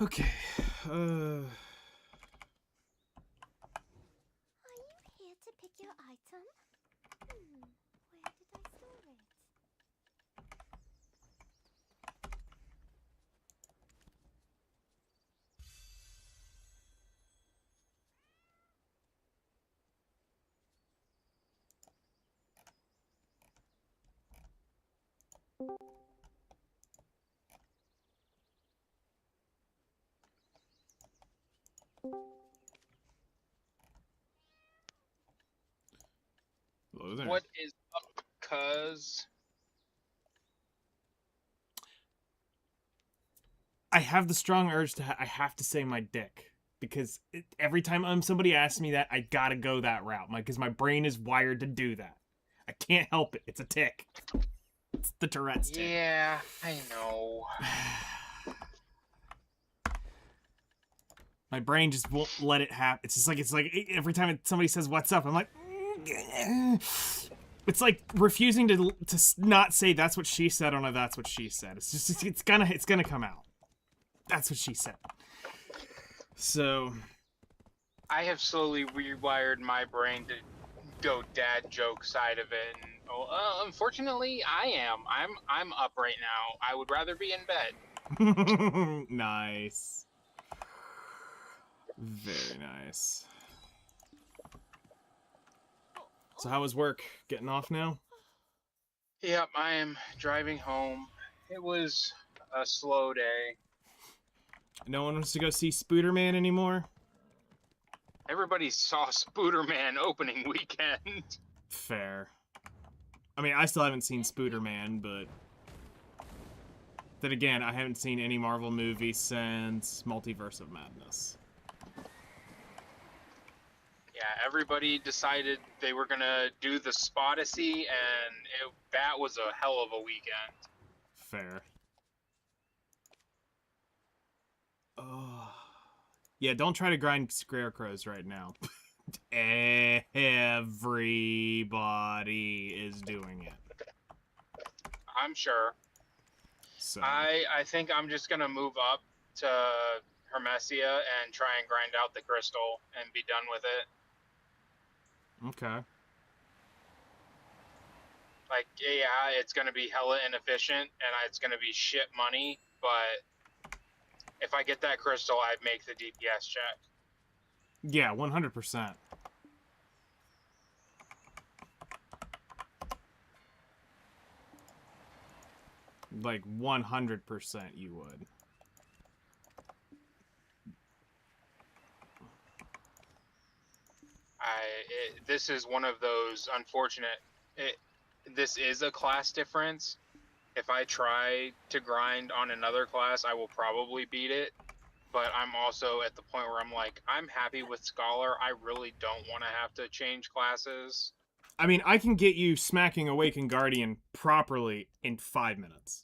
Okay. Are you here to pick your item? Where did I store it? Hello there. What is up, cuz? I have the strong urge to. I have to say my dick because every time somebody asks me that, I gotta go that route. Because my brain is wired to do that. I can't help it. It's a tick. It's the Tourette's tick. Yeah, I know. My brain just won't let it happen. It's like every time somebody says "What's up," I'm like, it's like refusing to not say "That's what she said" on a "That's what she said." It's gonna come out. That's what she said. So I have slowly rewired my brain to go dad joke side of it, and unfortunately, I'm up right now. I would rather be in bed. nice. Very nice. So how was work? Getting off now? Yep, I am driving home. It was a slow day. No one wants to go see Spooderman anymore? Everybody saw Spooderman opening weekend. Fair. I mean, I still haven't seen Spooderman, but then again, I haven't seen any Marvel movie since Multiverse of Madness. Yeah, everybody decided they were gonna do the Spodacy, and that was a hell of a weekend. Fair. Oh. Yeah, don't try to grind Scarecrows right now. Everybody is doing it. I'm sure. So I think I'm just gonna move up to Hermesia and try and grind out the crystal and be done with it. okay. Like, yeah, it's gonna be hella inefficient and it's gonna be shit money, but if I get that crystal, I'd make the DPS check. Yeah, 100%. Like 100% you would. This is one of those unfortunate. This is a class difference. If I try to grind on another class, I will probably beat it. But I'm also at the point where I'm like, I'm happy with Scholar. I really don't want to have to change classes. I mean, I can get you smacking Awakened Guardian properly in 5 minutes.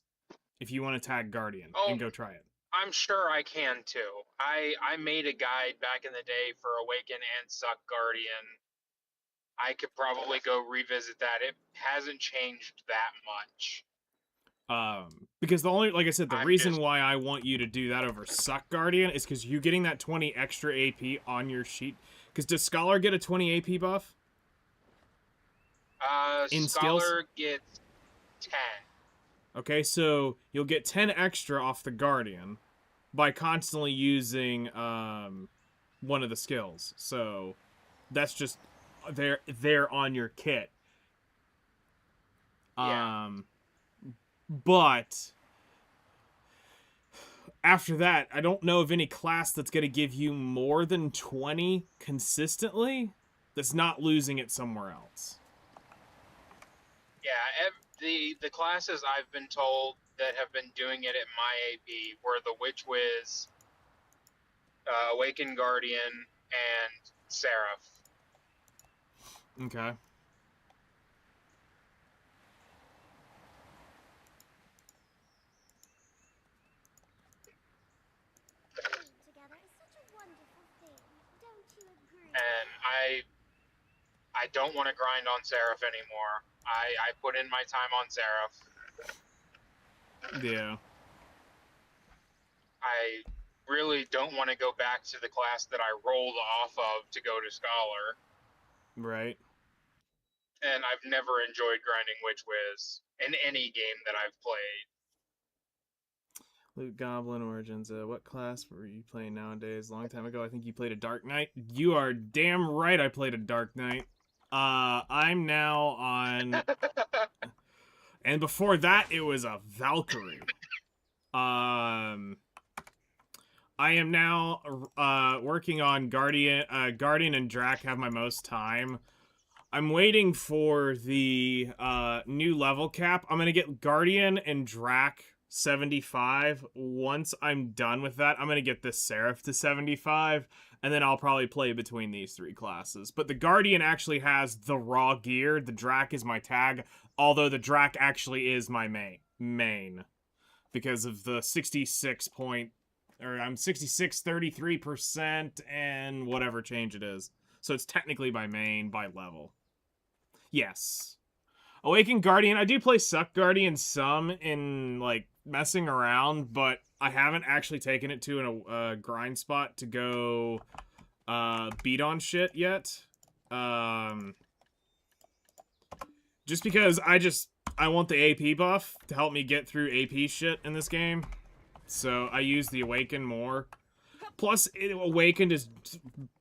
If you want to tag Guardian Oh, and go try it. I'm sure I can too. I made a guide back in the day for Awaken and Suck Guardian. I could probably go revisit that. It hasn't changed that much. Because the only, like I said, the I'm reason just why I want you to do that over Suck Guardian is because you getting that 20 extra AP on your sheet. Because does Scholar get a 20 AP buff? In skills? Scholar gets 10. Okay, so you'll get 10 extra off the Guardian by constantly using one of the skills. So that's just there on your kit. Yeah. But after that, I don't know of any class that's going to give you more than 20 consistently that's not losing it somewhere else. Yeah, the classes I've been told that have been doing it at my AP were the Witch Wiz, Awakened Guardian, and Seraph. Okay. Being together is such a wonderful thing. Don't you agree? And I don't want to grind on Seraph anymore. I put in my time on Seraph. Yeah. I really don't want to go back to the class that I rolled off of to go to Scholar. Right. And I've never enjoyed grinding Witch Wiz in any game that I've played. Loot Goblin Origins. What class were you playing nowadays? A long time ago, I think you played a Dark Knight. You are damn right I played a Dark Knight. I'm now on... And before that, it was a Valkyrie. I am now working on Guardian and Drac have my most time. I'm waiting for the new level cap. I'm gonna get Guardian and Drac 75. Once I'm done with that, I'm gonna get the Seraph to 75, and then I'll probably play between these three classes. But the Guardian actually has the raw gear. The Drac is my tag, although the Drac actually is my main because of the 66 point, or I'm 66, 33%, and whatever change it is. So it's technically my main by level. Yes. Awakened Guardian. I do play Suck Guardian some in, like, messing around, but I haven't actually taken it to a grind spot to go beat on shit yet. Just because I want the AP buff to help me get through AP shit in this game. So I use the Awakened more. Plus, Awakened is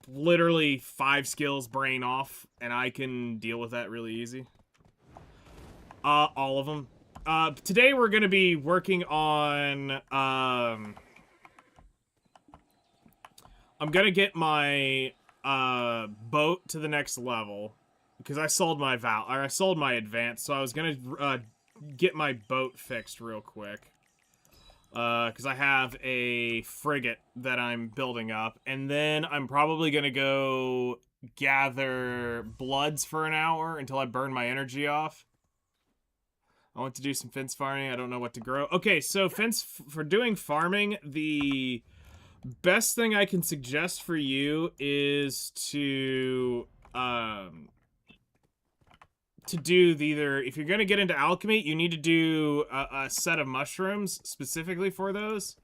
literally 5 skills brain off, and I can deal with that really easy. All of them. Today we're gonna be working on, I'm gonna get my, boat to the next level. Because I sold my I sold my advance, so I was gonna, get my boat fixed real quick. Because I have a frigate that I'm building up. And then I'm probably gonna go gather bloods for an hour until I burn my energy off. I want to do some fence farming. I don't know what to grow. Okay, so for doing farming, the best thing I can suggest for you is to do either, if you're going to get into alchemy, you need to do a set of mushrooms specifically for those,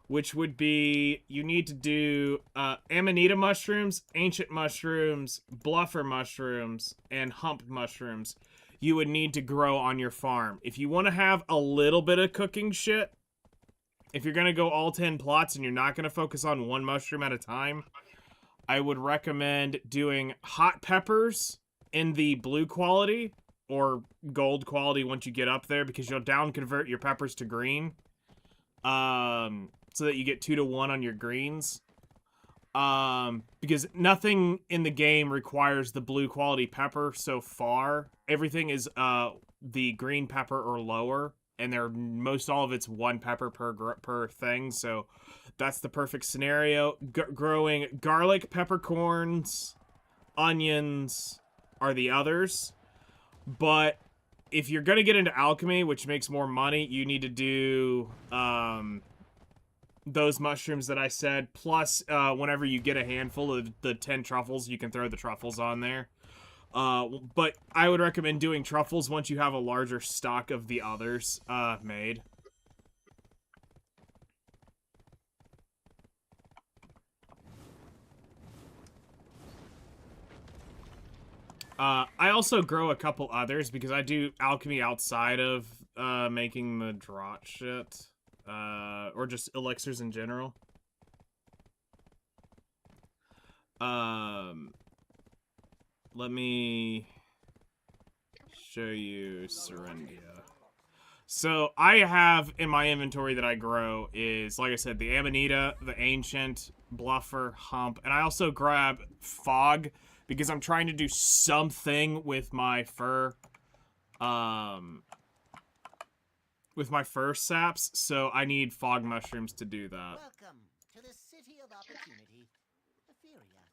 which would be, you need to do amanita mushrooms, ancient mushrooms, bluffer mushrooms, and hump mushrooms. You would need to grow on your farm. If you want to have a little bit of cooking shit, if you're going to go all 10 plots and you're not going to focus on one mushroom at a time, I would recommend doing hot peppers in the blue quality or gold quality once you get up there, because you'll down convert your peppers to green, so that you get 2 to 1 on your greens. Because nothing in the game requires the blue quality pepper so far. Everything is the green pepper or lower, and most all of it's 1 pepper per thing. So that's the perfect scenario. Growing garlic, peppercorns, onions are the others. But if you're gonna get into alchemy, which makes more money, you need to do those mushrooms that I said, plus whenever you get a handful of the 10 truffles, you can throw the truffles on there. But I would recommend doing truffles once you have a larger stock of the others made. I also grow a couple others because I do alchemy outside of making the draught shit. Or just elixirs in general. Let me show you Serendia. So I have in my inventory that I grow is, like I said, the Amanita, the Ancient, Bluffer, Hump, and I also grab Fog because I'm trying to do something with my fur. With my fur saps, so I need fog mushrooms to do that. Welcome to the city of opportunity, Etheria.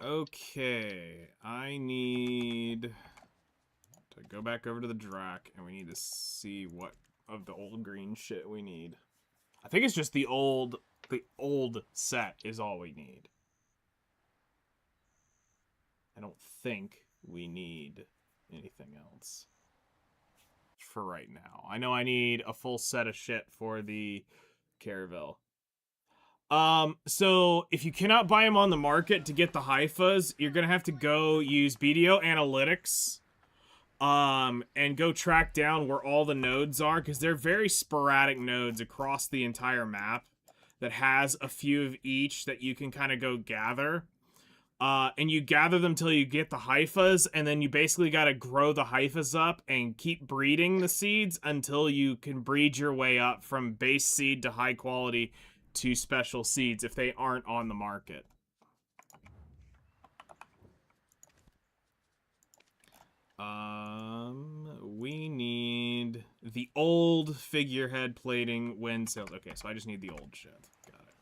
Okay, I need to go back over to the Drac, and we need to see what of the old green shit we need. I think it's just the old set is all we need. I don't think we need anything else. for right now. I know I need a full set of shit for the Caravel. So if you cannot buy them on the market to get the Haifas, you're gonna have to go use BDO Analytics, and go track down where all the nodes are, because they're very sporadic nodes across the entire map that has a few of each that you can kind of go gather. And you gather them till you get the Haifas, and then you basically got to grow the Haifas up and keep breeding the seeds until you can breed your way up from base seed to high quality to special seeds if they aren't on the market. We need the old figurehead plating wind sails. Okay, so I just need the old shit. Got it.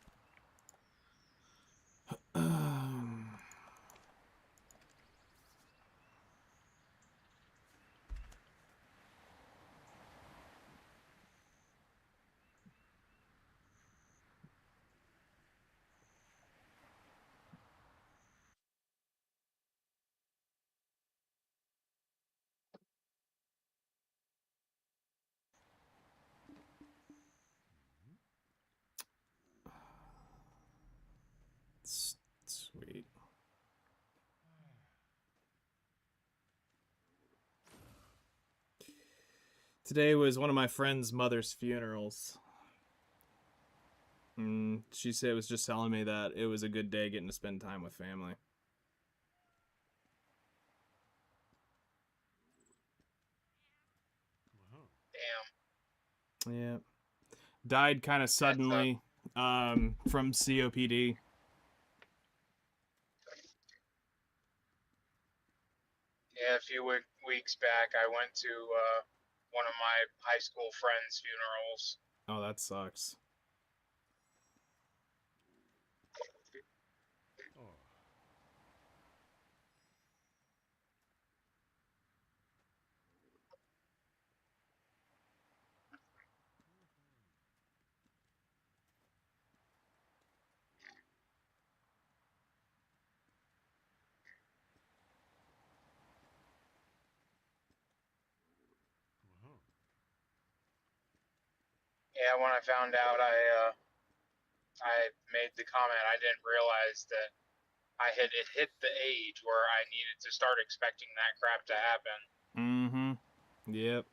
Sweet. Today was one of my friend's mother's funerals. She said, was just telling me that it was a good day getting to spend time with family. Damn. Yeah. Died kind of suddenly, from COPD. Yeah, a few weeks back, I went to one of my high school friends' funerals. Oh, that sucks. Yeah, when I found out, I made the comment. I didn't realize that I had hit the age where I needed to start expecting that crap to happen. Mm-hmm. Yep.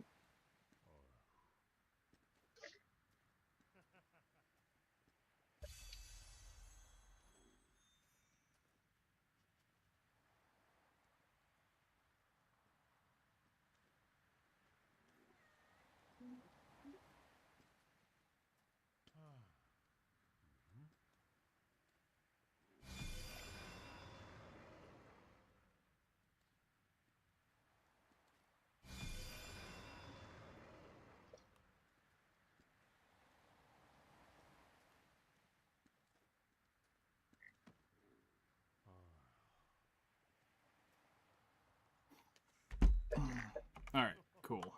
All right, cool.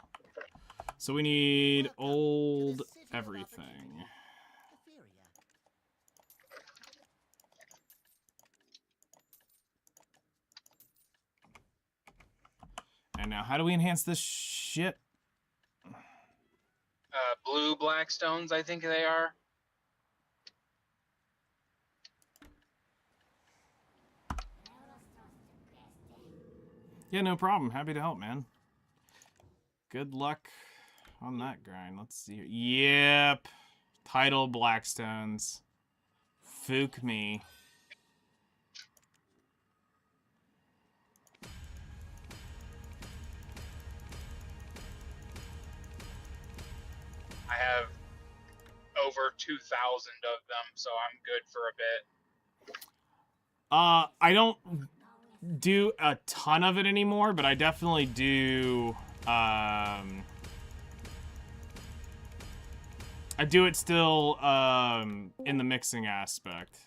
So we need old everything. And now, how do we enhance this shit? Blue Blackstones, I think they are. Yeah, no problem. Happy to help, man. Good luck on that grind. Let's see here. Yep. Tidal Blackstones. Fook me. I have over 2,000 of them, so I'm good for a bit. I don't do a ton of it anymore, but I definitely do, I do it still, in the mixing aspect.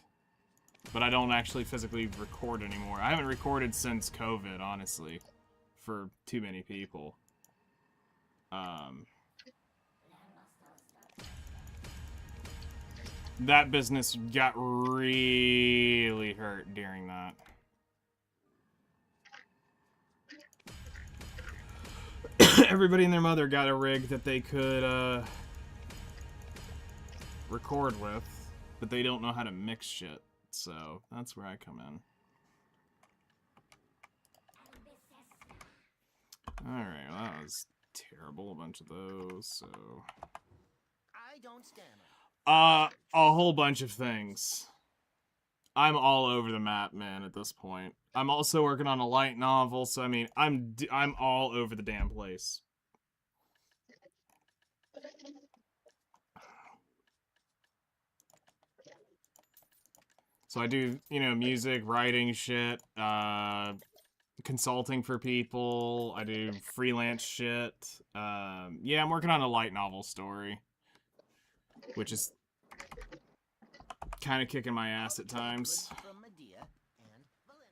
But I don't actually physically record anymore. I haven't recorded since COVID, honestly, for too many people. That business got really hurt during that. everybody and their mother got a rig that they could record with, but they don't know how to mix shit. So that's where I come in. Alright, well, that was terrible. A bunch of those, so... I don't stammer. A whole bunch of things. I'm all over the map, man, at this point. I'm also working on a light novel, so I mean, I'm all over the damn place. So I do, you know, music, writing shit, consulting for people. I do freelance shit. Yeah, I'm working on a light novel story, which is kind of kicking my ass at times. From Medea and Valencia.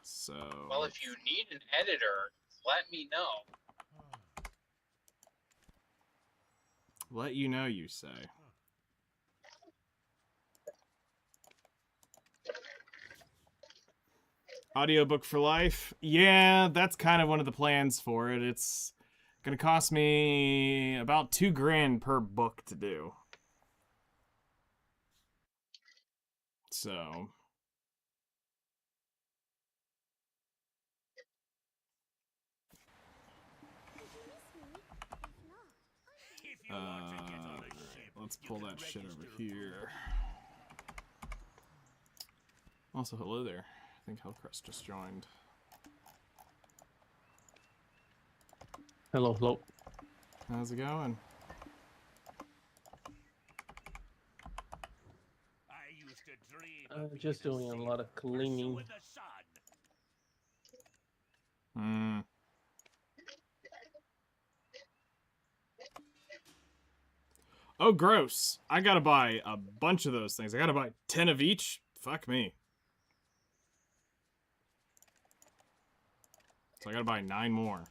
So. Well, if you need an editor, let me know. Let you know, you say. Audiobook for life? Yeah, that's kind of one of the plans for it. It's gonna cost me about $2,000 per book to do. So... let's pull that shit over here. Also, hello there. I think Hellcrest just joined. Hello, hello. How's it going? Just doing a lot of cleaning. Hmm. Oh, gross. I gotta buy a bunch of those things. I gotta buy 10 of each? Fuck me. So I gotta buy 9 more.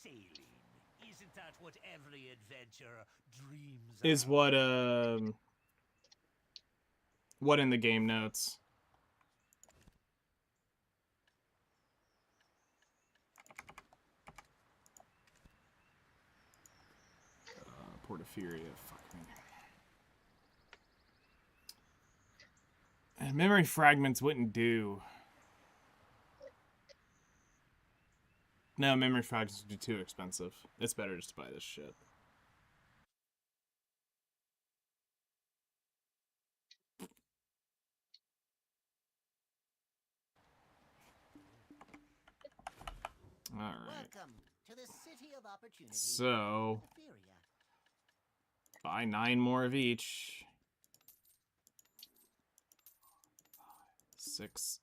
Sailing. Isn't that what every adventurer dreams Is of? what in the game notes? Portophiria, fuck me. And memory fragments wouldn't do. No, memory fragments would be too expensive. It's better just to buy this shit. Alright. Welcome to the city of opportunity. So, Etheria. buy 9 more of each. 6,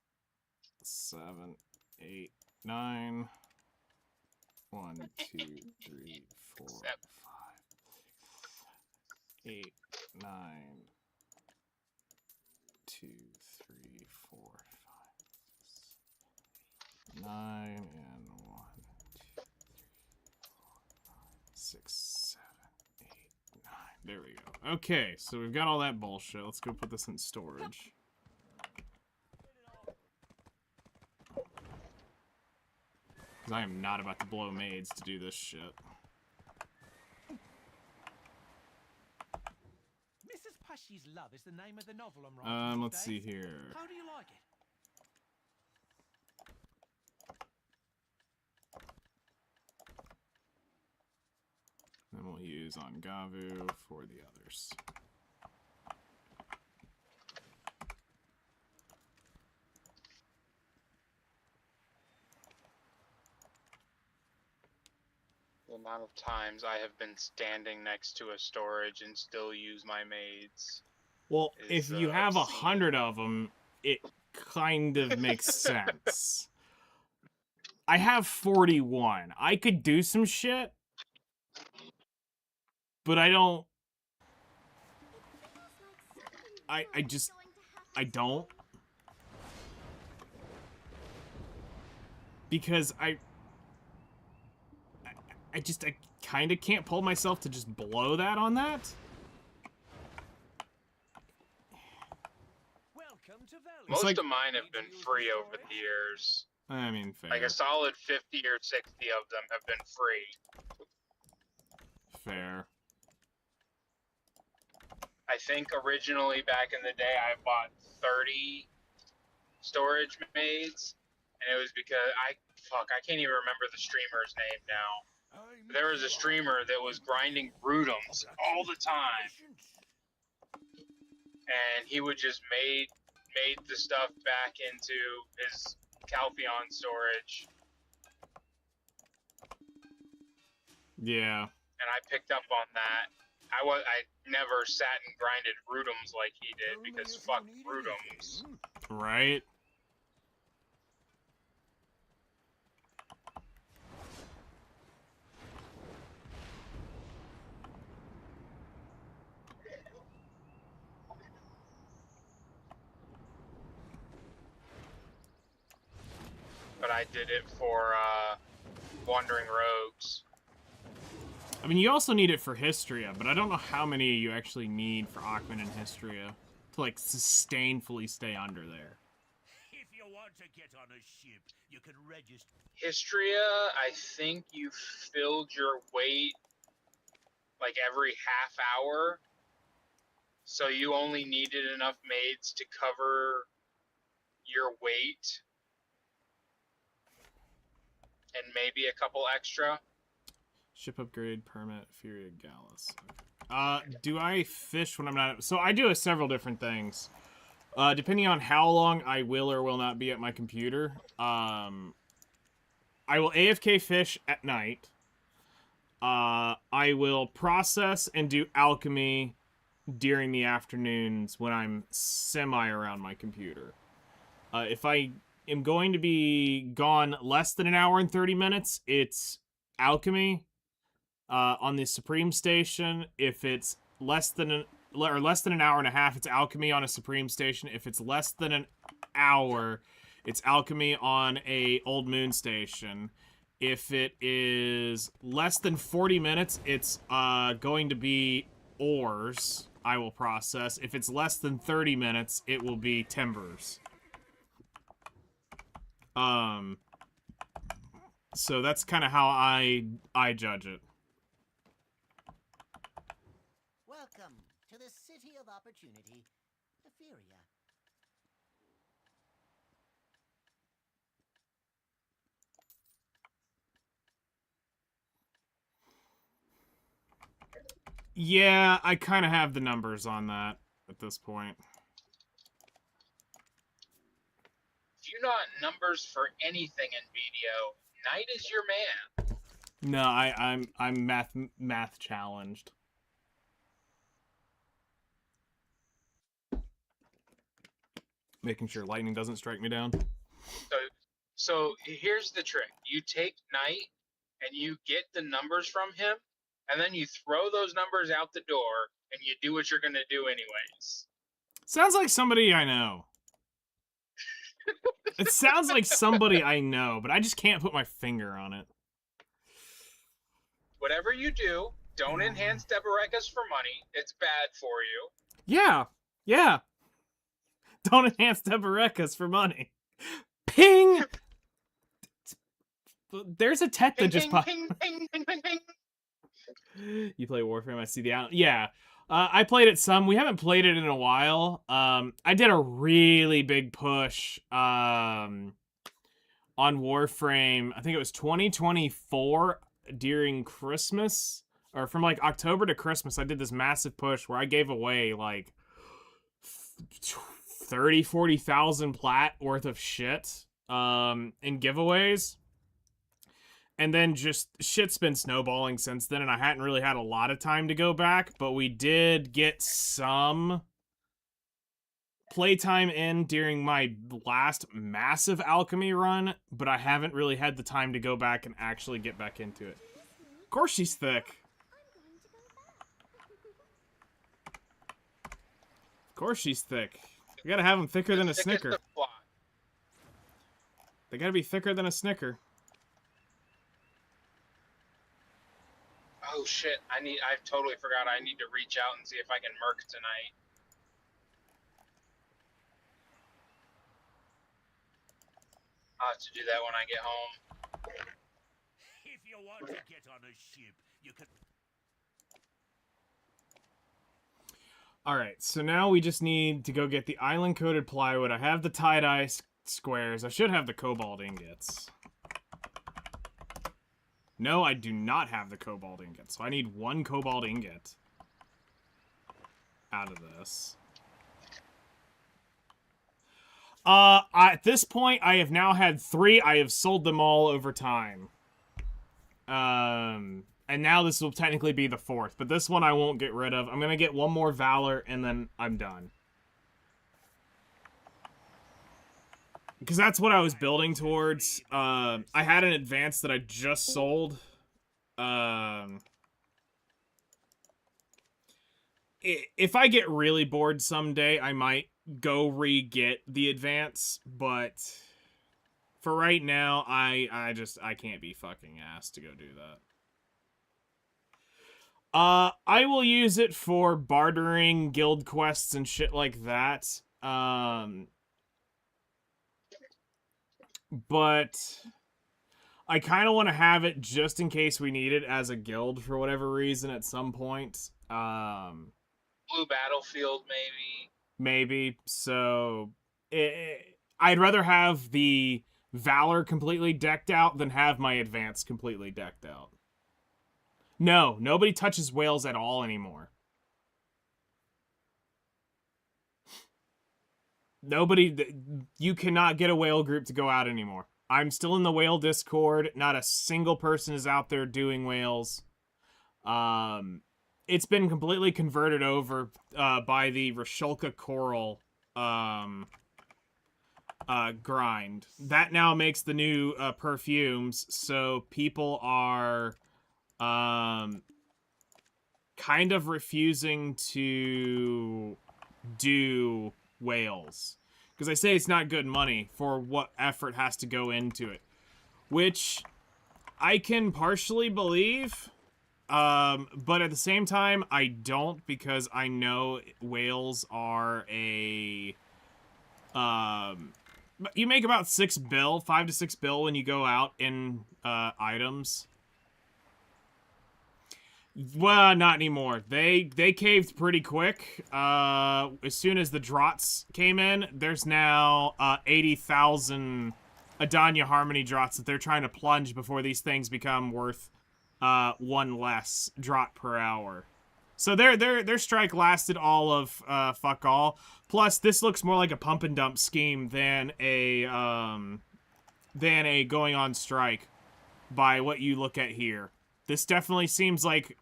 7, 8, 9. 1, 2, 3, 4, 5, 8, 9. 2, 3, 4, 5, 9, and 1, 2, 3, 4, 5, 6, 7, 8, 9. There we go. Okay, so we've got all that bullshit. Let's go put this in storage. Because I am not about to blow maids to do this shit. Mrs. Pushy's Love is the name of the novel I'm writing. Let's see here. How do you like it? Then we'll use Ongavu for the others. The amount of times I have been standing next to a storage and still use my maids. Well, if you have obscene. 100 of them, it kind of makes sense. I have 41. I could do some shit, but I don't. I don't. Because I kind of can't pull myself to just blow that on that. Most like- of mine have been free over the years. I mean, fair. Like a solid 50 or 60 of them have been free. Fair. I think originally back in the day I bought 30 storage maids, and it was because I can't even remember the streamer's name now. There was a streamer that was grinding Brutums all the time, and he would just made the stuff back into his Calpheon storage, Yeah. and I picked up on that. I never sat and grinded Brutums like he did, because fuck Brutums. Right? But I did it for Wandering Rogues. I mean, you also need it for Histria, but I don't know how many you actually need for Akhman and Histria to, like, sustainfully stay under there. If you want to get on a ship, you can register. Histria, I think you filled your weight like every half hour, so you only needed enough maids to cover your weight and maybe a couple extra. Ship upgrade, permit, Furia, Gallus. Do I fish when I'm not... So I do several different things. Depending on how long I will or will not be at my computer. I will AFK fish at night. I will process and do alchemy during the afternoons when I'm semi around my computer. If I am going to be gone less than an hour and 30 minutes, it's alchemy. On the Supreme Station, if it's less than an hour and a half, it's alchemy on a Supreme Station. If it's less than an hour, it's alchemy on a Old Moon Station. If it is less than 40 minutes, it's going to be ores I will process. If it's less than 30 minutes, it will be timbers. So that's kind of how I judge it. Welcome to the City of Opportunity, Etheria. Yeah, I kind of have the numbers on that at this point. If you not numbers for anything in BDO, Knight is your man. No, I'm math challenged. Making sure lightning doesn't strike me down. So here's the trick. You take Knight and you get the numbers from him, and then you throw those numbers out the door and you do what you're going to do anyways. Sounds like somebody I know. It sounds like somebody I know, but I just can't put my finger on it. Whatever you do, don't enhance Debarekas for money. It's bad for you. Yeah. Don't enhance Debarekas for money. Ping! There's a tet that just popped. Ping, ping, ping, ping, ping. You play Warframe, I see the out. Yeah. I played it some. We haven't played it in a while. I did a really big push on Warframe. I think it was 2024 during Christmas, or from like October to Christmas. I did this massive push where I gave away like 40,000 plat worth of shit in giveaways. And then just shit's been snowballing since then, and I hadn't really had a lot of time to go back, but we did get some playtime in during my last massive alchemy run, but I haven't really had the time to go back and actually get back into it. Of course she's thick. Of course she's thick. You gotta have them thicker than a Thick as Snicker. the fly. They gotta be thicker than a Snicker. Oh shit, I totally forgot I need to reach out and see if I can merc tonight. I'll have to do that when I get home. If you want to get on a ship, you can. Alright, so now we just need to go get the island-coated plywood. I have the tie-dye squares. I should have the cobalt ingots. No, I do not have the cobalt ingot, so I need 1 cobalt ingot out of this. At this point, I have now had 3. I have sold them all over time. And now this will technically be the 4th, but this one I won't get rid of. I'm gonna get 1 more Valor, and then I'm done. Because that's what I was building towards. I had an advance that I just sold. If I get really bored someday, I might go re-get the advance, but for right now, I can't be fucking asked to go do that. I will use it for bartering, guild quests, and shit like that. But I kind of want to have it just in case we need it as a guild for whatever reason at some point. Blue Battlefield, maybe. Maybe. So, I'd rather have the Valor completely decked out than have my Advance completely decked out. No, nobody touches whales at all anymore. Nobody, you cannot get a whale group to go out anymore. I'm still in the whale Discord. Not a single person is out there doing whales. It's been completely converted over by the Rashulka Coral grind. That now makes the new perfumes, so people are kind of refusing to do whales. Because I say it's not good money for what effort has to go into it. Which I can partially believe. But at the same time, I don't, because I know whales are a... you make about 6 bill, 5 to 6 bill when you go out in items. Well, not anymore. They caved pretty quick. As soon as the draughts came in, there's now 80,000 Adanya Harmony draughts that they're trying to plunge before these things become worth 1 less draught per hour. So their strike lasted all of fuck all. Plus, this looks more like a pump and dump scheme than a going on strike by what you look at here. This definitely seems like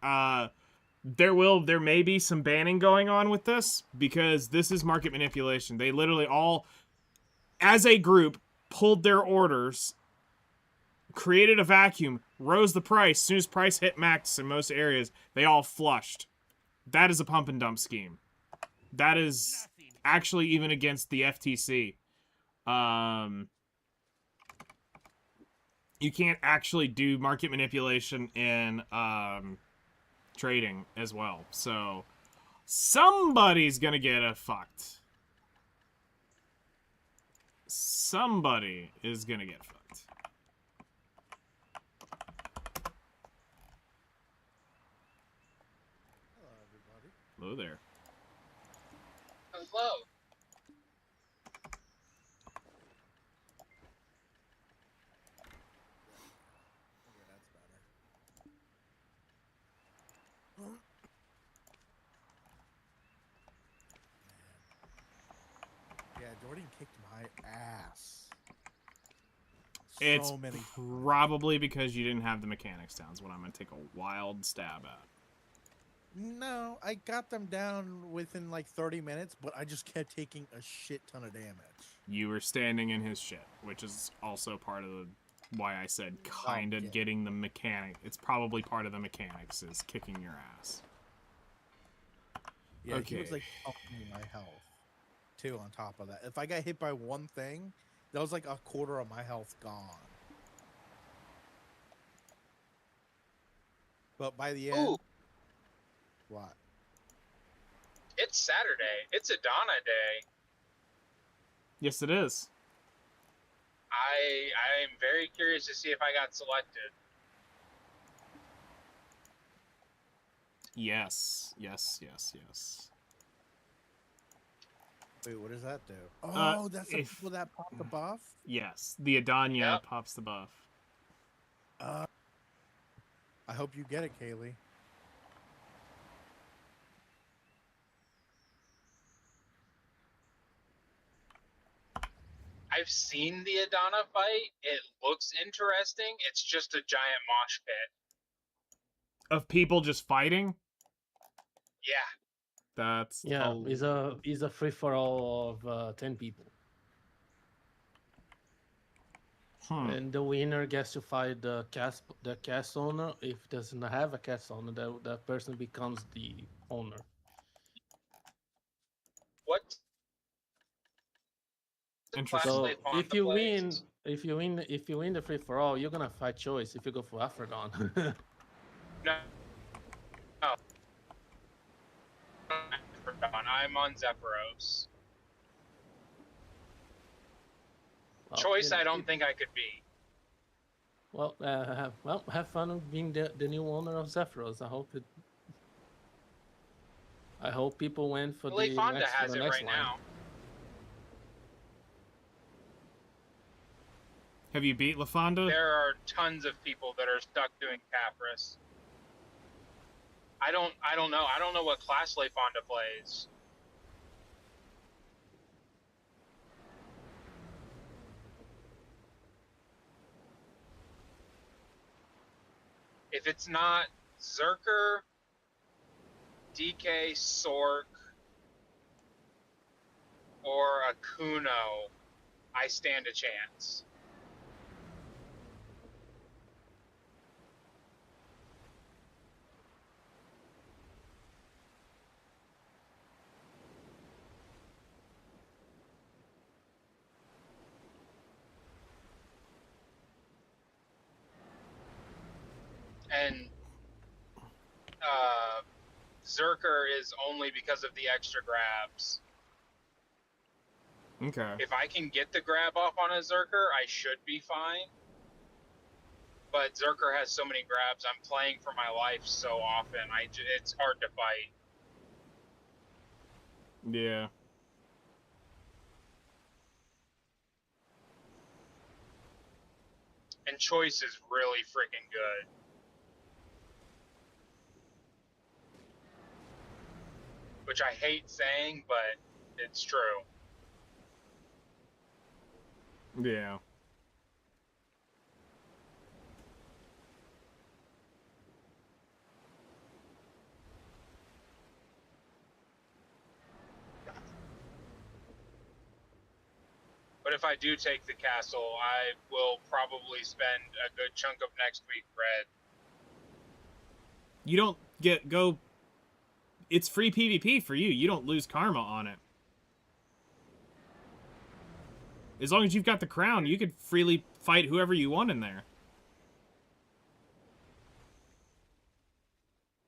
there may be some banning going on with this, because this is market manipulation. They literally all, as a group, pulled their orders, created a vacuum, rose the price. As soon as price hit max in most areas, they all flushed. That is a pump and dump scheme. That is actually even against the FTC. You can't actually do market manipulation in trading as well. So somebody's gonna get fucked. Somebody is gonna get fucked. Hello, everybody. Hello there. Hello. Okay, that's better. Yeah, Jordan kicked my ass. It's So many. probably because you didn't have the mechanics down, is what I'm gonna take a wild stab at. No, I got them down within like 30 minutes, but I just kept taking a shit ton of damage. You were standing in his shit, which is also part of why I said kind of yeah. getting the mechanic. It's probably part of the mechanics is kicking your ass. Yeah, he was Okay. like upping my health too. On top of that, if I got hit by one thing, that was like a quarter of my health gone. But by the end, Ooh, what? it's Saturday. It's Adana Day. Yes, it is. I am very curious to see if I got selected. Yes, yes, yes, yes. Wait, what does that do? Oh, that's the if- people that pop the buff? Yes, the Adanya Yep. pops the buff. I hope you get it, Kaylee. I've seen the Adana fight. It looks interesting. It's just a giant mosh pit. Of people just fighting? Yeah. That's Yeah, it's a free for all of 10 people, and the winner gets to fight the cast owner. If doesn't have a cast owner, that person becomes the owner. What class Interesting. So they spawn if the you plays? win, if you win the free for all, you're gonna fight choice. If you go for Afrodon, No. No. I'm on Zephyros. well, Choice, I don't think I could be. have fun being the new owner of Zephyros. I hope people went for Lake the Fonda next has it right line. now. Have you beat LaFonda? There are tons of people that are stuck doing Capris. I don't know. I don't know what class Lake Fonda plays. If it's not Zerker, DK, Sork, or a Kuno, I stand a chance. And Zerker is only because of the extra grabs. Okay. If I can get the grab off on a Zerker, I should be fine. But Zerker has so many grabs. I'm playing for my life so often. It's hard to fight. Yeah. And choice is really freaking good. Which I hate saying, but it's true. Yeah. But if I do take the castle, I will probably spend a good chunk of next week red. You don't go. It's free PvP for you. You don't lose karma on it. As long as you've got the crown, you could freely fight whoever you want in there.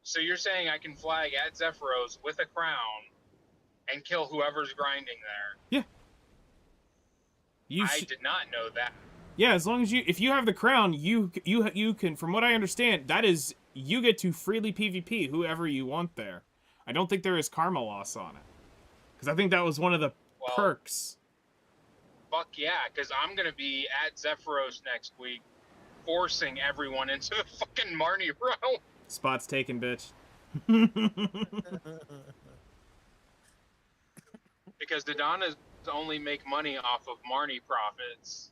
So you're saying I can flag at Zephyros with a crown and kill whoever's grinding there? Yeah. I did not know that. Yeah, as long as if you have the crown, you can, from what I understand, that is, you get to freely PvP whoever you want there. I don't think there is karma loss on it. Because I think that was one of the perks. Fuck yeah, because I'm going to be at Zephyros next week, forcing everyone into the fucking Marnie realm. Spot's taken, bitch. Because the Donnas only make money off of Marnie profits.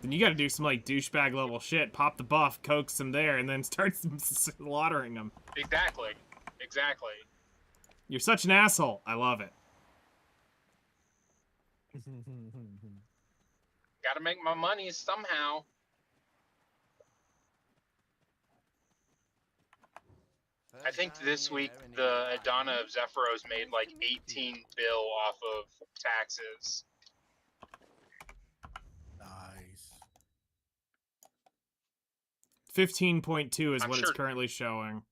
Then you gotta do some, like, douchebag level shit. Pop the buff, coax them there, and then start slaughtering them. Exactly. Exactly. You're such an asshole. I love it. Gotta make my money somehow. I think this week the Adana of Zephyros made like 18 bill off of taxes. Nice. 15.2 is I'm what sure- it's currently showing.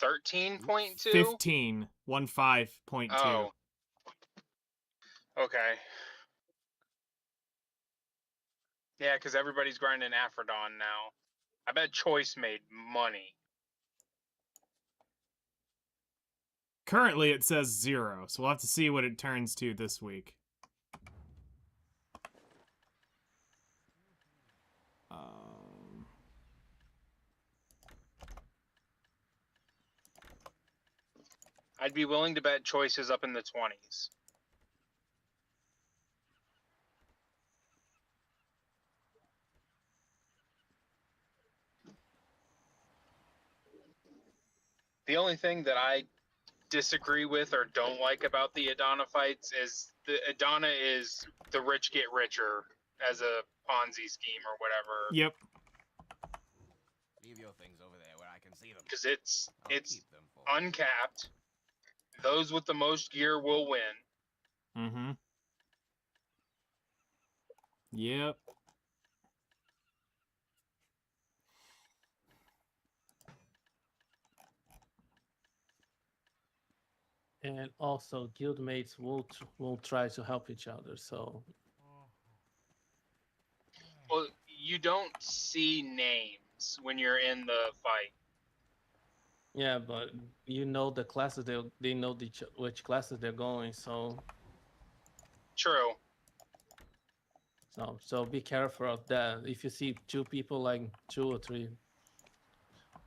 13.2? 15. 15.2. Oh. Okay. Yeah, because everybody's grinding Aphrodon now. I bet Choice made money. Currently, it says 0, so we'll have to see what it turns to this week. I'd be willing to bet Choice is up in the 20s. The only thing that I disagree with or don't like about the Adana fights is the Adana is the rich get richer as a Ponzi scheme or whatever. Yep. Leave your things over there where I can see them. Because it's I'll keep them for uncapped. Those with the most gear will win. Mm-hmm. Yep. And also, guildmates will try to help each other. So Well, you don't see names when you're in the fight. yeah, but you know the classes they know which classes they're going. True. So be careful of that. If you see two people, like 2 or 3,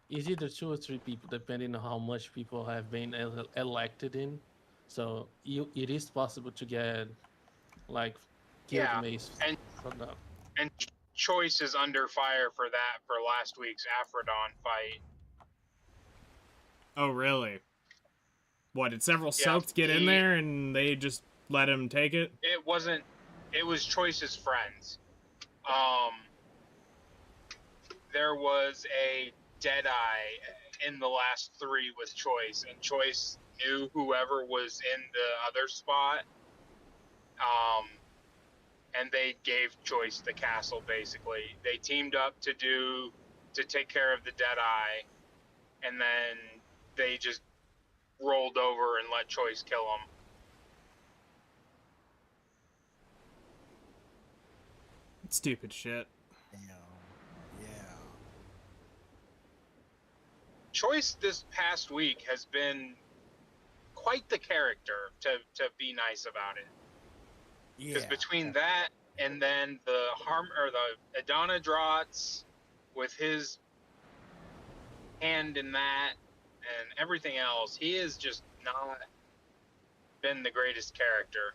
it's either 2 or 3 people, depending on how much people have been elected in. So it is possible to get like Yeah, guildmates and from that. and Choice is under fire for that for last week's Aphrodon fight. Oh, really? What, did several Yeah, soaked get in there and they just let him take it? It wasn't. It was Choice's friends. There was a Deadeye in the last 3 with Choice, and Choice knew whoever was in the other spot. And they gave Choice the castle. Basically, they teamed up to take care of the Deadeye, and then they just rolled over and let Choice kill him. Stupid shit. Damn. Yeah. Choice this past week has been quite the character, to be nice about it. Because Yeah. between that and then the Adana Drots with his hand in that and everything else, he has just not been the greatest character.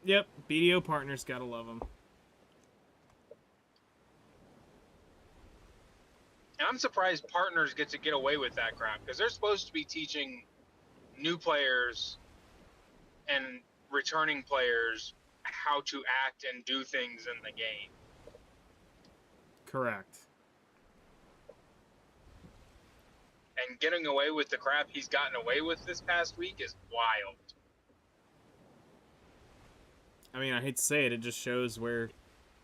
Yep, BDO partners, gotta love them. And I'm surprised partners get to get away with that crap, because they're supposed to be teaching new players and returning players how to act and do things in the game. Correct. And getting away with the crap he's gotten away with this past week is wild. I mean, I hate to say it, it just shows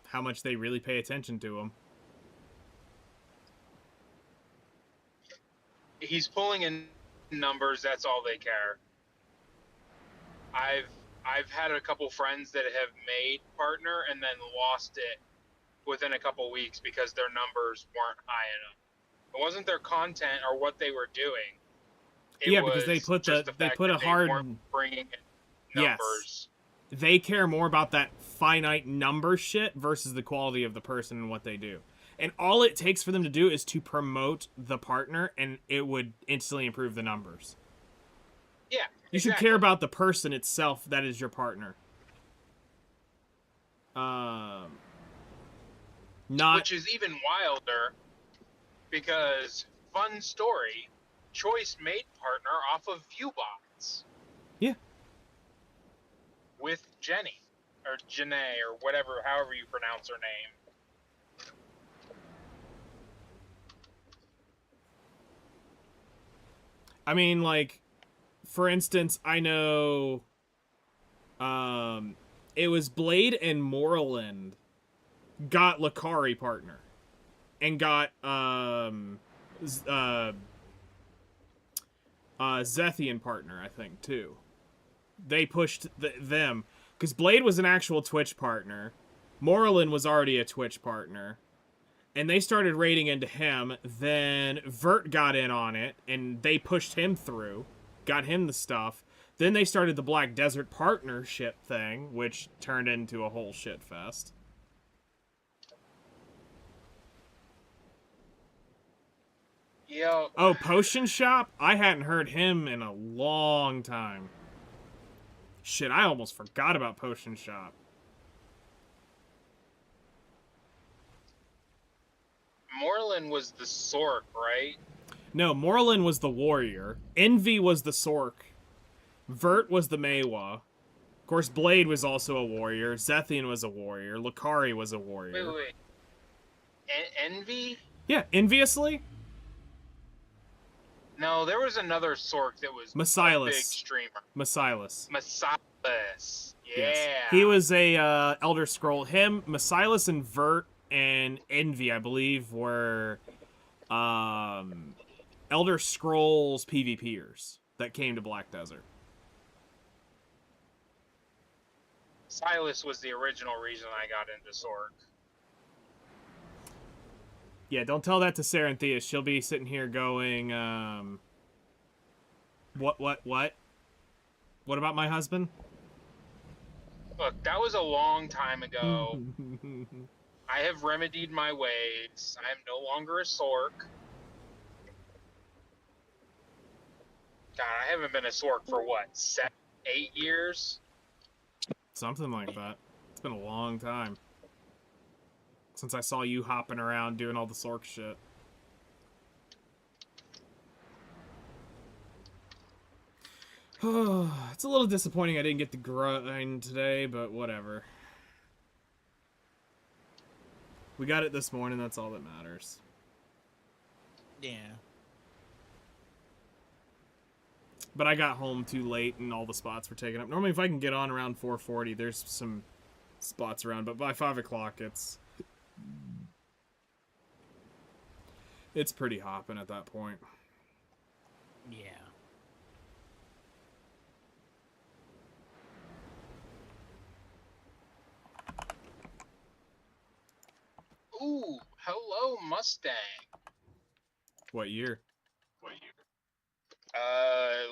how much they really pay attention to him. He's pulling in numbers, that's all they care. I've had a couple friends that have made partner and then lost it within a couple weeks because their numbers weren't high enough. It wasn't their content or what they were doing. Yeah, because they put a hard bringing in numbers. Yes. They care more about that finite number shit versus the quality of the person and what they do. And all it takes for them to do is to promote the partner, and it would instantly improve the numbers. Yeah, you should care about the person itself that is your partner. Which is even wilder, because fun story, Choice made partner off of Viewbots. Yeah. With Jenny, or Janae, or whatever, however you pronounce her name. I mean, like, for instance, I know it was Blade and Moreland got Lakari partner and got Zethian partner, I think, too. They pushed them. Because Blade was an actual Twitch partner. Morlin was already a Twitch partner. And they started raiding into him. Then Vert got in on it, and they pushed him through. Got him the stuff. Then they started the Black Desert Partnership thing, which turned into a whole shit fest. Yo. Oh, Potion Shop? I hadn't heard him in a long time. Shit, I almost forgot about Potion Shop. Morlin was the Sork, right? No, Morlin was the warrior. Envy was the Sork. Vert was the Maewa. Of course, Blade was also a warrior. Zethian was a warrior. Lakari was a warrior. Wait. Envy? Yeah, Enviously? No, there was another Sork that was a Masilis. big streamer. Masilis. Masilis. Yeah. Yes. He was a Elder Scroll. Him, Masilis, and Vert and Envy, I believe, were Elder Scrolls PvPers that came to Black Desert. Silas was the original reason I got into Sork. Yeah, don't tell that to Sarah and Thea. She'll be sitting here going, What? What about my husband? Look, that was a long time ago. I have remedied my ways. I am no longer a Sork. God, I haven't been a Sork for what, 7, 8 years? Something like that. It's been a long time. Since I saw you hopping around doing all the Sork shit. It's a little disappointing I didn't get the grind today, but whatever. We got it this morning, that's all that matters. Yeah. But I got home too late and all the spots were taken up. Normally if I can get on around 4:40, there's some spots around, but by 5 o'clock it's pretty hopping at that point. Yeah. Ooh, hello, Mustang. What year?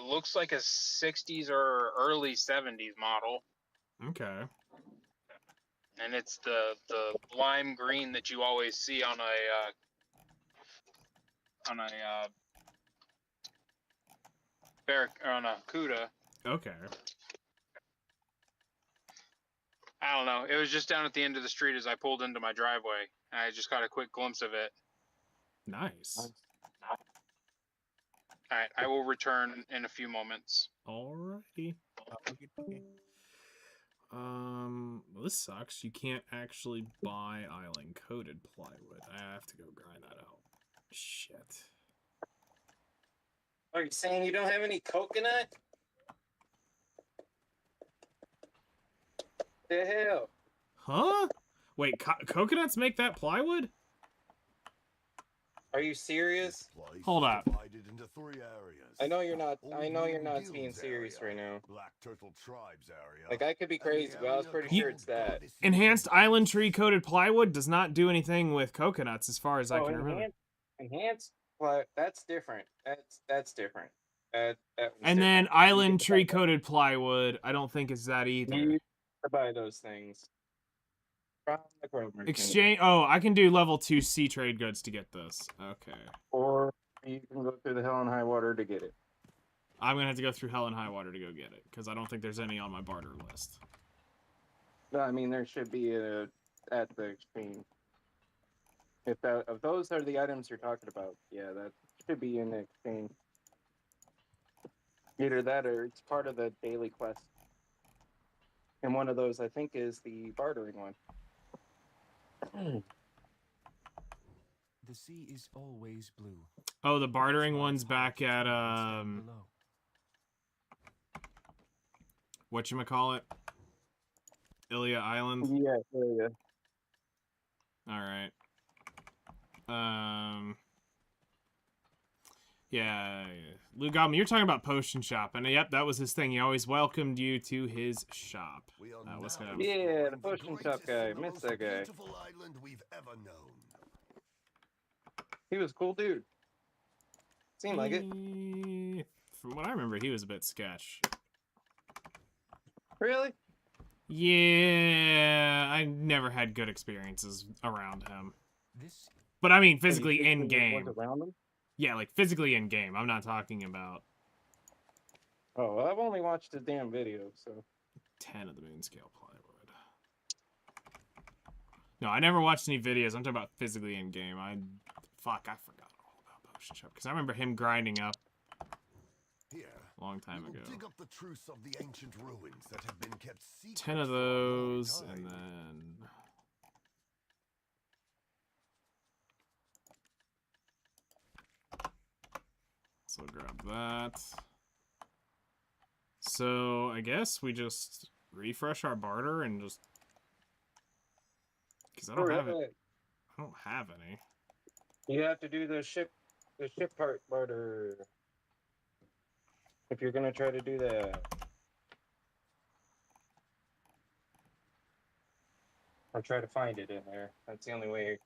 Looks like a 60s or early 70s model. Okay. And it's the lime green that you always see on a Cuda. Okay. I don't know. It was just down at the end of the street as I pulled into my driveway. And I just got a quick glimpse of it. Nice. Alright, I will return in a few moments. Alrighty. Well, this sucks. You can't actually buy island coated plywood. I have to go grind that out. Shit. Are you saying you don't have any coconut? The hell? Huh? Wait, coconuts make that plywood? Are you serious? Hold up. Into 3 areas. I know you're not. I know you're not Guilds being serious area, right now. Black Turtle Tribes area. Like I could be crazy, but I was pretty sure it's that. Enhanced island tree coated plywood does not do anything with coconuts as far as I can remember. Enhanced, but that's different. That's different. That was And then different. island tree coated plywood, I don't think is that either. You to buy those things. From the Kroger Exchange. Oh, I can do level 2 sea trade goods to get this. Okay. or you can go through the hell and high water to get it. I'm gonna have to go through hell and high water to go get it because I don't think there's any on my barter list. No, I mean there should be a at the exchange. If those are the items you're talking about, yeah, that should be in the exchange. Either that or it's part of the daily quest. And one of those, I think, is the bartering one. The sea is always blue. Oh, the bartering one's back at whatchamacallit? Ilia Island. Yeah, yeah. All right. Yeah, Lou Goblin, you're talking about Potion Shop, and yep, that was his thing. He always welcomed you to his shop. What's gonna happen? Yeah, the potion shop guy. Miss that guy. Beautiful island we've ever known. He was a cool dude. Seemed like it. From what I remember, he was a bit sketch. Really? Yeah, I never had good experiences around him. This But I mean, physically in game. Was around him? Yeah, like physically in game. I'm not talking about Oh, well, I've only watched his damn video, so. 10 of the moon scale plywood. No, I never watched any videos. I'm talking about physically in game. I forgot all about Potion Shop because I remember him grinding up Here, a long time we will ago. dig up the truths of the ancient ruins that have been kept secret 10 of for a long those, time. and then so grab that. So I guess we just refresh our barter and just because I don't have it. I don't have any. You have to do the ship part barter. If you're gonna try to do that. Or try to find it in there. That's the only way.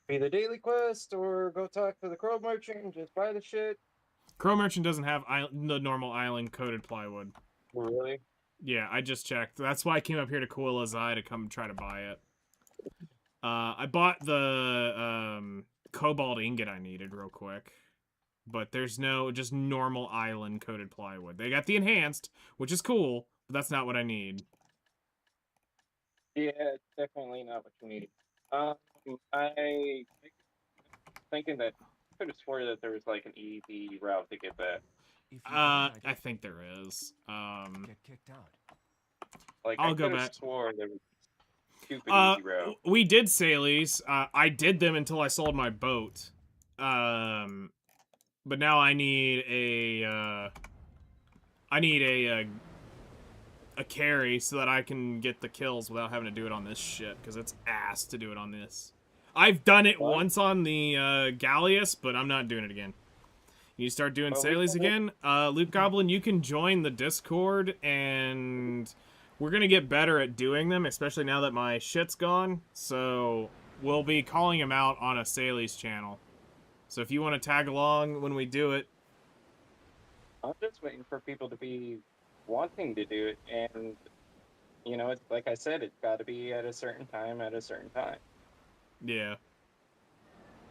Be the daily quest or go talk to the crow merchant and just buy the shit. Crow Merchant doesn't have the normal island coated plywood. Really? Yeah, I just checked. That's why I came up here to Koala's Eye to come try to buy it. I bought the cobalt ingot I needed real quick. But there's no just normal island coated plywood. They got the enhanced, which is cool, but that's not what I need. Yeah, it's definitely not what you need. I thinking that I could have swore that there was like an easy route to get that. if you I die, think there is. get kicked out. Like I'll I go could have back. swore there was a stupid easy route. We did Salies. I did them until I sold my boat. But now I need a carry so that I can get the kills without having to do it on this shit, because it's ass to do it on this. I've done it once on the Gallius, but I'm not doing it again. You start doing Salies again, Luke Goblin, you can join the Discord, and we're gonna get better at doing them, especially now that my shit's gone. So we'll be calling him out on a Salies channel. So if you want to tag along when we do it, I'm just waiting for people to be wanting to do it, and you know, it's like I said, it's got to be at a certain time at a certain time, yeah.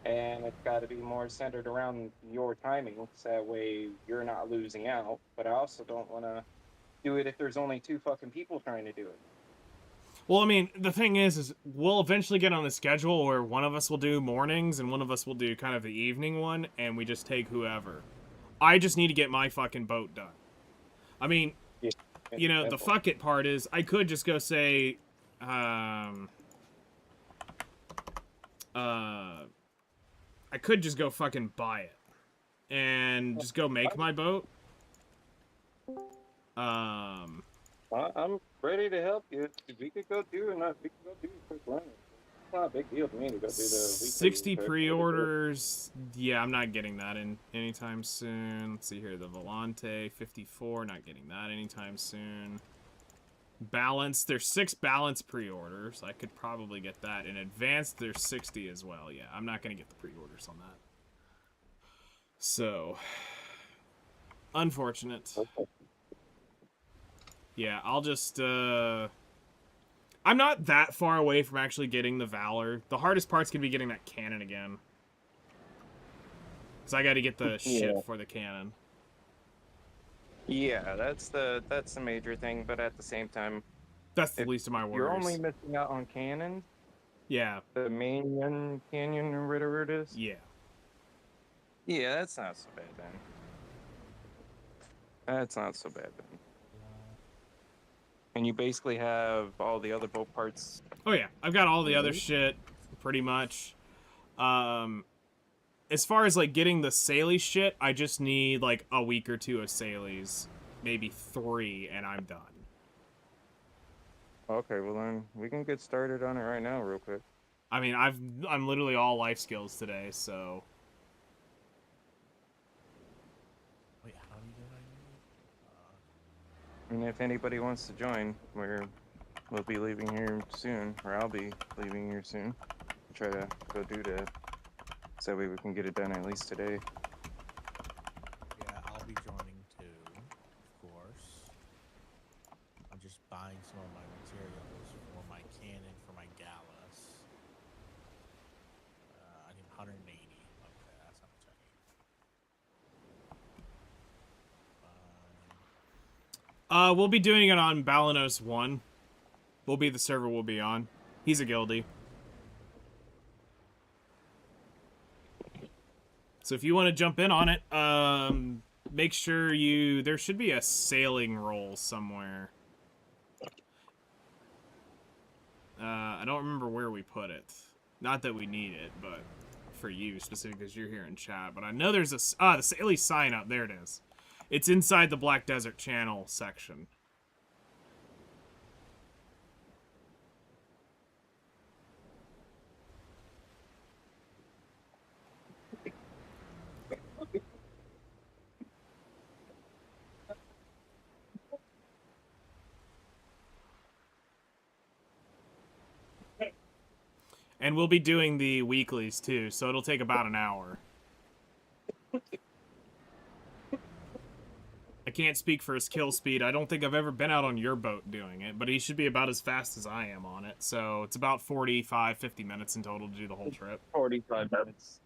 and it's got to be more centered around your timing, so that way you're not losing out. But I also don't want to do it if there's only 2 fucking people trying to do it. Well, I mean, the thing is we'll eventually get on the schedule where one of us will do mornings and one of us will do kind of the evening one, and we just take whoever. I just need to get my fucking boat done. I mean, Yeah, you know, the fuck it part is I could just go say, I could just go fucking buy it and just go make my boat. I'm ready to help you. We could go do it. We could go do a quick run. It's not a big deal to me to go do the 60 pre-orders. Yeah, I'm not getting that in anytime soon. Let's see here. The Volante 54. Not getting that anytime soon. Balance. There's 6 balance pre-orders. I could probably get that. In advanced, there's 60 as well. Yeah, I'm not going to get the pre-orders on that. So, unfortunate. Yeah, I'll just, I'm not that far away from actually getting the Valor. The hardest part's gonna be getting that cannon again. Because I gotta get the shit for the cannon. Yeah, that's the major thing, but at the same time, That's the least of my worries. you're only missing out on cannon. Yeah. The main canyon or whatever it is. Yeah. Yeah, that's not so bad then. That's not so bad then. And you basically have all the other boat parts. Oh yeah, I've got all the other shit, pretty much. As far as like getting the Salies shit, I just need like a week or 2 of Salies, maybe 3, and I'm done. Okay, well then we can get started on it right now, real quick. I mean, I'm literally all life skills today, so And if anybody wants to join, we'll be leaving here soon, or I'll be leaving here soon. Try to go do that, so we can get it done at least today. Yeah, I'll be joining too, of course. I'm just buying some of my materials for my cannon for my Gallus. I need 180. Okay, that's how much I need. We'll be doing it on Balanos 1. Will be the server we'll be on. He's a guildie. So if you want to jump in on it, make sure there should be a sailing roll somewhere. I don't remember where we put it. Not that we need it, but for you specifically because you're here in chat. But I know there's the Saily sign up. There it is. It's inside the Black Desert Channel section. And we'll be doing the weeklies too, so it'll take about an hour. I can't speak for his kill speed. I don't think I've ever been out on your boat doing it, but he should be about as fast as I am on it. So it's about 45, 50 minutes in total to do the whole trip. 45 minutes.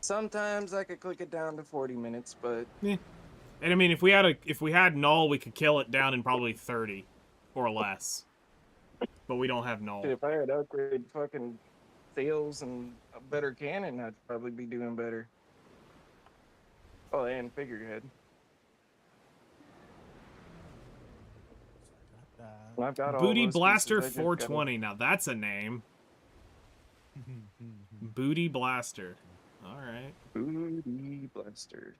Sometimes I could click it down to 40 minutes, but yeah. And I mean, if we had null, we could kill it down in probably 30 or less. But we don't have null. if I had upgraded fucking sails and a better cannon, I'd probably be doing better. Oh, and figurehead. I've got all Booty those Blaster pieces, 420. Now that's a name. Booty Blaster. All right. Booty Blaster.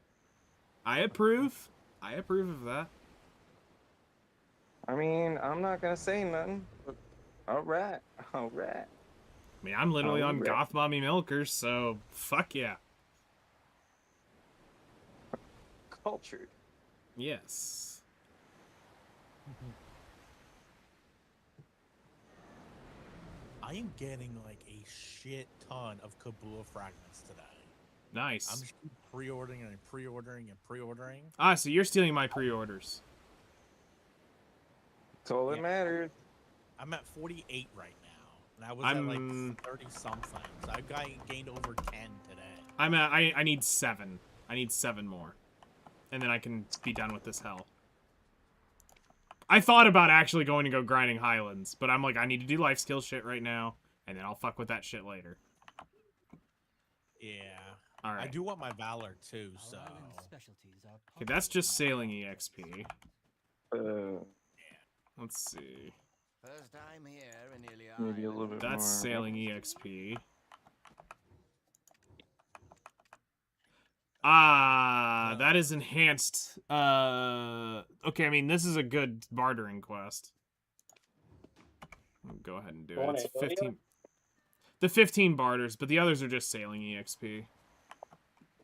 I approve. I approve of that. I mean, I'm not gonna say nothing. But all right. All right. I mean, I'm literally on Goth Mommy Milkers, so fuck yeah. Cultured. Yes. I am getting like a shit ton of Kabula fragments today. Nice. I'm just pre-ordering and pre-ordering and pre-ordering. Ah, so you're stealing my pre-orders. That's all that matters. I'm at 48 right now, and I was at like 30 something. So I've gained over 10 today. I need 7. I need 7 more, and then I can be done with this hell. I thought about actually going to go grinding Highlands, but I'm like, I need to do life skill shit right now, and then I'll fuck with that shit later. Yeah. All right. I do want my Valor too, so. Okay, that's just sailing EXP. Let's see. First time here in nearly Maybe a little bit That's more. sailing EXP. Ah, that is enhanced. Okay, I mean, this is a good bartering quest. I'll go ahead and do it. It's 15. The 15 barters, but the others are just sailing EXP.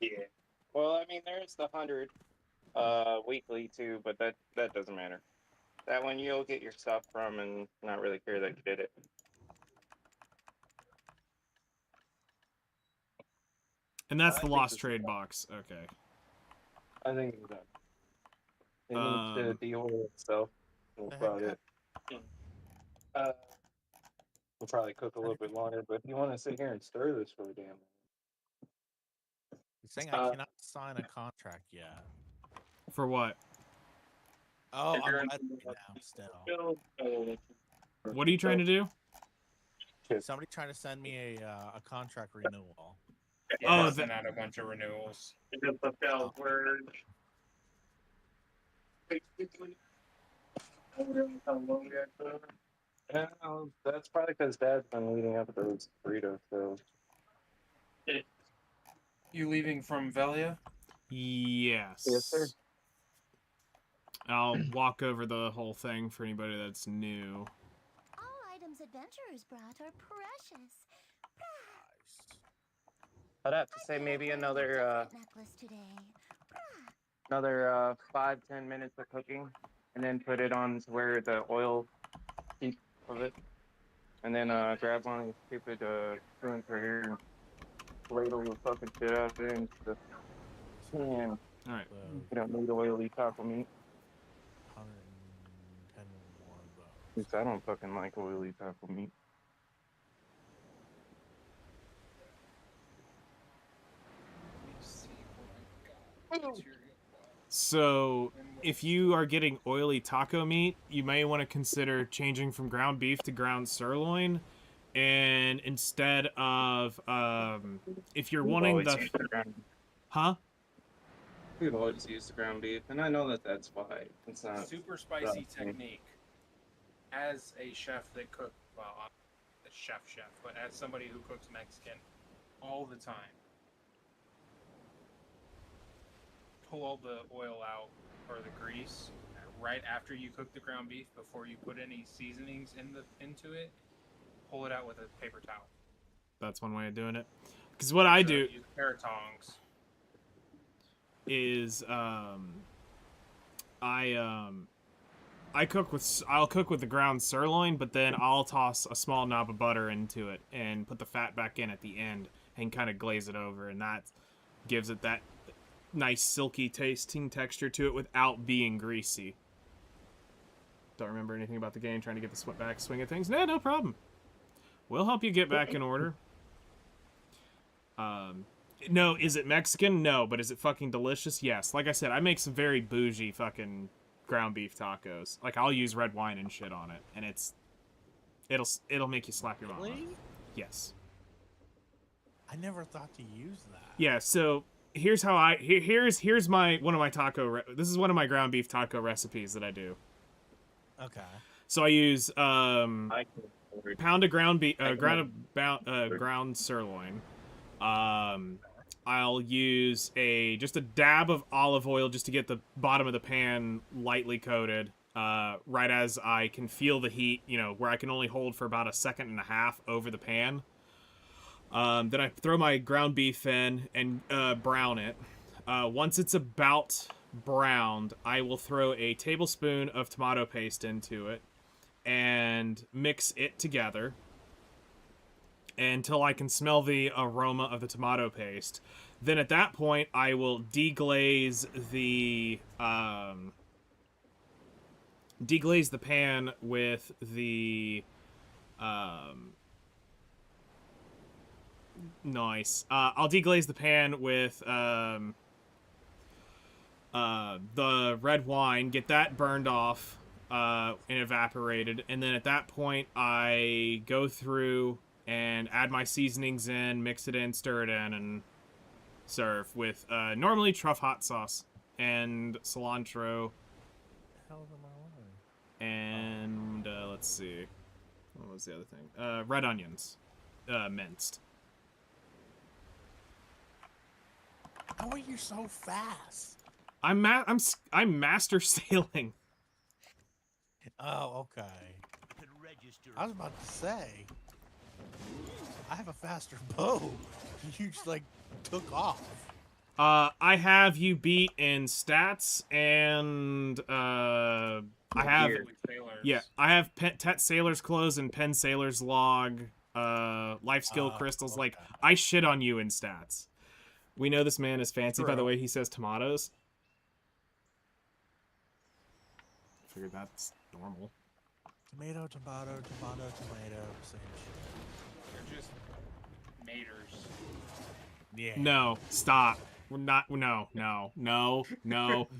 Yeah. Well, I mean, there's the 100 weekly too, but that doesn't matter. That one you'll get your stuff from and not really care that you did it. And that's the lost trade box. Okay. I think it's done. It needs to deorder itself. We'll probably cook a little bit longer, but if you want to sit here and stir this for a damn minute. You're saying I cannot sign a contract yet. For what? Oh, I'm wet right now still. What are you trying to do? Somebody trying to send me a contract renewal. Yeah, send out a bunch of renewals. Yeah, that's probably because Dad's been leading up those burritos, so. You leaving from Velia? Yes. Yes, sir. I'll walk over the whole thing for anybody that's new. All items adventurers brought are precious. I'd have to say maybe another necklace today. another 5-10 minutes of cooking, and then put it on to where the oil seeps of it, and then grab one of these stupid spoons right here and ladle the fucking shit out of it into the pan. All right. So You don't need oily taco meat. 110 more of At those. least I don't fucking like oily taco meat. So, if you are getting oily taco meat, you may want to consider changing from ground beef to ground sirloin. And instead of, if you're wanting the... Huh? We've always used the ground beef, and I know that that's why. It's not super spicy technique. As a chef that cook, well, I'm a chef, but as somebody who cooks Mexican all the time, pull all the oil out or the grease right after you cook the ground beef before you put any seasonings into it. Pull it out with a paper towel. That's one way of doing it. Because what I do use pair of tongs is I'll cook with the ground sirloin, but then I'll toss a small knob of butter into it and put the fat back in at the end and kind of glaze it over, and that gives it that nice silky tasting texture to it without being greasy. Don't remember anything about the game, trying to get the back swing of things. No problem. We'll help you get back in order. No, is it Mexican? No, but is it fucking delicious? Yes. Like I said, I make some very bougie fucking ground beef tacos. Like, I'll use red wine and shit on it, and it'll make you slap your mama. Really? Yes. I never thought to use that. Yeah, so here's how here's my one of my this is one of my ground beef taco recipes that I do. Okay. So I use pound of ground beef, ground sirloin. I'll use just a dab of olive oil just to get the bottom of the pan lightly coated, right as I can feel the heat, where I can only hold for about 1.5 seconds over the pan. Then I throw my ground beef in and brown it. Once it's about browned, I will throw a tablespoon of tomato paste into it and mix it together until I can smell the aroma of the tomato paste. Then at that point, I will deglaze the pan with the nice. I'll deglaze the pan with the red wine, get that burned off and evaporated, and then at that point I go through and add my seasonings in, mix it in, stir it in, and serve with normally truff hot sauce and cilantro. Hell am I learning? And let's see, what was the other thing? Red onions, minced. How are you so fast? I'm master sailing. Oh, okay. You can register. I was about to say, I have a faster bow. You just took off. I have you beat in stats, and I have I have Tet Sailor's Clothes and Pen Sailor's Log, Lifeskill crystals. Okay. I shit on you in stats. We know this man is fancy by the True. way he says tomatoes. Figured that's normal. Tomato, tomato, same shit. They're just maters. Yeah. No, stop. We're not. No.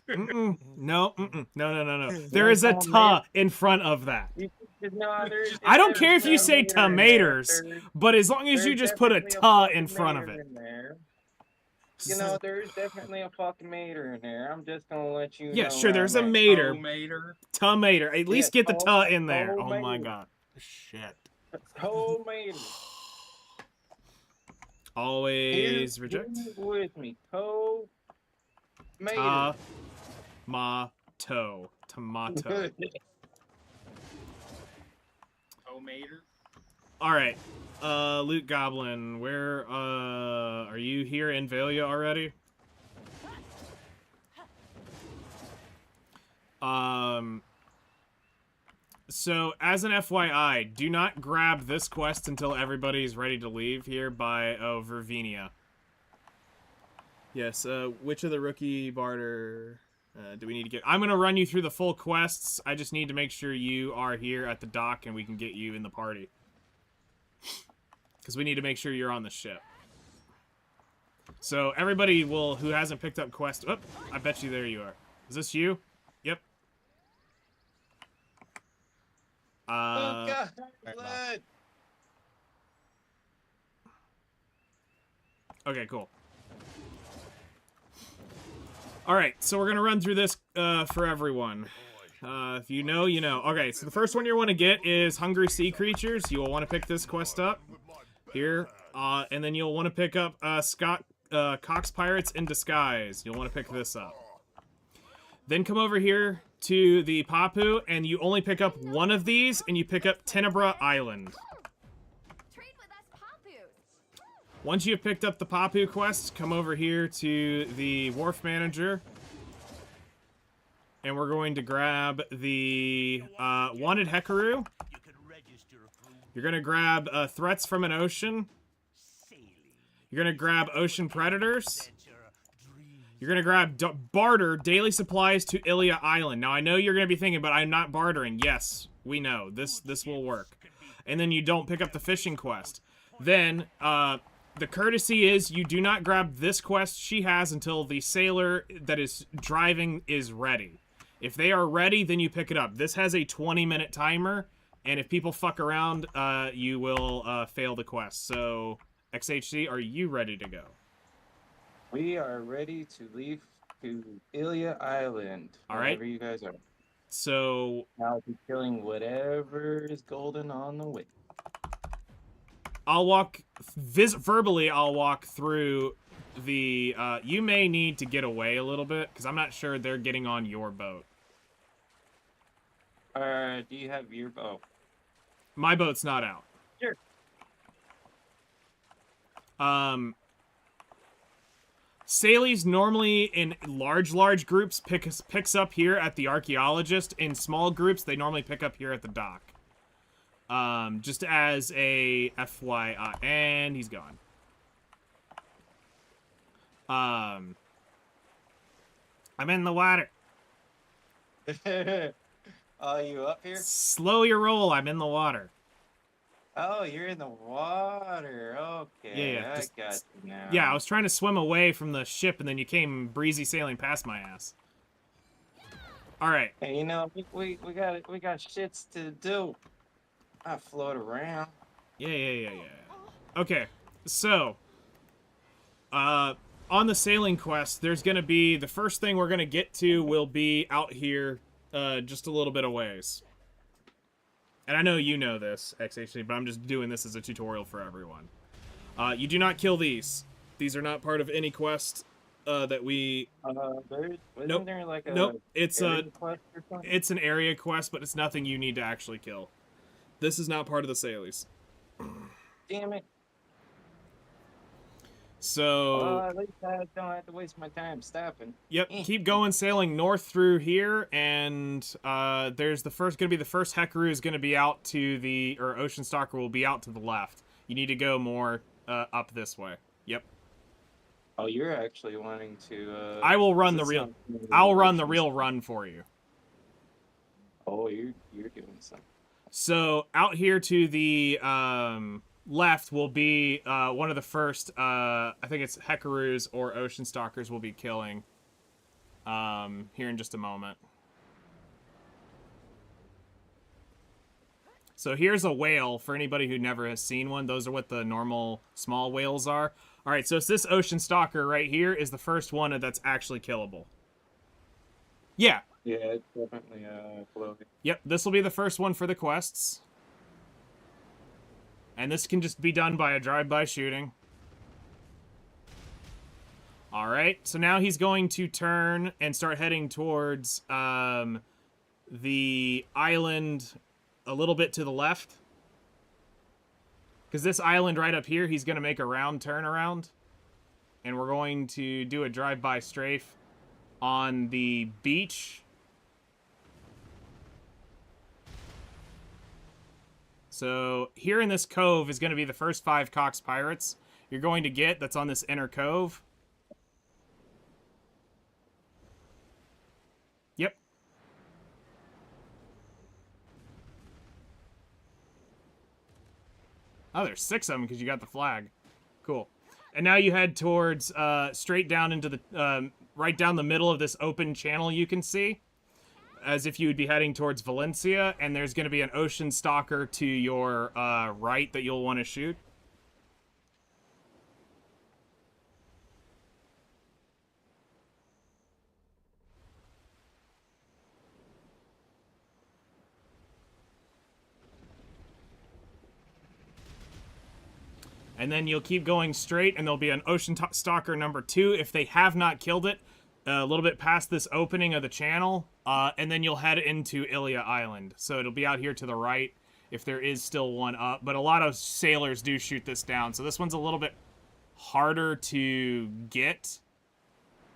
Mm-mm, no. There is a ta in front of that. I don't care if you say tomatoes, but as long as you just put a ta in front of it. There's definitely a fucking mater in there. I'm just gonna let you know. Yeah, sure, there's a mater. Mater. Tomater. At least get the ta in there. Oh, Oh my mater. god. Shit. Tomater. Always reject. With me. Tomater. Tomato. Tomato. Mater. Alright. Loot Goblin, where, are you here in Valia already? So, as an FYI, do not grab this quest until everybody's ready to leave here by Vervinia. Yes, which of the rookie barter do we need to get? I'm going to run you through the full quests. I just need to make sure you are here at the dock and we can get you in the party. Because we need to make sure you're on the ship. So, everybody who hasn't picked up quest... Oh, I bet you there you are. Is this you? Yep. Oh God! Right, Okay, cool. Alright, so we're gonna run through this for everyone. If you know, you know. Okay, so the first one you want to get is Hungry Sea Creatures. You will want to pick this quest up here. And then you'll want to pick up Cox Pirates in Disguise. You'll want to pick this up. Then come over here to the Papu, and you only pick up one of these, and you pick up Tenebra Island. Trade with us, Papus. Once you've picked up the Papu quest, come over here to the Wharf Manager. And we're going to grab the Wanted Hekaru. You're going to grab Threats from an Ocean. You're going to grab Ocean Predators. You're going to grab Barter Daily Supplies to Ilia Island. Now, I know you're going to be thinking, but I'm not bartering. Yes, we know. This will work. And then you don't pick up the Fishing quest. Then, the courtesy is you do not grab this quest she has until the sailor that is driving is ready. If they are ready, then you pick it up. This has a 20-minute timer, and if people fuck around, you will fail the quest. So, XHC, are you ready to go? We are ready to leave to Ilia Island. All right. Wherever you guys are. So I'll be killing whatever is golden on the way. I'll walk verbally. I'll walk through the. You may need to get away a little bit because I'm not sure they're getting on your boat. Do you have your boat? My boat's not out. Sure. Sailies normally in large groups picks up here at the archaeologist. In small groups, they normally pick up here at the dock. Just as a FYI, and he's gone. I'm in the water. Oh, you up here? Slow your roll. I'm in the water. Oh, you're in the water. Okay, Yeah, I got you now. Yeah, I was trying to swim away from the ship, and then you came breezy sailing past my ass. All right. Hey, you know, we got shits to do. I float around. Yeah. Okay, so on the sailing quest, there's gonna be the first thing we're gonna get to will be out here, just a little bit of ways. And I know you know this, XHC, but I'm just doing this as a tutorial for everyone. You do not kill these. These are not part of any quest that we... Wasn't there like a... Nope, it's area quest or something? it's an area quest, but it's nothing you need to actually kill. This is not part of the Sailies. Damn it. So... at least I don't have to waste my time stopping. Yep, keep going, sailing north through here, and there's gonna be the first Hekaru is gonna be out to the, or Ocean Stalker will be out to the left. You need to go more up this way. Yep. Oh, you're actually wanting to. I will run the real. I'll run the real run for you. Oh, you're doing something. So out here to the left will be one of the first. I think it's Hekarus or Ocean Stalkers will be killing. Here in just a moment. So here's a whale for anybody who never has seen one. Those are what the normal small whales are. All right, so it's this Ocean Stalker right here is the first one that's actually killable. Yeah. Yeah, it's definitely floating. Yep, this will be the first one for the quests. And this can just be done by a drive-by shooting. All right, so now he's going to turn and start heading towards the island a little bit to the left. Because this island right up here, he's going to make a round turn around. And we're going to do a drive-by strafe on the beach So here in this cove is going to be the first 5 Cox Pirates you're going to get that's on this inner cove. Yep. Oh, there's 6 of them because you got the flag. Cool. And now you head towards, straight down into the, right down the middle of this open channel you can see, as if you would be heading towards Valencia, and there's going to be an ocean stalker to your, right that you'll want to shoot. And then you'll keep going straight, and there'll be an Ocean Stalker number 2 if they have not killed it, a little bit past this opening of the channel, and then you'll head into Ilia Island. So it'll be out here to the right if there is still one up. But a lot of sailors do shoot this down, so this one's a little bit harder to get,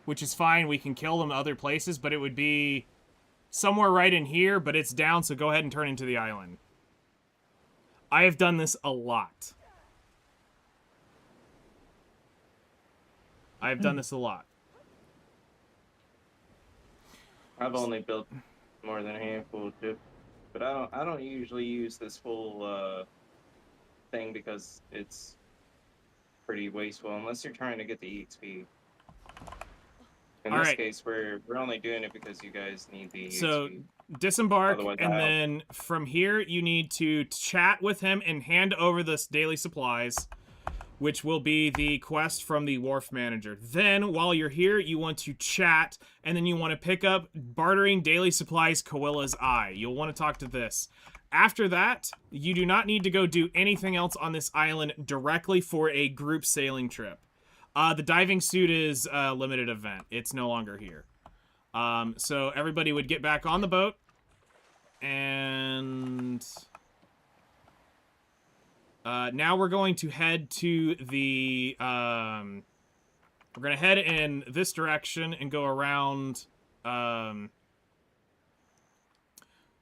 which is fine. We can kill them other places, but it would be somewhere right in here, but it's down, so go ahead and turn into the island. I have done this a lot. I've done this a lot. I've only built more than a handful of ships, but I don't usually use this full thing because it's pretty wasteful unless you're trying to get the EXP. In this case, we're only doing it because you guys need the EXP. So disembark, Otherwise, and then from here you need to chat with him and hand over this daily supplies, which will be the quest from the wharf manager. Then, while you're here, you want to chat, and then you want to pick up bartering daily supplies Coella's Eye. You'll want to talk to this. After that, you do not need to go do anything else on this island directly for a group sailing trip. The diving suit is a limited event. It's no longer here. So everybody would get back on the boat, and now we're going to head to the, we're going to head in this direction and go around, to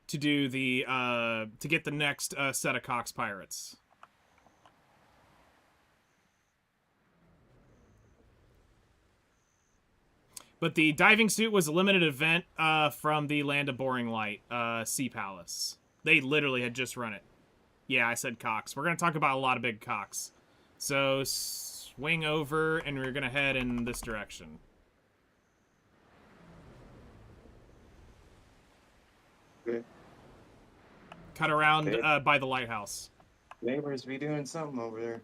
do the, to get the next, set of Cox Pirates. But the diving suit was a limited event, from the Land of Boring Light, Sea Palace. They literally had just run it. Yeah, I said Cox. We're going to talk about a lot of big Cox. So, swing over, and we're going to head in this direction. Good. Cut around by the lighthouse. Neighbors be doing something over there.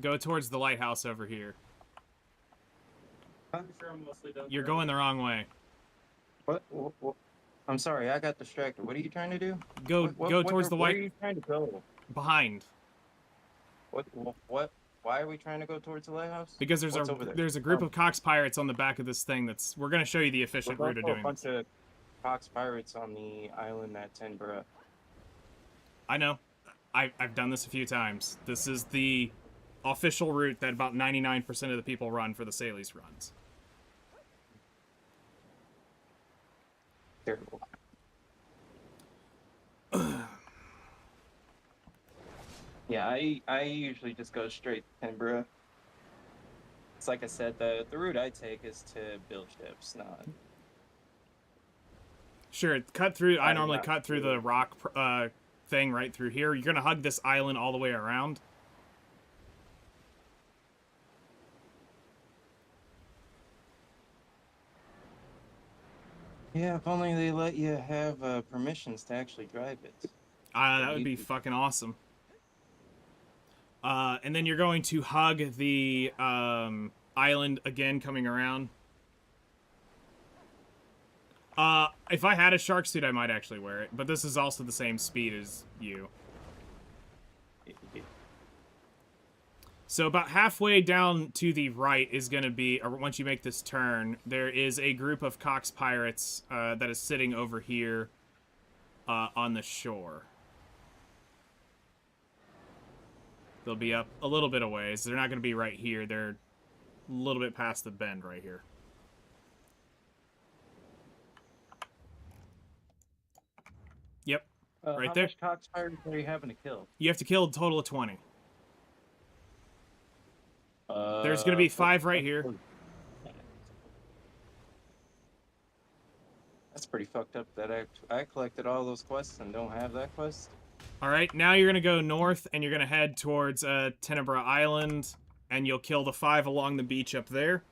Go towards the lighthouse over here. Huh? You're going the wrong way. What? I'm sorry, I got distracted. What are you trying to do? Go towards the Where white. are you trying to go? Behind. What? Why are we trying to go towards the lighthouse? Because there's What's over there? there's a group of Cox Pirates on the back of this thing that's... We're going to show you the efficient route of doing a bunch this. of Cox Pirates on the island at Tenbra. I know. I've done this a few times. This is the official route that about 99% of the people run for the Salies runs. Terrible. Yeah, I usually just go straight to Tenbra. It's like I said, the route I take is to build ships, not... Sure, cut through... I normally cut through the rock thing right through here. You're going to hug this island all the way around. Yeah, if only they let you have permissions to actually drive it. That would be fucking awesome. And then you're going to hug the island again coming around. If I had a shark suit, I might actually wear it. But this is also the same speed as you. So about halfway down to the right is going to be, or once you make this turn, there is a group of Cox Pirates that is sitting over here on the shore. They'll be up a little bit of ways. They're not going to be right here. They're a little bit past the bend right here. Yep. Right how there. much cockspires are you having to kill? You have to kill a total of 20. There's going to be 5 right here. That's pretty fucked up that I collected all those quests and don't have that quest. All right, now you're going to go north, and you're going to head towards Tenebra Island, and you'll kill the 5 along the beach up there.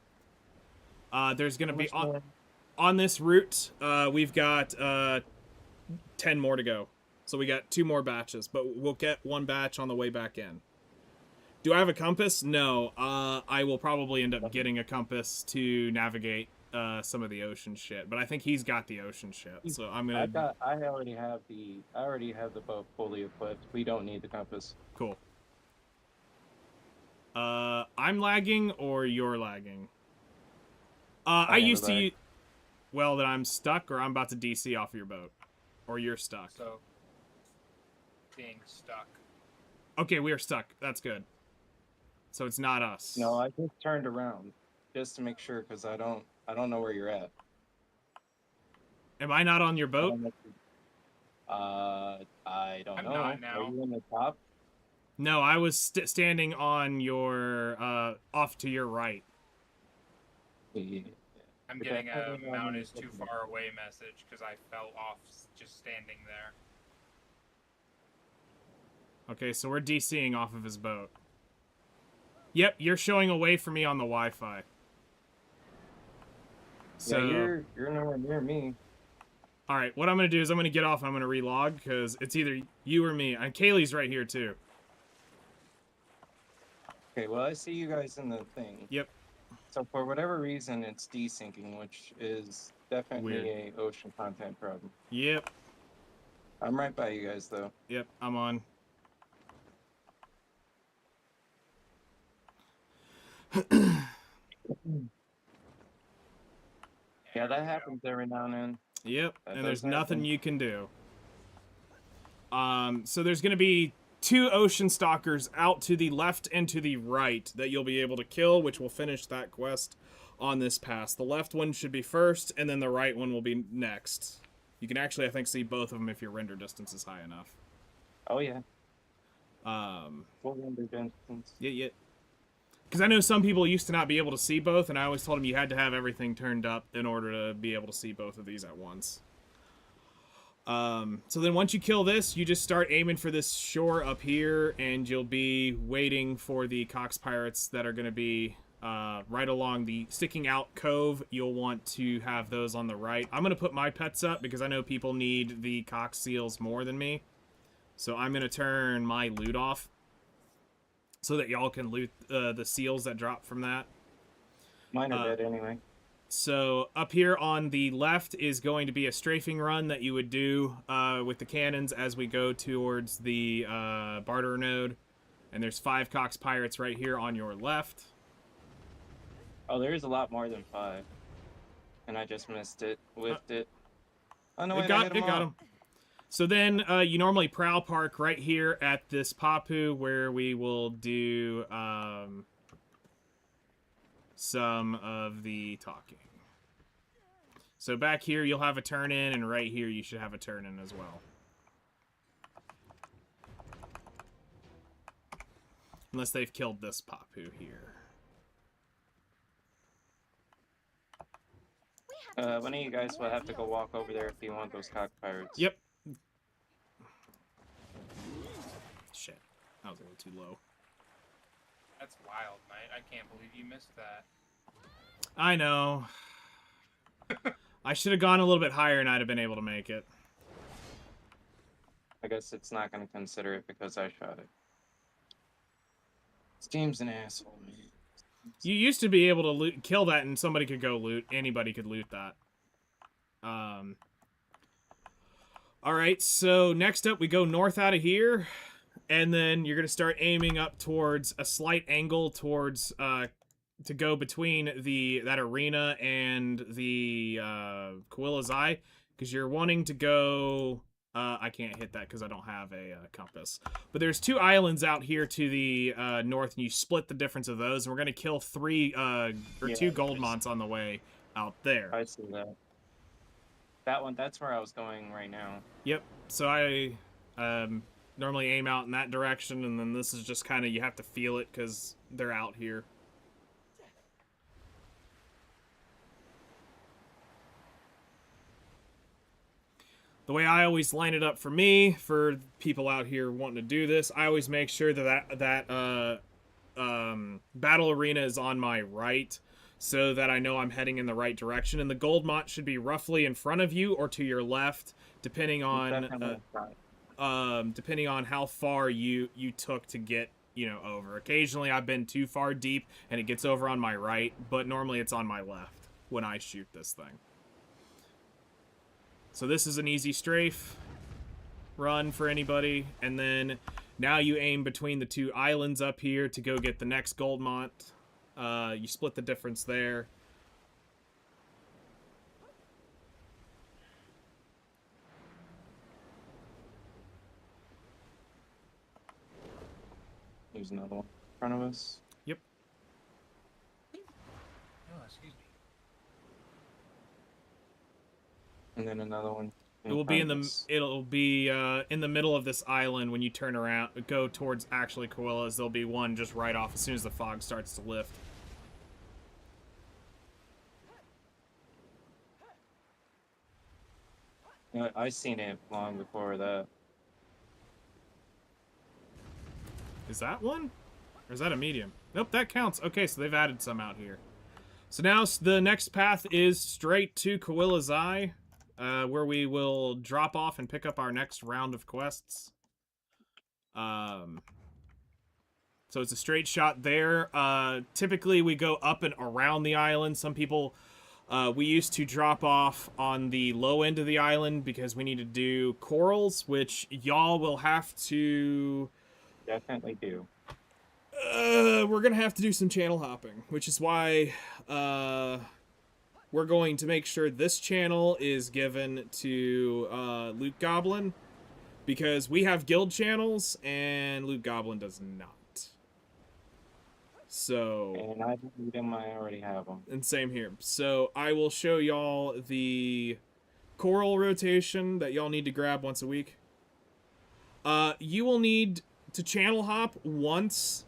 There's going to be... On this route, we've got 10 more to go. So we got 2 more batches, but we'll get 1 batch on the way back in. Do I have a compass? No. I will probably end up getting a compass to navigate some of the ocean shit, but I think he's got the ocean shit, so I'm gonna... I already have the boat fully equipped. We don't need the compass. Cool. I'm lagging or you're lagging? I used to... Well, then I'm stuck or I'm about to DC off your boat. Or you're stuck. So, being stuck. Okay, we are stuck. That's good. So it's not us. No, I just turned around just to make sure because I don't know where you're at. Am I not on your boat? I don't I'm know. not now. Are you in the top? No, I was standing on your off to your right. Yeah. I'm getting a mount is too far away message because I fell off just standing there. Okay, so we're DCing off of his boat. Yep, you're showing away from me on the Wi-Fi. So Yeah, you're nowhere near me. all right, what I'm gonna do is I'm gonna get off. And I'm gonna relog because it's either you or me. And Kaylee's right here too. Okay, well I see you guys in the thing. Yep. So for whatever reason, it's desyncing, which is definitely a ocean content problem. Yep. I'm right by you guys though. Yep, I'm on. Yeah, that happens every now and then. Yep, That and there's does nothing happen. you can do. So there's going to be 2 ocean stalkers out to the left and to the right that you'll be able to kill, which will finish that quest on this pass. The left one should be first, and then the right one will be next. You can actually, I think, see both of them if your render distance is high enough. Oh yeah. Full render distance. Yeah. Because I know some people used to not be able to see both, and I always told them you had to have everything turned up in order to be able to see both of these at once. So then once you kill this, you just start aiming for this shore up here, and you'll be waiting for the Cox Pirates that are going to be right along the sticking out cove. You'll want to have those on the right. I'm going to put my pets up because I know people need the Cox Seals more than me. So I'm going to turn my loot off so that y'all can loot the seals that drop from that. Mine are dead anyway. So up here on the left is going to be a strafing run that you would do with the cannons as we go towards the barter node. And there's 5 Cox Pirates right here on your left. Oh, there is a lot more than 5. And I just missed it. Whiffed it. Oh no, It got him. So then you normally prowl park right here at this Papu where we will do some of the talking. So back here you'll have a turn in, and right here you should have a turn in as well. Unless they've killed this Papu here. One of you guys will have to go walk over there if you want those Cox Pirates. Yep. Shit. That was a little too low. That's wild, mate. I can't believe you missed that. I know. I should have gone a little bit higher and I'd have been able to make it. I guess it's not going to consider it because I shot it. This game's an asshole, man. You used to be able to kill that and somebody could go loot. Anybody could loot that. Alright, so next up we go north out of here. And then you're going to start aiming up towards a slight angle towards, to go between that arena and the Koila's Eye. Because you're wanting to go... I can't hit that because I don't have a compass. But there's 2 islands out here to the north, and you split the difference of those. And we're going to kill 2 Goldmonts on the way out there. I see that. That one, that's where I was going right now. Yep. so I normally aim out in that direction, and then this is just kind of, you have to feel it because they're out here. The way I always line it up for me, for people out here wanting to do this, I always make sure that battle arena is on my right, so that I know I'm heading in the right direction. And the gold mont should be roughly in front of you or to your left, depending on how far you took to get, over. Occasionally I've been too far deep and it gets over on my right, but normally it's on my left when I shoot this thing. So this is an easy strafe run for anybody, and then now you aim between the two islands up here to go get the next gold mont. You split the difference there. There's another one in front of us. Yep. Oh, excuse me. And then another one. It'll be in the middle of this island when you turn around, go towards actually Koilas. There'll be one just right off as soon as the fog starts to lift. I seen it long before that. Is that one? Or is that a medium? Nope, that counts. Okay, so they've added some out here. So now the next path is straight to Koila's Eye, where we will drop off and pick up our next round of quests. So it's a straight shot there. Typically, we go up and around the island. Some people, we used to drop off on the low end of the island because we need to do corals, which y'all will have to... Definitely do. We're gonna have to do some channel hopping, which is why we're going to make sure this channel is given to Loot Goblin, because we have guild channels and Loot Goblin does not. So, and I don't need them. I already have them. And same here. So I will show y'all the coral rotation that y'all need to grab once a week. You will need to channel hop once,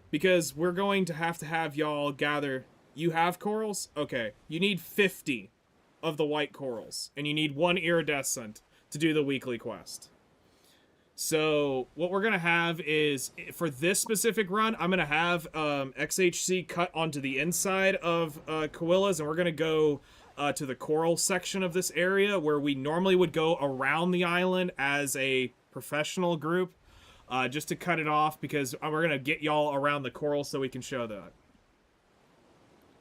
because we're going to have y'all gather. You have corals? Okay. You need 50 of the white corals, and you need 1 iridescent to do the weekly quest. So what we're going to have is, for this specific run, I'm going to have XHC cut onto the inside of Koilas, and we're going to go to the coral section of this area, where we normally would go around the island as a professional group. Just to cut it off, because we're going to get y'all around the coral so we can show that.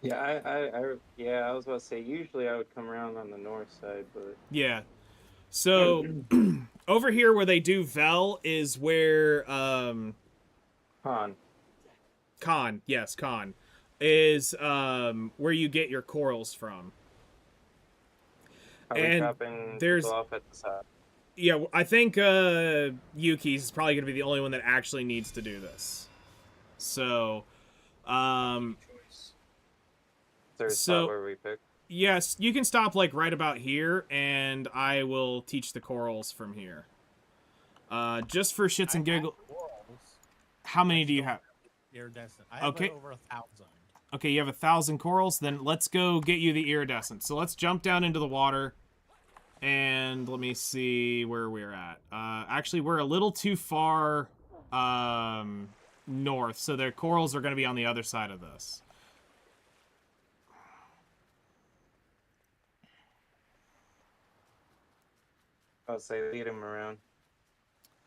Yeah, I was about to say, usually I would come around on the north side, but... Yeah. So, over here where they do Vel is where, Khan, yes, Khan, is, where you get your corals from. probably dropping people off at the side. Yeah, I think Yuki's is probably going to be the only one that actually needs to do this. So, Is there a spot where we pick? Yes, you can stop like right about here, and I will teach the corals from here. Just for shits and giggles. How many do you have? Iridescent. I have over 1,000. Okay, you have 1,000 corals. Then let's go get you the iridescent. So let's jump down into the water. And let me see where we're at. Actually, we're a little too far north, so their corals are going to be on the other side of this. I'll say lead them around.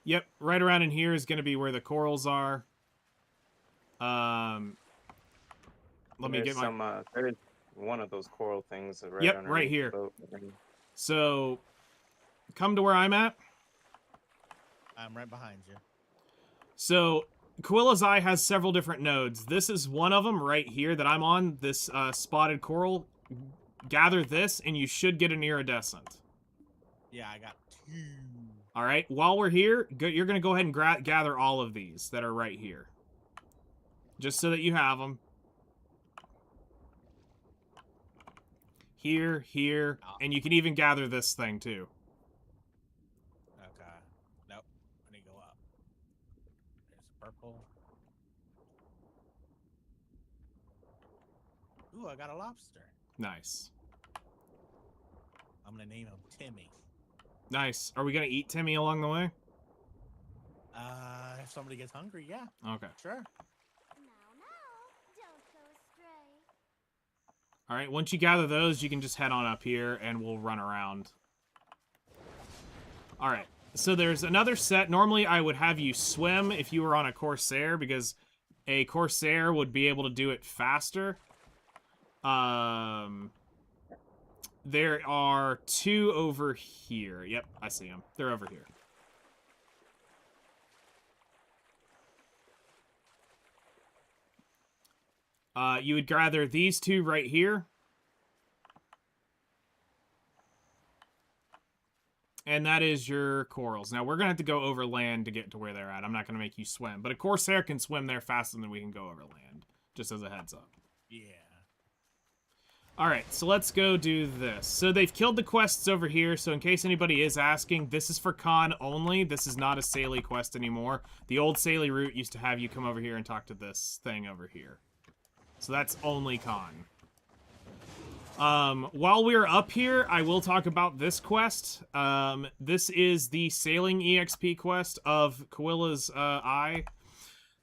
Yep, right around in here is going to be where the corals are. Let me get my... there's one of those coral things right Yep, right here. So, come to where I'm at. I'm right behind you. So, Koila's Eye has several different nodes. This is one of them right here that I'm on, this spotted coral. Gather this, and you should get an iridescent. Yeah, I got 2. All right, while we're here, you're going to go ahead and gather all of these that are right here. Just so that you have them. Here, and you can even gather this thing too. Ooh, I got a lobster. Nice. I'm gonna name him Timmy. Nice. Are we gonna eat Timmy along the way? If somebody gets hungry, yeah, Okay. sure. Now, don't go astray. All right. Once you gather those, you can just head on up here, and we'll run around. All right. So there's another set. Normally, I would have you swim if you were on a Corsair, because a Corsair would be able to do it faster. There are 2 over here. Yep, I see them. They're over here. You would gather these 2 right here. And that is your corals. Now, we're going to have to go over land to get to where they're at. I'm not going to make you swim. But a Corsair can swim there faster than we can go over land. Just as a heads up. Yeah. Alright, so let's go do this. So they've killed the quests over here, so in case anybody is asking, this is for con only. This is not a Saley quest anymore. The old Saley route used to have you come over here and talk to this thing over here. So that's only con. While we're up here, I will talk about this quest. This is the Sailing EXP quest of Quilla's Eye.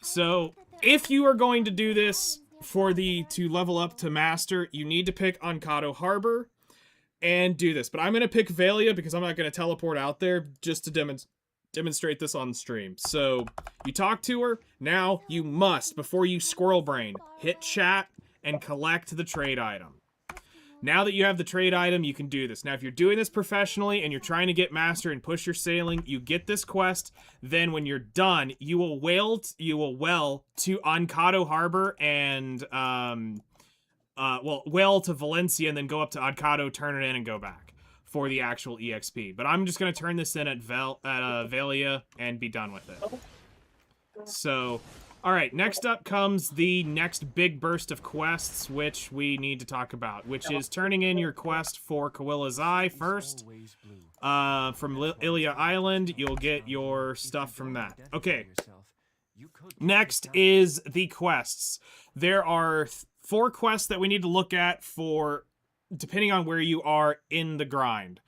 So, if you are going to do this to level up to Master, you need to pick Ancado Harbor and do this. But I'm going to pick Valia because I'm not going to teleport out there just to demonstrate this on stream. So, you talk to her. Now, you must, before you squirrel brain, hit chat and collect the trade item. Now that you have the trade item, you can do this. Now, if you're doing this professionally and you're trying to get Master and push your sailing, you get this quest. Then when you're done, you will whale to Ancado Harbor and, whale to Valencia and then go up to Ancado, turn it in, and go back for the actual EXP. But I'm just going to turn this in at Valia and be done with it. So... Alright, next up comes the next big burst of quests, which we need to talk about, which is turning in your quest for Quilla's Eye first. From Ilia Island, you'll get your stuff from that. Okay, next is the quests. There are 4 quests that we need to look at for, depending on where you are in the grind.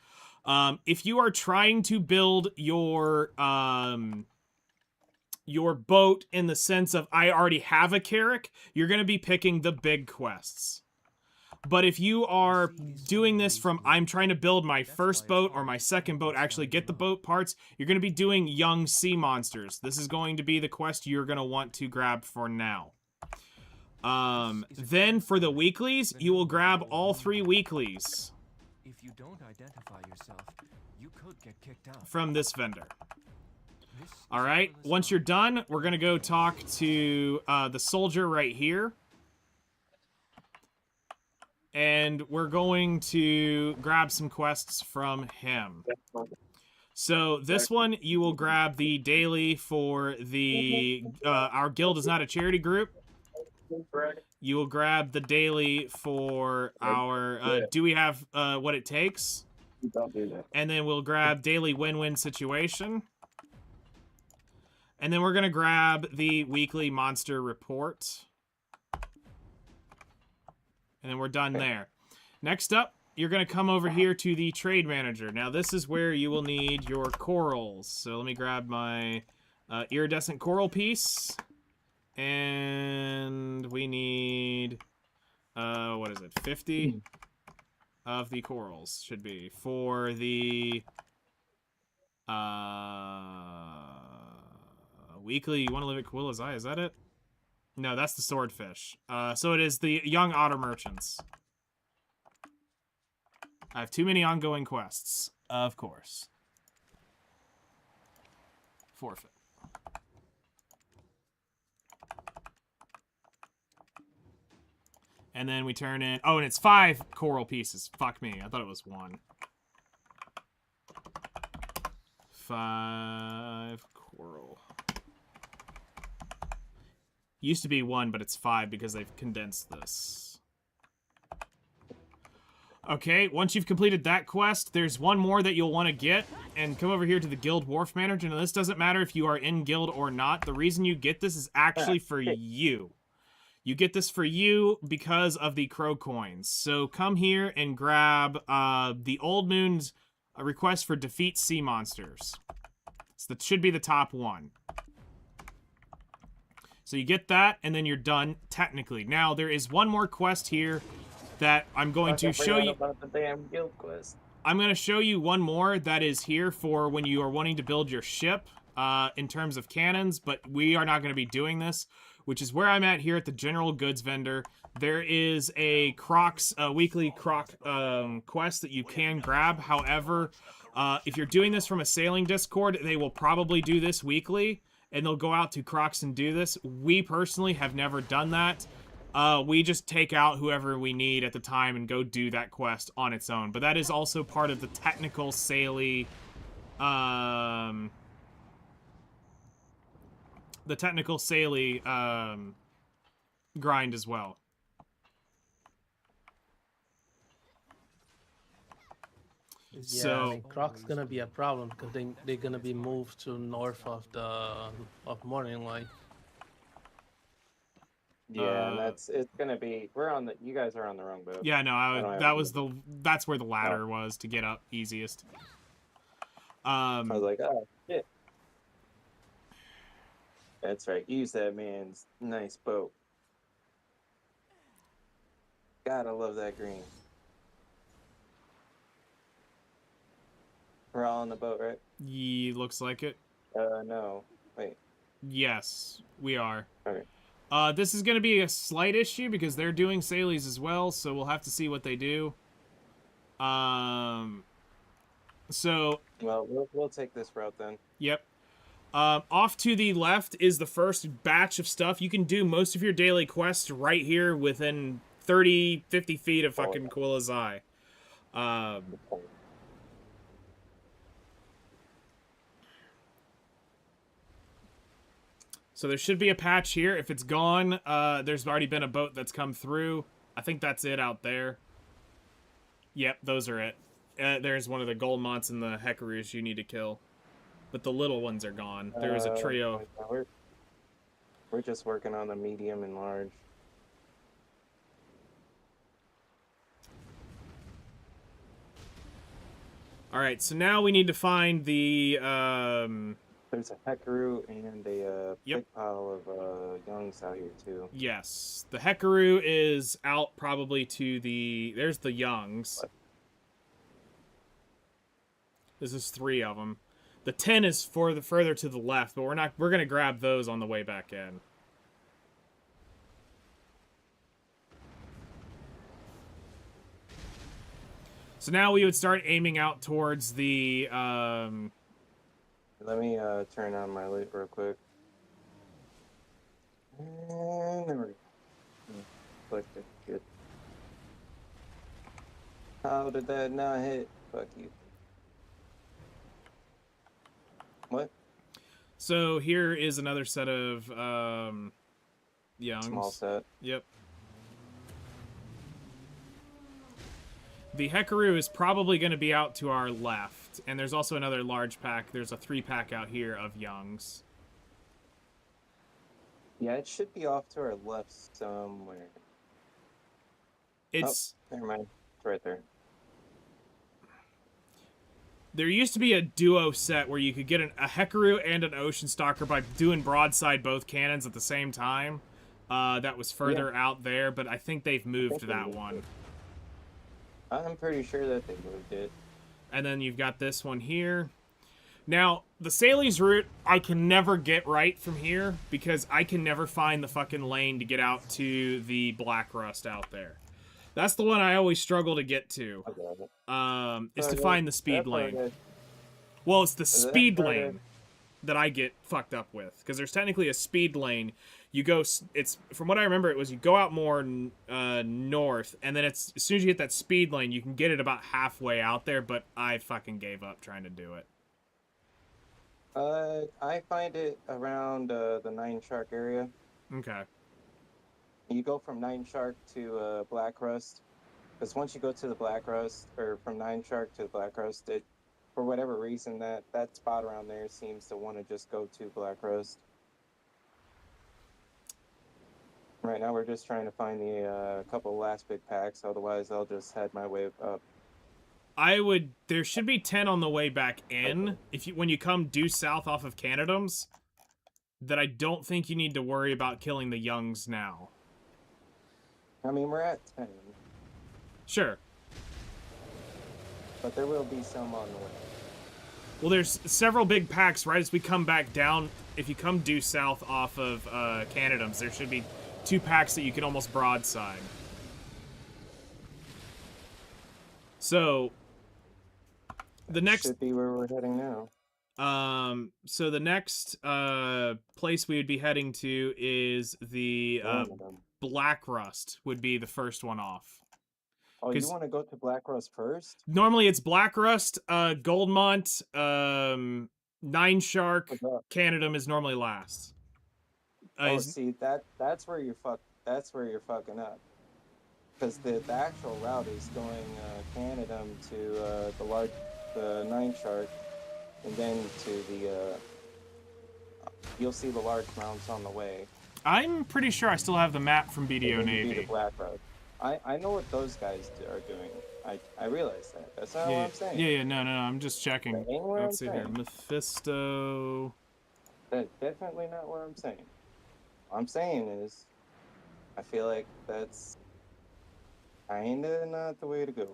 If you are trying to build your boat in the sense of I already have a Carrack, you're going to be picking the big quests. But if you are doing this from I'm trying to build my first boat or my second boat, actually get the boat parts, you're going to be doing young sea monsters. This is going to be the quest you're going to want to grab for now. Then for the weeklies, you will grab all 3 weeklies. If you don't identify yourself, you could get kicked out. From this vendor. Alright, once you're done, we're going to go talk to the soldier right here. And we're going to grab some quests from him. So this one, you will grab the daily for the... our guild is not a charity group. You will grab the daily for our... do we have what it takes? And then we'll grab daily win-win situation. And then we're going to grab the weekly monster report. And then we're done there. Next up, you're going to come over here to the trade manager. Now, this is where you will need your corals. So let me grab my iridescent coral piece. And we need, what is it, 50 of the corals, should be, for the weekly. You want to live at Quilla's Eye, is that it? No, that's the swordfish. So it is the young otter merchants. I have too many ongoing quests, of course. Forfeit. And then we turn in... Oh, and it's 5 coral pieces. Fuck me. I thought it was 1. 5 coral. Used to be 1, but it's 5 because they've condensed this. Okay, once you've completed that quest, there's one more that you'll want to get, and come over here to the Guild Wharf Manager. Now, this doesn't matter if you are in Guild or not. The reason you get this is actually for you. You get this for you because of the crow coins. So come here and grab the Old Moon's request for defeat sea monsters. So that should be the top one. So you get that, and then you're done, technically. Now, there is one more quest here that I'm going to show you. About the damn guild quest. I'm going to show you one more that is here for when you are wanting to build your ship in terms of cannons, but we are not going to be doing this, which is where I'm at here at the general goods vendor. There is a Crocs, weekly Croc quest that you can grab. However, if you're doing this from a sailing Discord, they will probably do this weekly, and they'll go out to Crocs and do this. We personally have never done that. We just take out whoever we need at the time and go do that quest on its own. But that is also part of the technical Saily, grind as well. Yeah, So I mean, Croc's gonna be a problem because they're gonna be moved to north of Morning Light. Yeah, and it's gonna be. You guys are on the wrong boat. Yeah, no, I don't have that's where the ladder was to get up easiest. I was like, oh shit. That's right. Use that man's nice boat. Gotta love that green. We're all on the boat, right? Yeah, looks like it. No. Wait. Yes, we are. Okay. This is going to be a slight issue because they're doing Sailies as well, so we'll have to see what they do. So... Well, we'll take this route then. Yep. Off to the left is the first batch of stuff. You can do most of your daily quests right here within 30, 50 feet of fucking Quilla's Eye. So there should be a patch here. If it's gone, there's already been a boat that's come through. I think that's it out there. Yep, those are it. There's one of the Goldmots and the Heckaroos you need to kill. But the little ones are gone. There is a trio. We're just working on the medium and large. Alright, so now we need to find the... There's a Heckaroo and a big pile of youngs out here too. Yes. The Heckaroo is out probably to the... There's the youngs. What? This is 3 of them. The 10 is for the further to the left, but we're gonna grab those on the way back in. So now we would start aiming out towards the Let me turn on my light real quick. And there we go. Clicked it. Good. How did that not hit? Fuck you. What? So here is another set of youngs. Small set. Yep. The Heckaroo is probably going to be out to our left, and there's also another large pack. There's a 3-pack out here of youngs. Yeah, it should be off to our left somewhere. It's... Oh, never mind. It's right there. There used to be a duo set where you could get a Heckaroo and an Ocean Stalker by doing broadside both cannons at the same time. That was further out there, but I think they've moved that one. I'm pretty sure that they moved it. And then you've got this one here. Now, the Sailies route, I can never get right from here because I can never find the fucking lane to get out to the Black Rust out there. That's the one I always struggle to get to. Is to find the speed lane. Well, it's the speed lane that I get fucked up with because there's technically a speed lane. You go, it's from what I remember, it was you go out more north, and then it's as soon as you hit that speed lane, you can get it about halfway out there. But I fucking gave up trying to do it. I find it around the Nine Shark area. Okay. You go from Nine Shark to Black Rust, because once you go to the Black Rust, or from Nine Shark to Black Rust, it, for whatever reason, that spot around there seems to want to just go to Black Rust. Right now, we're just trying to find the couple last big packs. Otherwise, I'll just head my way up. There should be 10 on the way back in. If you when you come due south off of Canadums, that I don't think you need to worry about killing the youngs now. I mean, we're at 10. Sure. But there will be some on the way. Well, there's several big packs right as we come back down. If you come due south off of Canadums, there should be 2 packs that you can almost broadside. So, the next should be where we're heading now. So the next place we would be heading to is the Black Rust would be the first one off. Oh, you want to go to Black Rust first? Normally it's Black Rust, Goldmont, Nine Shark, Canadum is normally last. See, that's where you're fucking up. Because the actual route is going Canadum to the Nine Shark, and then to the you'll see the large mounts on the way. I'm pretty sure I still have the map from BDO Navy. The Black Road. I know what those guys are doing. I realize that. That's not what I'm saying. Yeah, no, I'm just checking. Let's see here. Mephisto. That's definitely not what I'm saying. What I'm saying is, I feel like that's kinda not the way to go.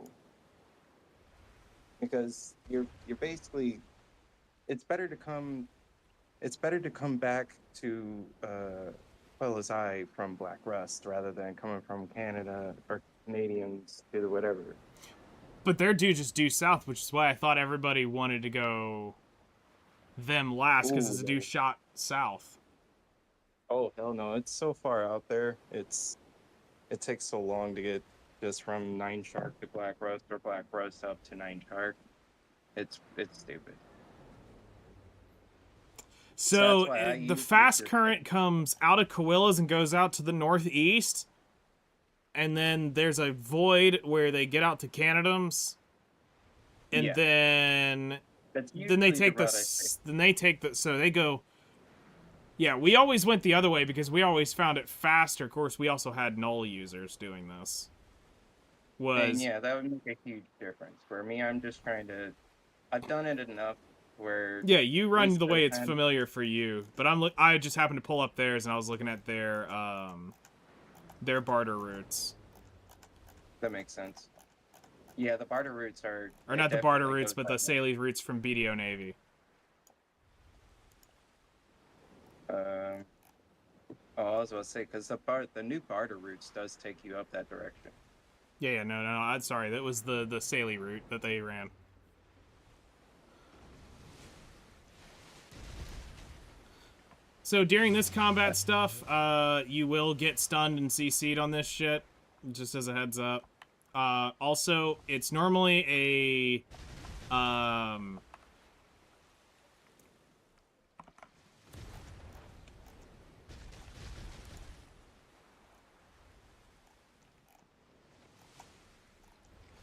Because you're basically, it's better to come back to I from Black Rust rather than coming from Canada or Canadians to the whatever. But they're due south, which is why I thought everybody wanted to go them last, because it's a due shot south. Oh hell no! It's so far out there. It takes so long to get just from Nine Shark to Black Rust or Black Rust up to Nine Shark. It's stupid. So the fast current comes out of Coahuilas and goes out to the northeast, and then there's a void where they get out to Canadums, and then they take so they go. Yeah, we always went the other way because we always found it faster. Of course, we also had null users doing this. And yeah, that would make a huge difference. For me, I'm just trying to. I've done it enough. Where you run the way it's familiar for you, but I just happened to pull up theirs and I was looking at their barter routes. That makes sense. Yeah, the barter routes are not the barter routes, but the Saley routes from BDO Navy. I was about to say because the new barter routes does take you up that direction. Yeah, no, I'm sorry, that was the Saley route that they ran. So during this combat stuff, you will get stunned and CC'd on this shit, just as a heads up. Also, it's normally a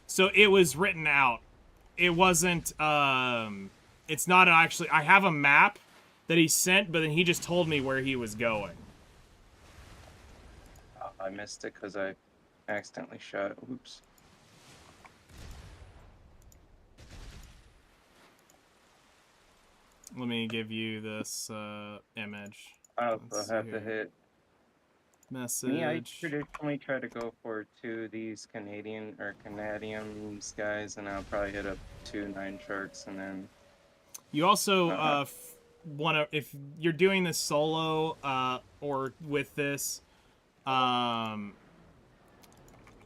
so it was written out. It wasn't it's not actually, I have a map that he sent, but then he just told me where he was going. I missed it because I accidentally shot. Oops. Let me give you this image. I also have to hit message. Me, I traditionally try to go for 2 of these Canadians guys, and I'll probably hit up 2 Nine Sharks, and then. You also want to, if you're doing this solo or with this,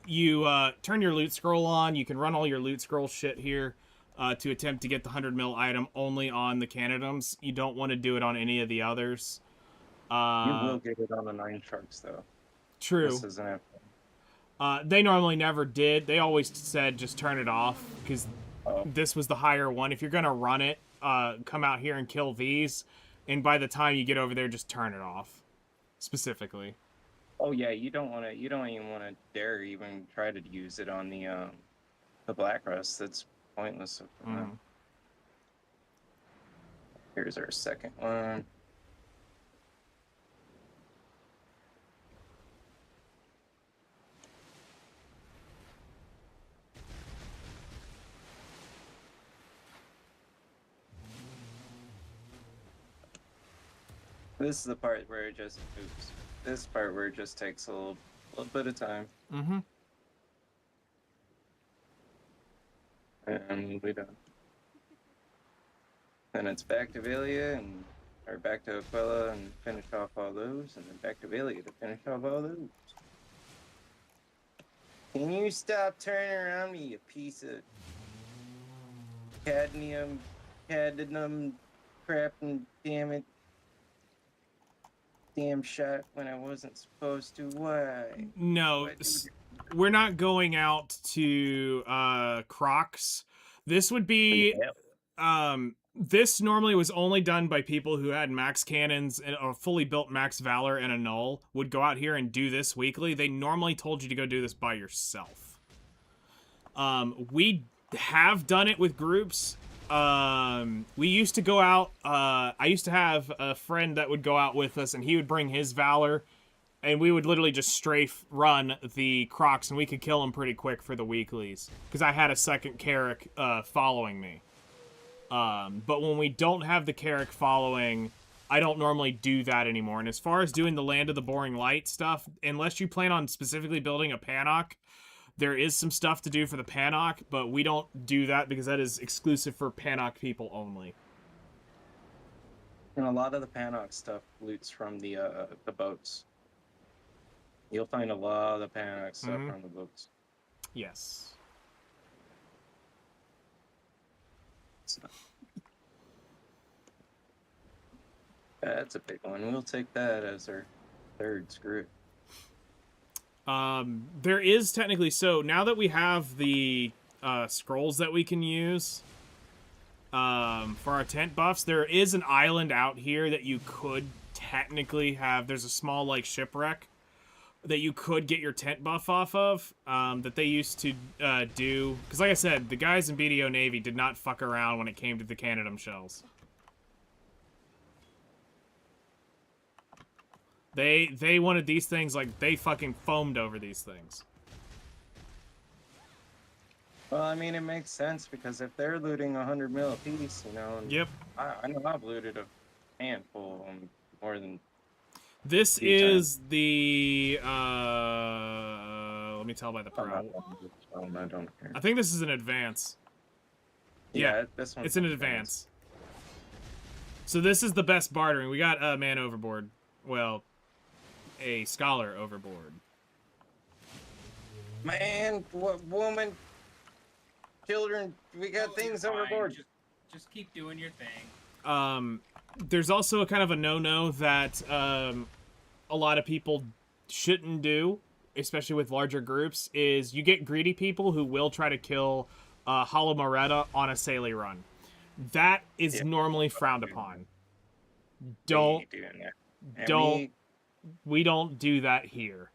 you turn your loot scroll on. You can run all your loot scroll shit here to attempt to get the 100 mil item only on the Canadums. You don't want to do it on any of the others. You will get it on the Nine Sharks, though. True. This isn't it. They normally never did. They always said just turn it off because this was the higher one. If you're gonna run it, come out here and kill these, and by the time you get over there, just turn it off. Specifically. Oh yeah, you don't even want to dare even try to use it on the Black Rust. That's pointless. Here's our second one. This is the part where it just oops. This part where it just takes a little bit of time. Mm-hmm. And we done. Then it's back to Velia and or back to Aquila and finish off all those, and then back to Velia to finish off all those. Can you stop turning around me, you piece of cadmium crap, and damn it. Damn shot when I wasn't supposed to. Why? No, Why do we're not going out to Crocs. This would be this normally was only done by people who had max cannons and a fully built max valor and a null would go out here and do this weekly. They normally told you to go do this by yourself. We have done it with groups. We used to go out, I used to have a friend that would go out with us and he would bring his valor and we would literally just strafe run the Crocs and we could kill them pretty quick for the weeklies because I had a second Carrick following me. But when we don't have the Carrick following, I don't normally do that anymore. And as far as doing the Land of the Boring Light stuff, unless you plan on specifically building a Panok, there is some stuff to do for the Panok, but we don't do that because that is exclusive for Panok people only. And a lot of the Panok stuff loots from the boats. You'll find a lot of the Panok stuff from the boats. Yes. So. That's a big one. We'll take that as our third screw. There is technically, so now that we have the scrolls that we can use for our tent buffs, there is an island out here that you could technically have. There's a small like shipwreck that you could get your tent buff off of that they used to do. Because like I said, the guys in BDO Navy did not fuck around when it came to the Canadum shells. They wanted these things, like, they fucking foamed over these things. Well, I mean, it makes sense, because if they're looting 100 mil a piece, you know... Yep. I know I've looted a handful of them more than... This is the, let me tell by the pro. I don't care. I think this is an advance. Yeah, this one's it's an advance. So this is the best bartering. We got a man overboard. Well... a scholar overboard. Man, woman, children, we got things overboard. Just keep doing your thing. There's also a kind of a no-no that a lot of people shouldn't do, especially with larger groups, is you get greedy people who will try to kill Hollow Moretta on a Saily run. That is normally frowned upon. We don't do that here.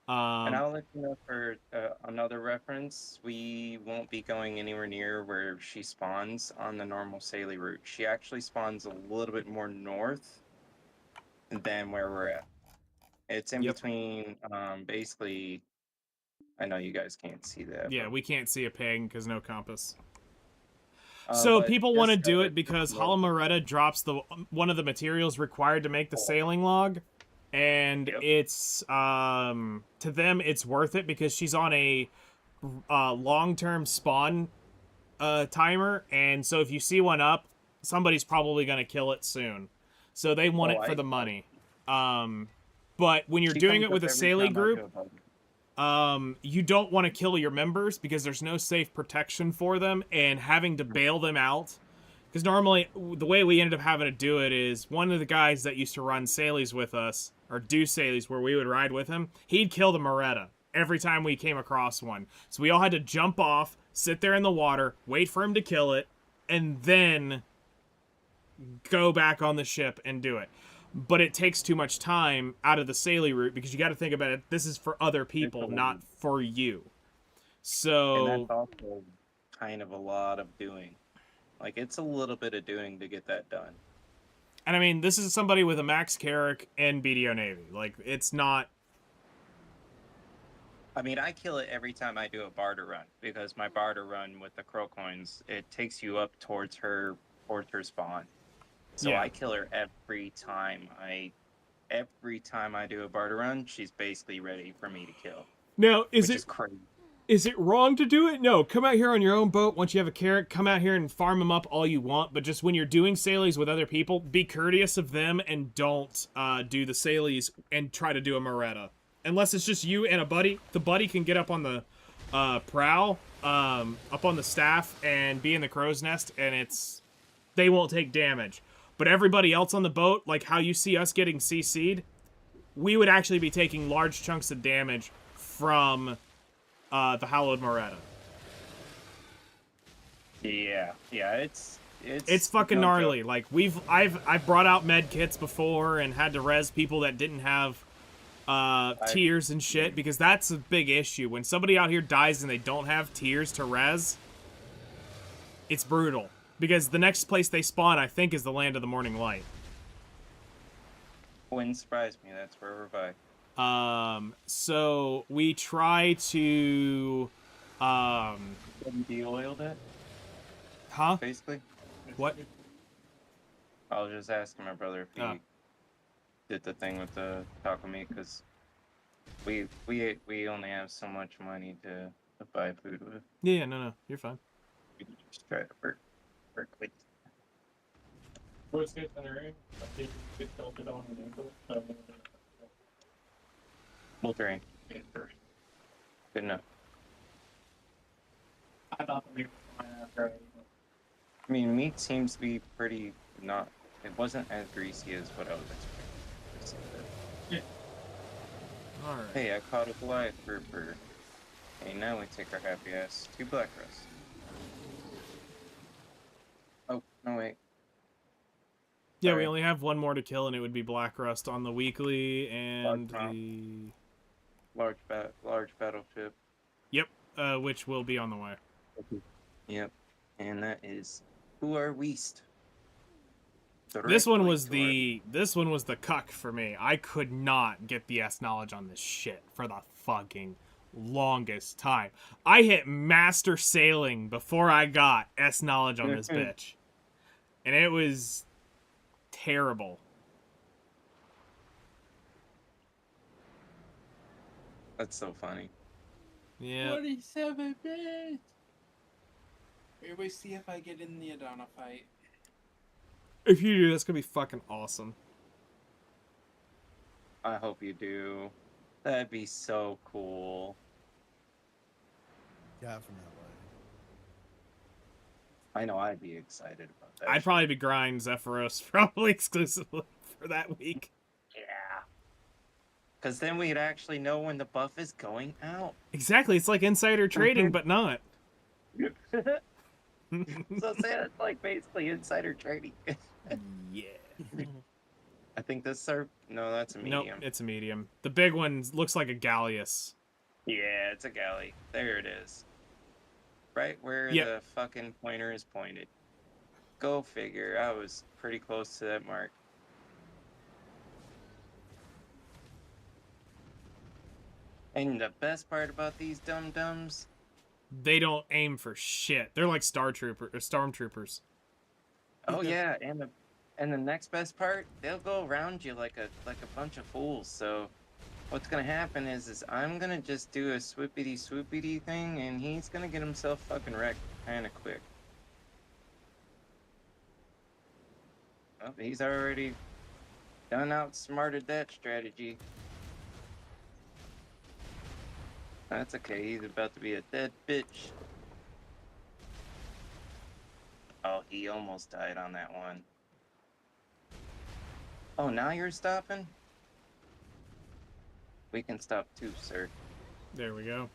And I'll let you know for another reference, we won't be going anywhere near where she spawns on the normal Saily route. She actually spawns a little bit more north than where we're at. It's in between, basically, I know you guys can't see that. Yeah, we can't see a ping because no compass. So people want to do it because Hollow Moretta drops one of the materials required to make the sailing log. And it's to them it's worth it because she's on a long-term spawn timer, and so if you see one up, somebody's probably gonna kill it soon. So they want it for the money. But when you're doing it with a Saily group, you don't want to kill your members because there's no safe protection for them, and having to bail them out. Because normally, the way we ended up having to do it is one of the guys that used to run Sailies with us, or do Sailies where we would ride with him, he'd kill the Moretta every time we came across one. So we all had to jump off, sit there in the water, wait for him to kill it, and then go back on the ship and do it. But it takes too much time out of the Saily route because you got to think about it, this is for other people, not for you. So... and that's also kind of a lot of doing. Like, it's a little bit of doing to get that done. And I mean, this is somebody with a max Carrick and BDO Navy. Like, it's not... I mean, I kill it every time I do a barter run, because my barter run with the crow coins, it takes you up towards her spawn. So Yeah. I kill her every time I do a barter run. She's basically ready for me to kill, Now, which is crazy. is it wrong to do it? No, come out here on your own boat. Once you have a carrot, come out here and farm them up all you want. But just when you're doing salies with other people, be courteous of them and don't do the salies and try to do a Moretta. Unless it's just you and a buddy. The buddy can get up on the prow, up on the staff, and be in the crow's nest, and they won't take damage. But everybody else on the boat, like how you see us getting CC'd, we would actually be taking large chunks of damage from the Hallowed Moretta. Yeah, it's fucking no gnarly. joke. Like I've brought out med kits before and had to res people that didn't have tears and shit, because that's a big issue. When somebody out here dies and they don't have tears to res, it's brutal. Because the next place they spawn, I think, is the Land of the Morning Light. Wouldn't surprise me. That's where we're by. So we try to De-oiled it, huh? basically. What? I was just asking my brother if he did the thing with the taco meat, because we only have so much money to buy food with. Yeah, no, you're fine. We can just try to work with. Full terrain. Good enough. I mean, meat seems to be pretty not. It wasn't as greasy as what I was expecting. Alright. Hey, I caught a Goliath grouper. Hey, now we take our happy ass to Black Rust. Oh, no, wait. Yeah, Sorry. we only have one more to kill, and it would be Black Rust on the weekly, and Large battleship. Yep, which will be on the way. Yep. And that is Who Are Weast. This one was the cuck for me. I could not get the S knowledge on this shit for the fucking longest time. I hit master sailing before I got S knowledge on this bitch. And it was terrible. That's so funny. Yeah. 47 bits. Everybody see if I get in the Adana fight. If you do, that's gonna be fucking awesome. I hope you do. That'd be so cool. Yeah, from that way. I know I'd be excited about that. I'd probably be grind Zephyros probably exclusively for that week. Yeah. Because then we'd actually know when the buff is going out. Exactly, it's like insider trading, but not. So say it's like basically insider trading. Yeah. I think this are no, that's a medium. Nope, it's a medium. The big one looks like a Gallius. Yeah, it's a galley. There it is. Right where Yep. the fucking pointer is pointed. Go figure. I was pretty close to that mark. And the best part about these dum-dums, They don't aim for shit. They're like stormtroopers. oh yeah, and the next best part, they'll go around you like a bunch of fools. So what's gonna happen is I'm gonna just do a swoopity swoopity thing, and he's gonna get himself fucking wrecked kind of quick. Oh, he's already done outsmarted that strategy. That's okay. He's about to be a dead bitch. Oh, he almost died on that one. Oh, now you're stopping? We can stop too, sir. There we go.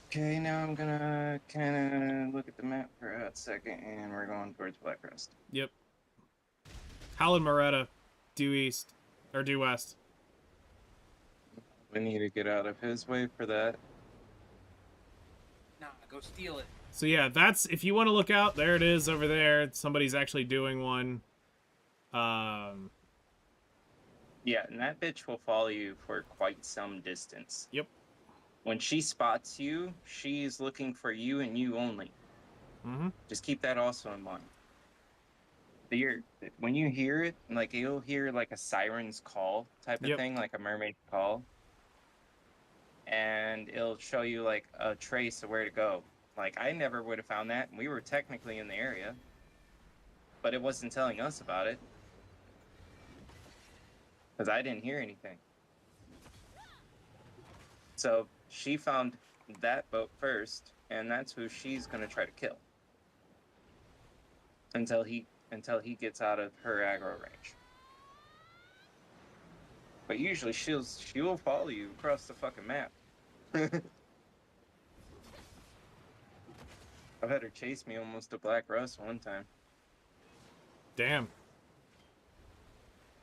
Okay, now I'm gonna kind of look at the map for a second, and we're going towards Black Rust. Yep. Howlin' Moretta, due east, or due west. We need to get out of his way for that. Nah, go steal it. So yeah, that's, if you want to look out, there it is over there. Somebody's actually doing one. Yeah, and that bitch will follow you for quite some distance. Yep. When she spots you, she's looking for you and you only. Mm-hmm. Just keep that also in mind. When you hear it, like you'll hear like a siren's call type of Yep. thing, like a mermaid call, and it'll show you like a trace of where to go. Like I never would have found that, and we were technically in the area, but it wasn't telling us about it because I didn't hear anything. So she found that boat first, and that's who she's gonna try to kill until he gets out of her aggro range. But usually she will follow you across the fucking map. I've had her chase me almost to Black Rust one time. Damn. I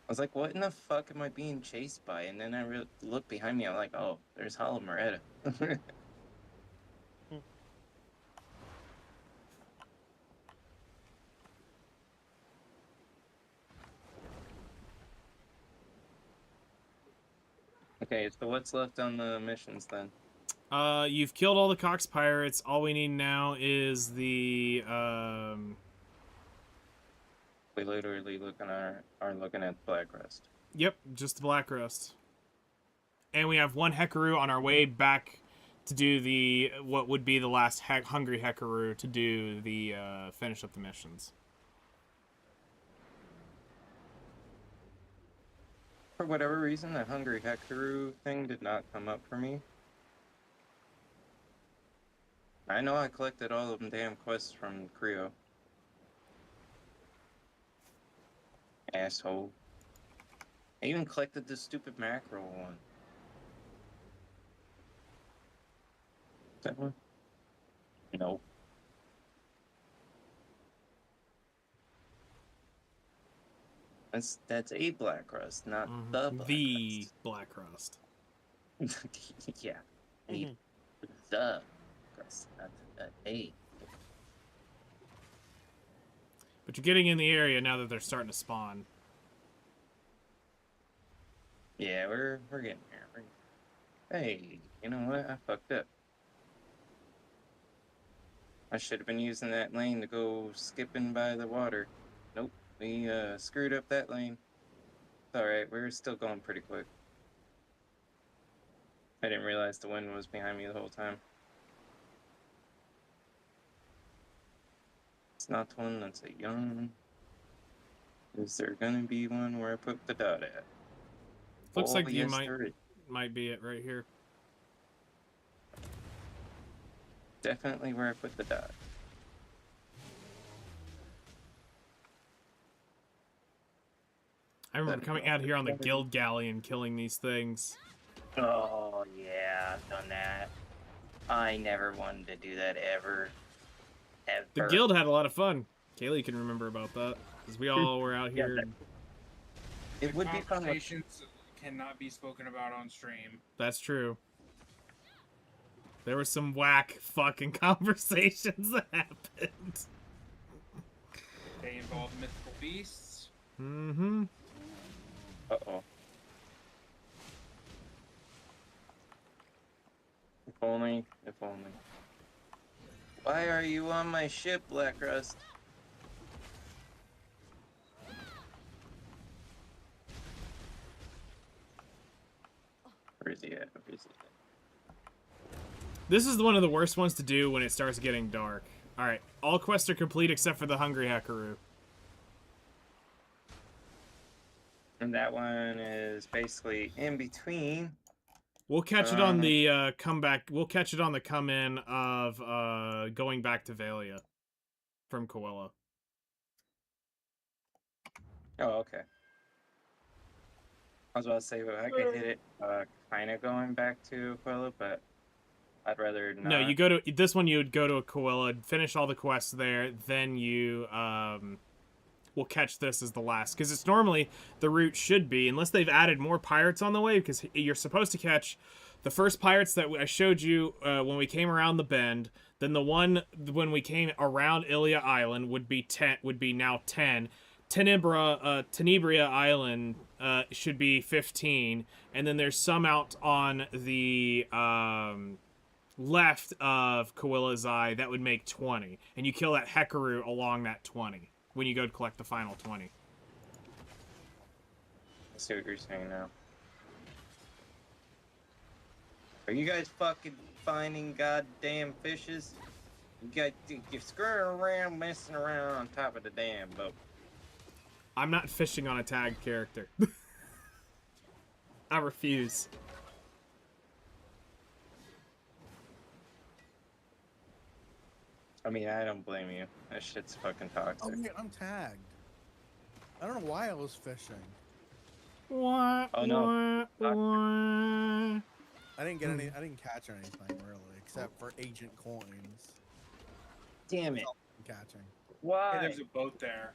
was like, what in the fuck am I being chased by? And then I look behind me, I'm like, oh, there's Hollow Moretta. Okay, so what's left on the missions then? You've killed all the Cox pirates. All we need now is the We literally are looking at Black Rust. Yep, just the Black Rust. And we have one Hekaru on our way back to do the what would be the last hungry Hekaru to do the finish up the missions. For whatever reason, the Hungry Hekaru thing did not come up for me. I know I collected all of them damn quests from Creo. Asshole. I even collected the stupid mackerel one. That one? No. That's a Black Rust, not the Black Rust. Yeah. The Rust, not a. But you're getting in the area now that they're starting to spawn. Yeah, we're getting there. Hey, you know what? I fucked up. I should have been using that lane to go skipping by the water. Nope, we screwed up that lane. It's alright, we're still going pretty quick. I didn't realize the wind was behind me the whole time. It's not one that's a young. Is there gonna be one where I put the dot at? Looks like you might be it right here. Definitely where I put the dot. I remember coming out here on the Guild Galley and killing these things. Oh, yeah, I've done that. I never wanted to do that ever. The Guild had a lot of fun. Kaylee can remember about that, because we all were out here. It would be fun. Conversations cannot be spoken about on stream. That's true. There were some whack fucking conversations that happened. They involve mythical beasts. Mm-hmm. Uh-oh. If only. Why are you on my ship, Black Rust? Where is he at? This is one of the worst ones to do when it starts getting dark. Alright, all quests are complete except for the Hungry Hekaru. And that one is basically in between. We'll catch it on the comeback. We'll catch it on the come in of going back to Valia from Coella. Oh, okay. I was about to say, well, I could hit it kind of going back to Aquila, but I'd rather not. No, you go to this one. You would go to a Coella, finish all the quests there, then you will catch this as the last, because it's normally the route should be, unless they've added more pirates on the way, because you're supposed to catch the first pirates that I showed you when we came around the bend. Then the one when we came around Ilia Island would be now 10. Tenebria Island should be 15, and then there's some out on the left of Coella's Eye that would make 20, and you kill that Hekaru along that 20. when you go to collect the final 20. I see what you're saying now. Are you guys fucking finding goddamn fishes? You're screwing around, messing around on top of the damn boat. I'm not fishing on a tagged character. I refuse. I mean, I don't blame you. That shit's fucking toxic. Oh man, I'm tagged. I don't know why I was fishing. What? Oh no. I didn't get any. I didn't catch anything really, except for agent coins. Damn That's it. all I'm catching. Why? Hey, there's a boat there.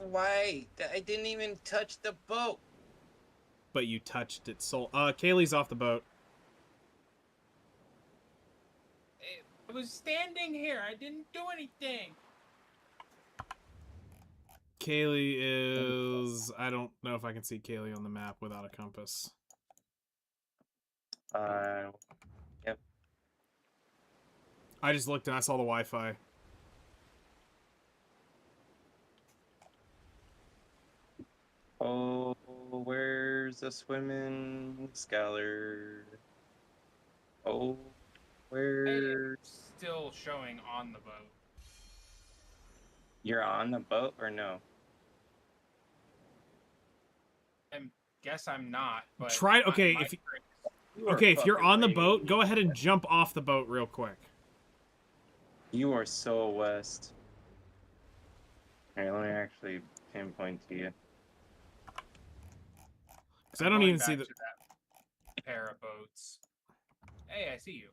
Why? I didn't even touch the boat. But you touched its soul. Kaylee's off the boat. I was standing here. I didn't do anything. Kaylee is... I don't know if I can see Kaylee on the map without a compass. Yep. I just looked and I saw the Wi-Fi. Oh, where's the swimming scholar? Oh, where? Still showing on the boat. You're on the boat or no? I guess I'm not. But Try... Okay, if you're on the boat, go ahead and jump off the boat real quick. You are so west. Here, let me actually pinpoint to you. Because I don't even see that pair of boats. Hey, I see you.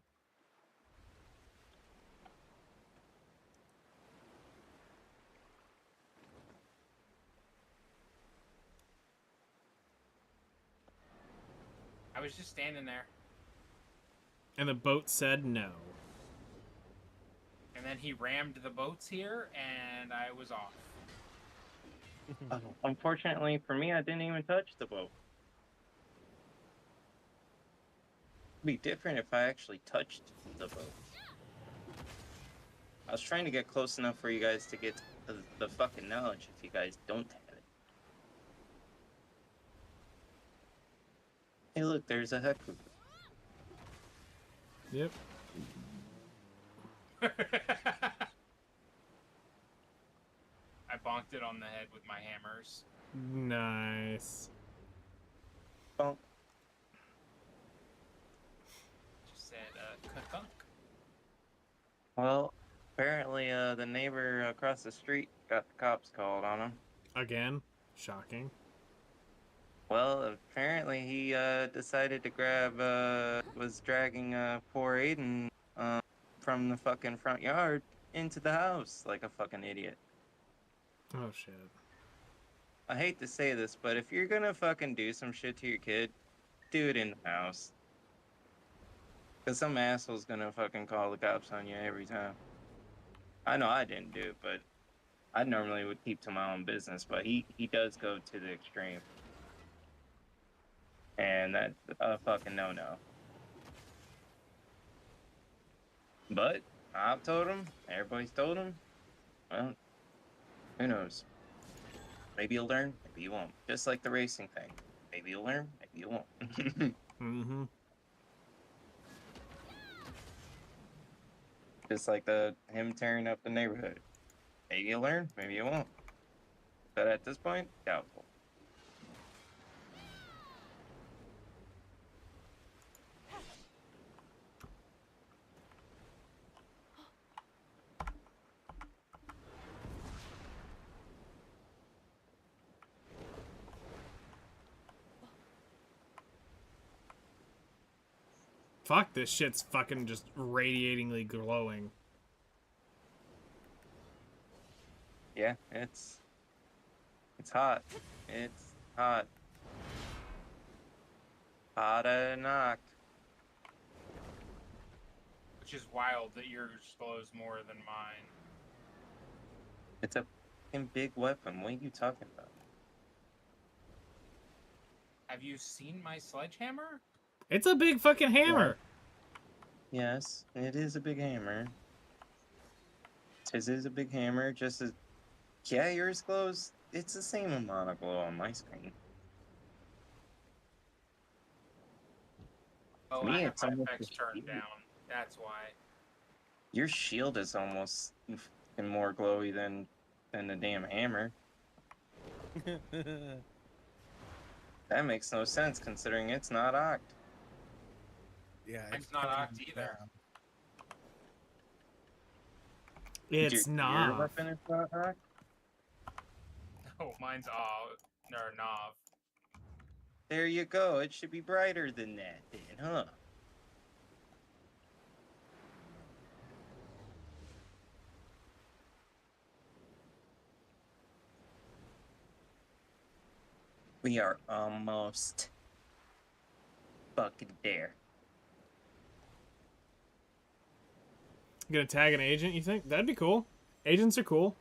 I was just standing there. And the boat said no. And then he rammed the boats here, and I was off. Unfortunately for me, I didn't even touch the boat. It'd be different if I actually touched the boat. I was trying to get close enough for you guys to get the fucking knowledge if you guys don't have it. Hey, look, there's a Heku. Yep. I bonked it on the head with my hammers. Nice. Bonk. Just said, ka-thunk. Well, apparently the neighbor across the street got the cops called on him. Again? Shocking. Well, apparently he decided to grab, was dragging poor Aiden from the fucking front yard into the house like a fucking idiot. Oh, shit. I hate to say this, but if you're gonna fucking do some shit to your kid, do it in the house. Because some asshole's gonna fucking call the cops on you every time. I know I didn't do it, but I normally would keep to my own business, but he does go to the extreme. And that's a fucking no-no. But I've told him, everybody's told him, well, who knows? Maybe you'll learn, maybe you won't. Just like the racing thing. Maybe you'll learn, maybe you won't. Mm-hmm. Just like him tearing up the neighborhood. Maybe you'll learn, maybe you won't. But at this point, doubtful. Fuck, this shit's fucking just radiatingly glowing. Yeah, it's hot. It's hot. Hotter than knocked. Which is wild that yours glows more than mine. It's a fucking big weapon. What are you talking about? Have you seen my sledgehammer? It's a big fucking hammer. Yes, it is a big hammer. His is a big hammer, just as yeah, yours glows. It's the same amount of glow on my screen. Oh, To I me, have it's my almost effects a turned shield. down. That's why. Your shield is almost fucking more glowy than the damn hammer. That makes no sense considering it's not Oct. Yeah, Mine's not Oct either. It's Your not. weapon is not Oct? Oh, mine's or Nav. There you go. It should be brighter than that then, huh? We are almost fucking there. You gonna tag an agent, you think? That'd be cool. Agents are cool.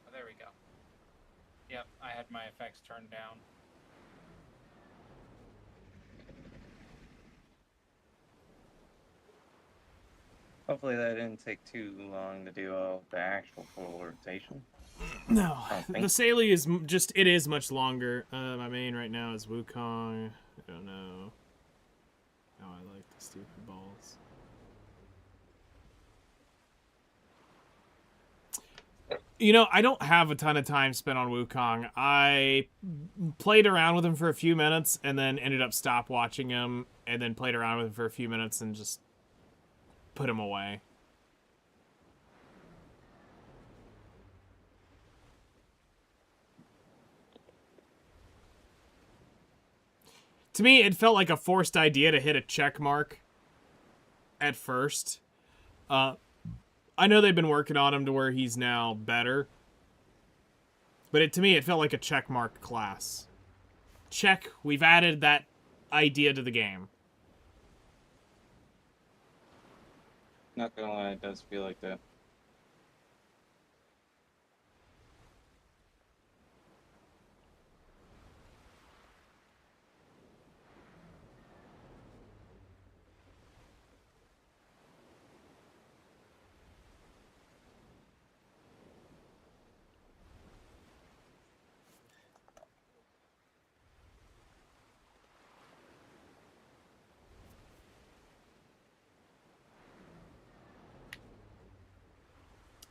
Oh, there we go. Yep, I had my effects turned down. Hopefully that didn't take too long to do all the actual full rotation. No, Oh, the Saily is just, it is much longer. My main right now is Wukong. I don't know. Oh, I like the stupid balls. You know, I don't have a ton of time spent on Wukong. I played around with him for a few minutes and then ended up stop watching him and then played around with him for a few minutes and just put him away. To me, it felt like a forced idea to hit a check mark at first. I know they've been working on him to where he's now better. But to me, it felt like a check mark class. Check, we've added that idea to the game. Not gonna lie, it does feel like that.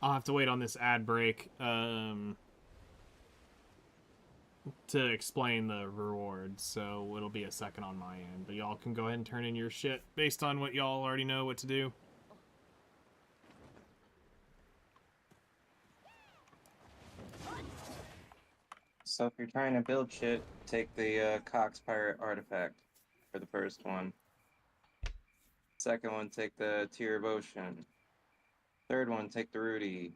I'll have to wait on this ad break to explain the rewards, so it'll be a second on my end. But y'all can go ahead and turn in your shit based on what y'all already know what to do. So if you're trying to build shit, take the Cox Pirate artifact for the first one. Second one, take the Tear of Ocean. Third one, take the Rudy.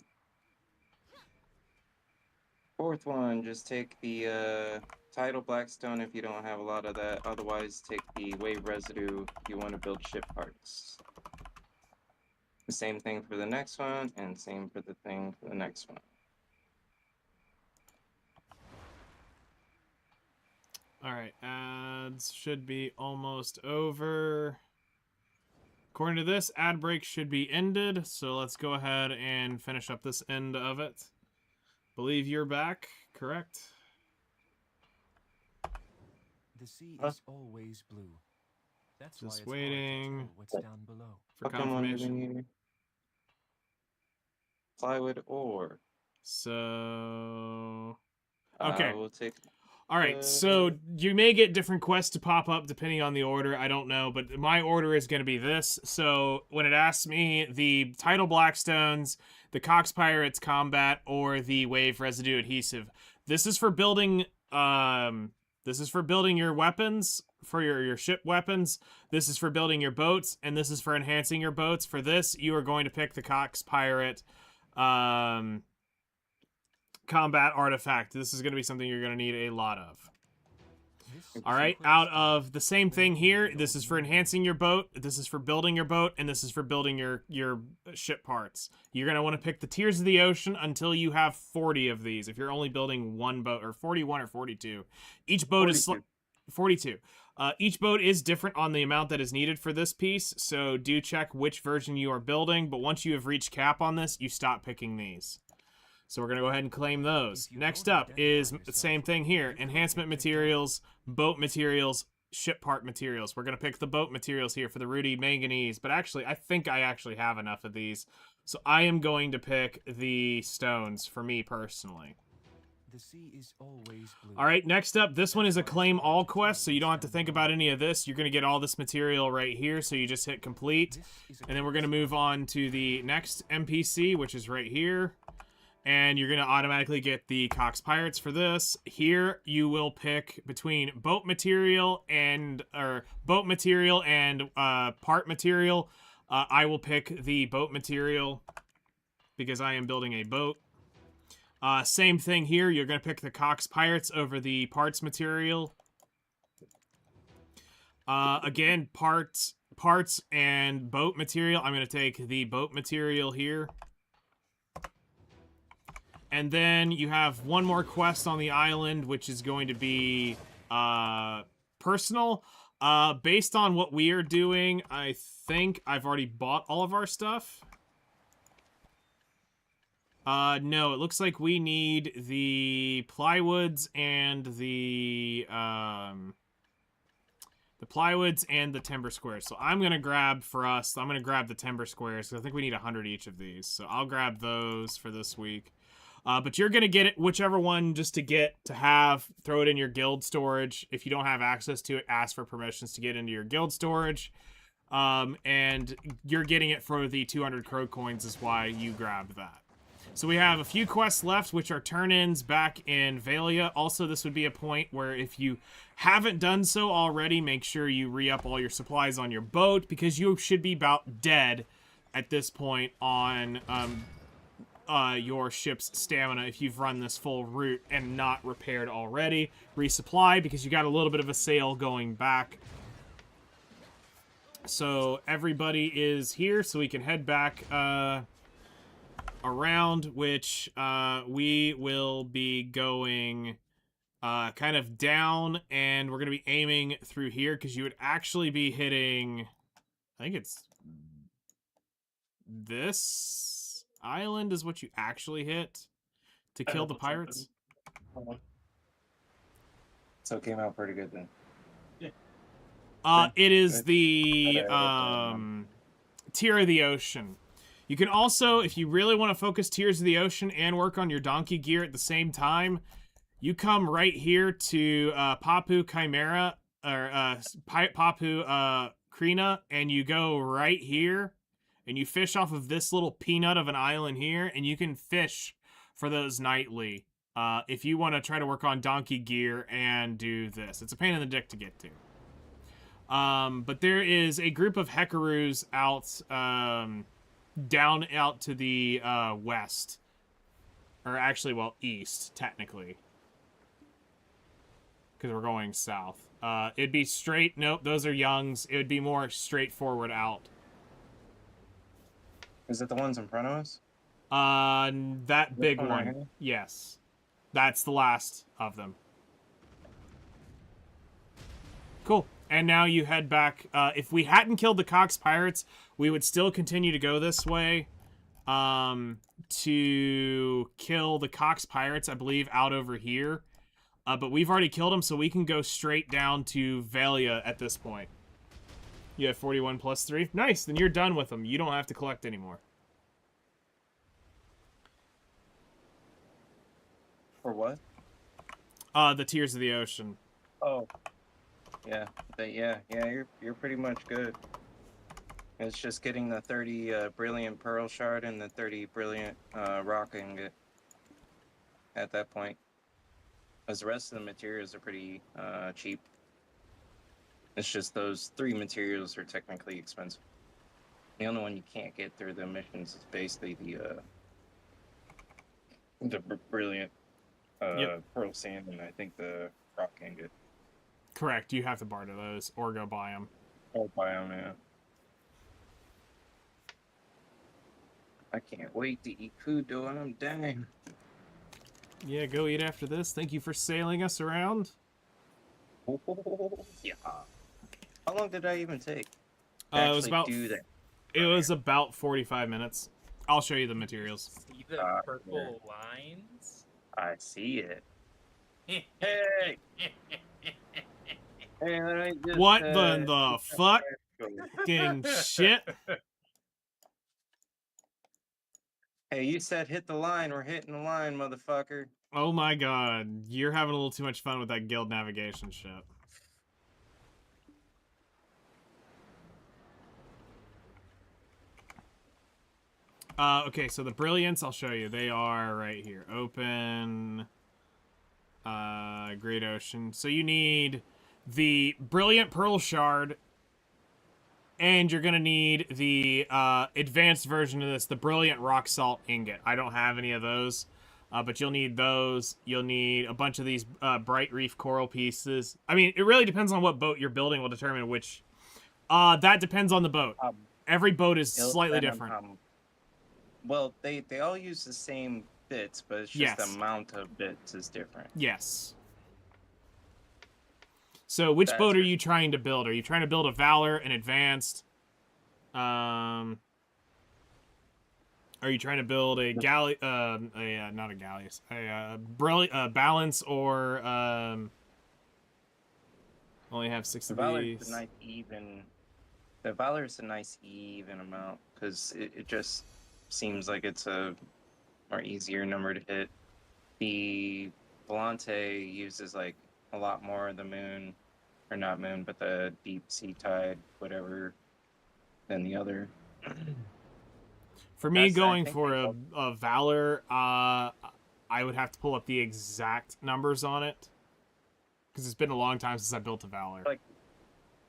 Fourth one, just take the Tidal Blackstone if you don't have a lot of that. Otherwise, take the Wave Residue if you want to build ship parts. The same thing for the next one, and same for the thing for the next one. Alright, ads should be almost over. According to this, ad break should be ended, so let's go ahead and finish up this end of it. Believe you're back, correct? The sea is always blue. That's why Just it's waiting hard to tell what's down below. for confirmation. Plywood ore. So... Okay. We'll take... Alright, so you may get different quests to pop up depending on the order. I don't know, but my order is going to be this. So when it asks me the Tidal Blackstones, the Cox Pirates Combat, or the Wave Residue Adhesive, this is for building your weapons, for your ship weapons. This is for building your boats, and this is for enhancing your boats. For this, you are going to pick the Cox Pirate Combat Artifact. This is going to be something you're going to need a lot of. All right, out of the same thing here, this is for enhancing your boat, this is for building your boat, and this is for building your ship parts. You're going to want to pick the Tears of the Ocean until you have 40 of these. If you're only building one boat, or 41 or 42. Each boat 42. is 42. Each boat is different on the amount that is needed for this piece, so do check which version you are building, but once you have reached cap on this, you stop picking these. So we're going to go ahead and claim those. Next up is the same thing here. Enhancement materials, boat materials, ship part materials. We're going to pick the boat materials here for the Rudy Manganese. But actually, I think I actually have enough of these. So I am going to pick the stones for me personally. The sea is always blue. All right, next up, this one is a claim all quest, so you don't have to think about any of this. You're going to get all this material right here, so you just hit complete. And then we're going to move on to the next NPC, which is right here. And you're going to automatically get the Cox Pirates for this. Here, you will pick between boat material and part material. I will pick the boat material because I am building a boat. Same thing here. You're going to pick the Cox Pirates over the parts material. Again, parts and boat material. I'm going to take the boat material here. And then you have one more quest on the island, which is going to be personal. Based on what we are doing, I think I've already bought all of our stuff. No, it looks like we need the plywoods and the timber squares. So I'm going to grab for us, I'm going to grab the timber squares because I think we need 100 each of these. So I'll grab those for this week. But you're going to get it, whichever one just to have, throw it in your guild storage. If you don't have access to it, ask for permissions to get into your guild storage. And you're getting it for the 200 crow coins is why you grabbed that. So we have a few quests left, which are turn-ins back in Valia. Also, this would be a point where if you haven't done so already, make sure you re-up all your supplies on your boat, because you should be about dead at this point on your ship's stamina if you've run this full route and not repaired already. Resupply, because you got a little bit of a sale going back. So everybody is here, so we can head back around, which we will be going kind of down, and we're going to be aiming through here, because you would actually be hitting, I think it's this island is what you actually hit to kill the pirates. So it came out pretty good then. It is the Tear of the Ocean. You can also, if you really want to focus Tears of the Ocean and work on your donkey gear at the same time, you come right here to Papu Chimera, or Papu Krina, and you go right here, and you fish off of this little peanut of an island here, and you can fish for those nightly if you want to try to work on donkey gear and do this. It's a pain in the dick to get to. But there is a group of Hekaroos out, down out to the west. Or actually, well, east, technically. Because we're going south. It'd be straight, nope, those are youngs. It would be more straightforward out. Is it the ones in front of us? That big one right one. here? Yes. That's the last of them. Cool. And now you head back. If we hadn't killed the Cox Pirates, we would still continue to go this way to kill the Cox Pirates, I believe, out over here. But we've already killed them, so we can go straight down to Valia at this point. You have 41 plus 3. Nice, then you're done with them. You don't have to collect anymore. For what? The Tears of the Ocean. Oh. Yeah, you're pretty much good. It's just getting the 30 brilliant pearl shard and the 30 brilliant rock ingot at that point. Because the rest of the materials are pretty cheap. It's just those 3 materials are technically expensive. The only one you can't get through the missions is basically the brilliant pearl sand and I think the rock ingot. Correct. You have to barter those or go buy them. I'll buy them, yeah. I can't wait to eat food though, and I'm dying. Yeah, go eat after this. Thank you for sailing us around. Yeah. How long did I even take? It was about do that. It was about 45 minutes. I'll show you the materials. See the purple lines? I see it. Hey! Hey, let me just, What the fuck? Fucking shit. Hey, you said hit the line. We're hitting the line, motherfucker. Oh my god. You're having a little too much fun with that guild navigation shit. Okay, so the brilliants, I'll show you. They are right here. Open. Great Ocean. So you need the Brilliant Pearl Shard, and you're gonna need the advanced version of this, the Brilliant Rock Salt Ingot. I don't have any of those, but you'll need those. You'll need a bunch of these Bright Reef Coral pieces. I mean, it really depends on what boat you're building will determine which. That depends on the boat. Every boat is slightly different. Well, they all use the same bits, but it's just the amount of bits is different. Yes. So which boat are you trying to build? Are you trying to build a Valor, an Advanced? Are you trying to build a galley? Not a galleys. A brilliant balance, or only have 6 of these. Valor's a nice even. The Valor's a nice even amount because it just seems like it's a more easier number to hit. The Volante uses like a lot more of the moon, or not moon, but the deep sea tide, whatever, than the other. For me, going for a Valor, I would have to pull up the exact numbers on it because it's been a long time since I built a Valor. Like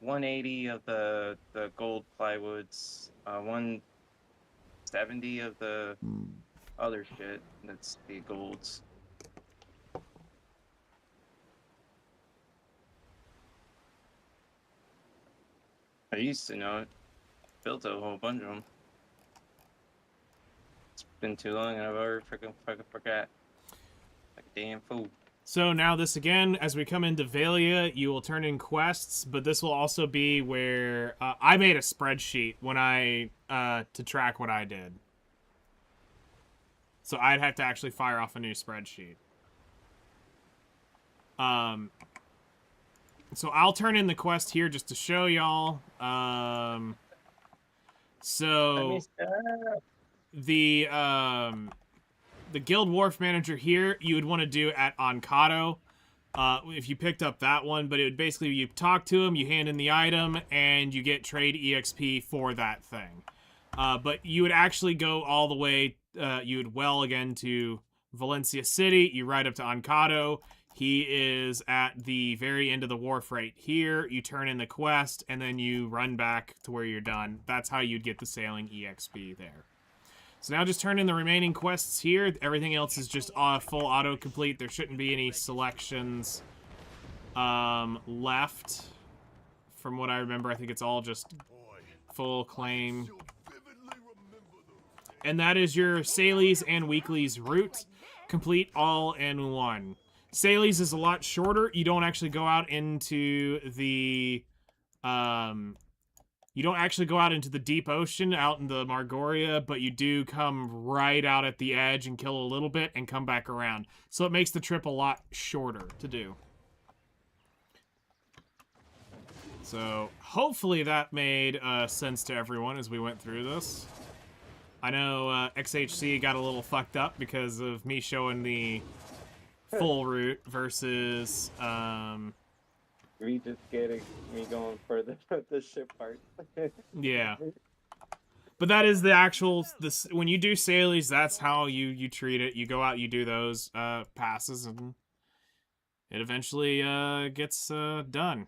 180 of the gold plywoods, 170 of the other shit. That's the golds. I used to know it. Built a whole bunch of them. It's been too long and I've already freaking forgot. Like a damn fool. So now this again, as we come into Valia, you will turn in quests, but this will also be where I made a spreadsheet when to track what I did. So I'd have to actually fire off a new spreadsheet. So I'll turn in the quest here just to show y'all. So the Guild Wharf Manager here, you would want to do at Ankado. If you picked up that one, but it would basically, you talk to him, you hand in the item, and you get trade EXP for that thing. But you would actually go all the way, you would well again to Valencia City, you ride up to Ankado. He is at the very end of the wharf right here. You turn in the quest, and then you run back to where you're done. That's how you'd get the sailing EXP there. So now just turn in the remaining quests here. Everything else is just full auto-complete. There shouldn't be any selections left. From what I remember, I think it's all just full claim. And that is your Sailies and Weeklies route. Complete all in one. Sailies is a lot shorter. You don't actually go out into the deep ocean out in the Margoria, but you do come right out at the edge and kill a little bit and come back around. So it makes the trip a lot shorter to do. So hopefully that made sense to everyone as we went through this. I know XHC got a little fucked up because of me showing the full route versus We just getting me going for the ship part. Yeah. But that is the actual, when you do Sailies, that's how you treat it. You go out, you do those passes, and it eventually gets done.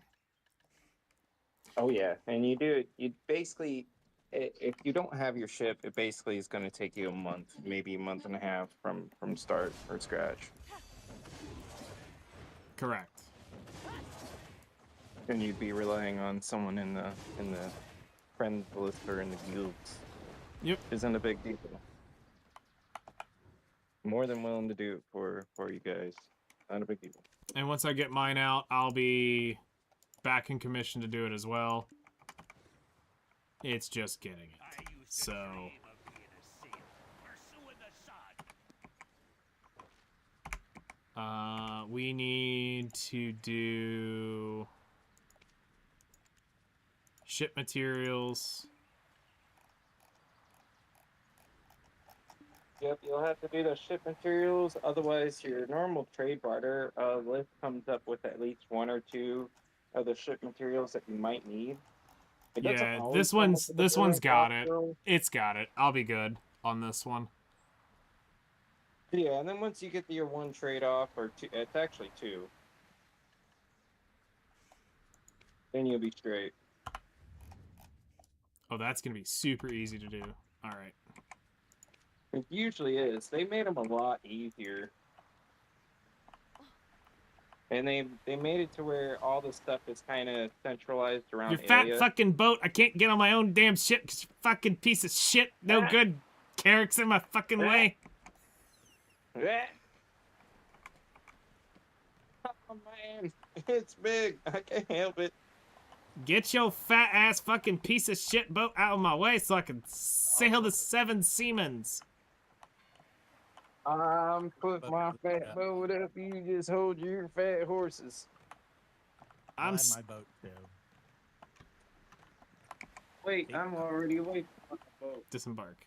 Oh yeah, and you do it. You basically, if you don't have your ship, it basically is going to take you a month, maybe a month and a half from start or scratch. Correct. And you'd be relying on someone in the friends list or in the guilds. Yep. Isn't a big deal. More than willing to do it for you guys. Not a big deal. And once I get mine out, I'll be back in commission to do it as well. It's just getting it. So we need to do ship materials. Yep, you'll have to do those ship materials. Otherwise, your normal trade barter list comes up with at least one or two of the ship materials that you might need. It doesn't Yeah, always this come up one's with the this one's brilliant got cost, it. though. It's got it. I'll be good on this one. Yeah, and then once you get your one trade off, or two, it's actually two, then you'll be straight. Oh, that's gonna be super easy to do. All right. It usually is. They made them a lot easier. And they made it to where all the stuff is kind of centralized around Your fat area. fucking boat. I can't get on my own damn ship because you fucking piece of shit. No good. Carrick's in my fucking way. Oh man, it's big. I can't help it. Get your fat ass fucking piece of shit boat out of my way so I can sail the seven seamans. I'm put my fat boat up. You just hold your fat horses. I like my boat too. Wait, I'm already away from my boat. Disembark.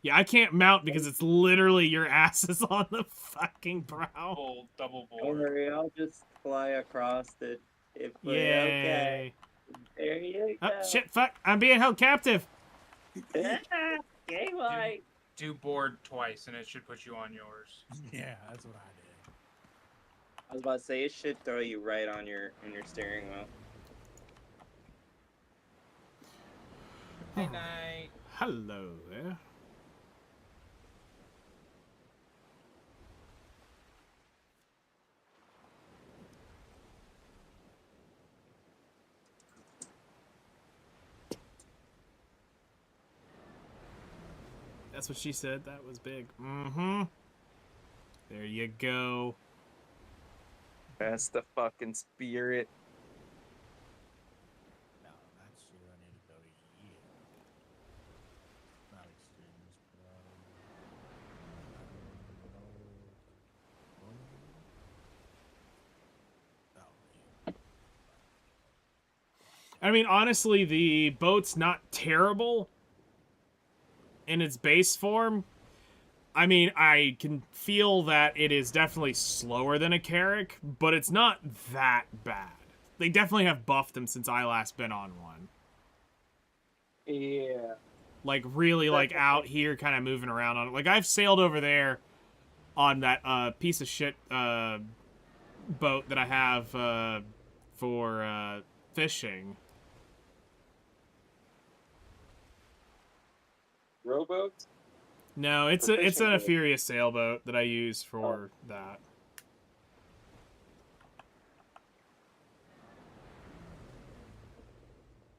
Yeah, I can't mount because it's literally your ass is on the fucking prow. Double Don't board. worry, I'll just fly across it. If we're Yay. okay. There you go. Oh, shit, fuck. I'm being held captive. Gay white. Do board twice, and it should put you on yours. Yeah, that's what I did. I was about to say, it should throw you right on your steering wheel. Hey, night. Hello there. That's what she said. That was big. Mm-hmm. There you go. That's the fucking spirit. No, that's true. I need to go to you. Not exchange, I mean, honestly, the boat's not terrible in its base form. I mean, I can feel that it is definitely slower than a Carrick, but it's not that bad. They definitely have buffed them since I last been on one. Yeah. Like, really, like, out here kind of moving around on it. Like, I've sailed over there on that piece of shit boat that I have for fishing. Rowboats? No, it's For a it's fishing a boat. Furious sailboat that I use for that.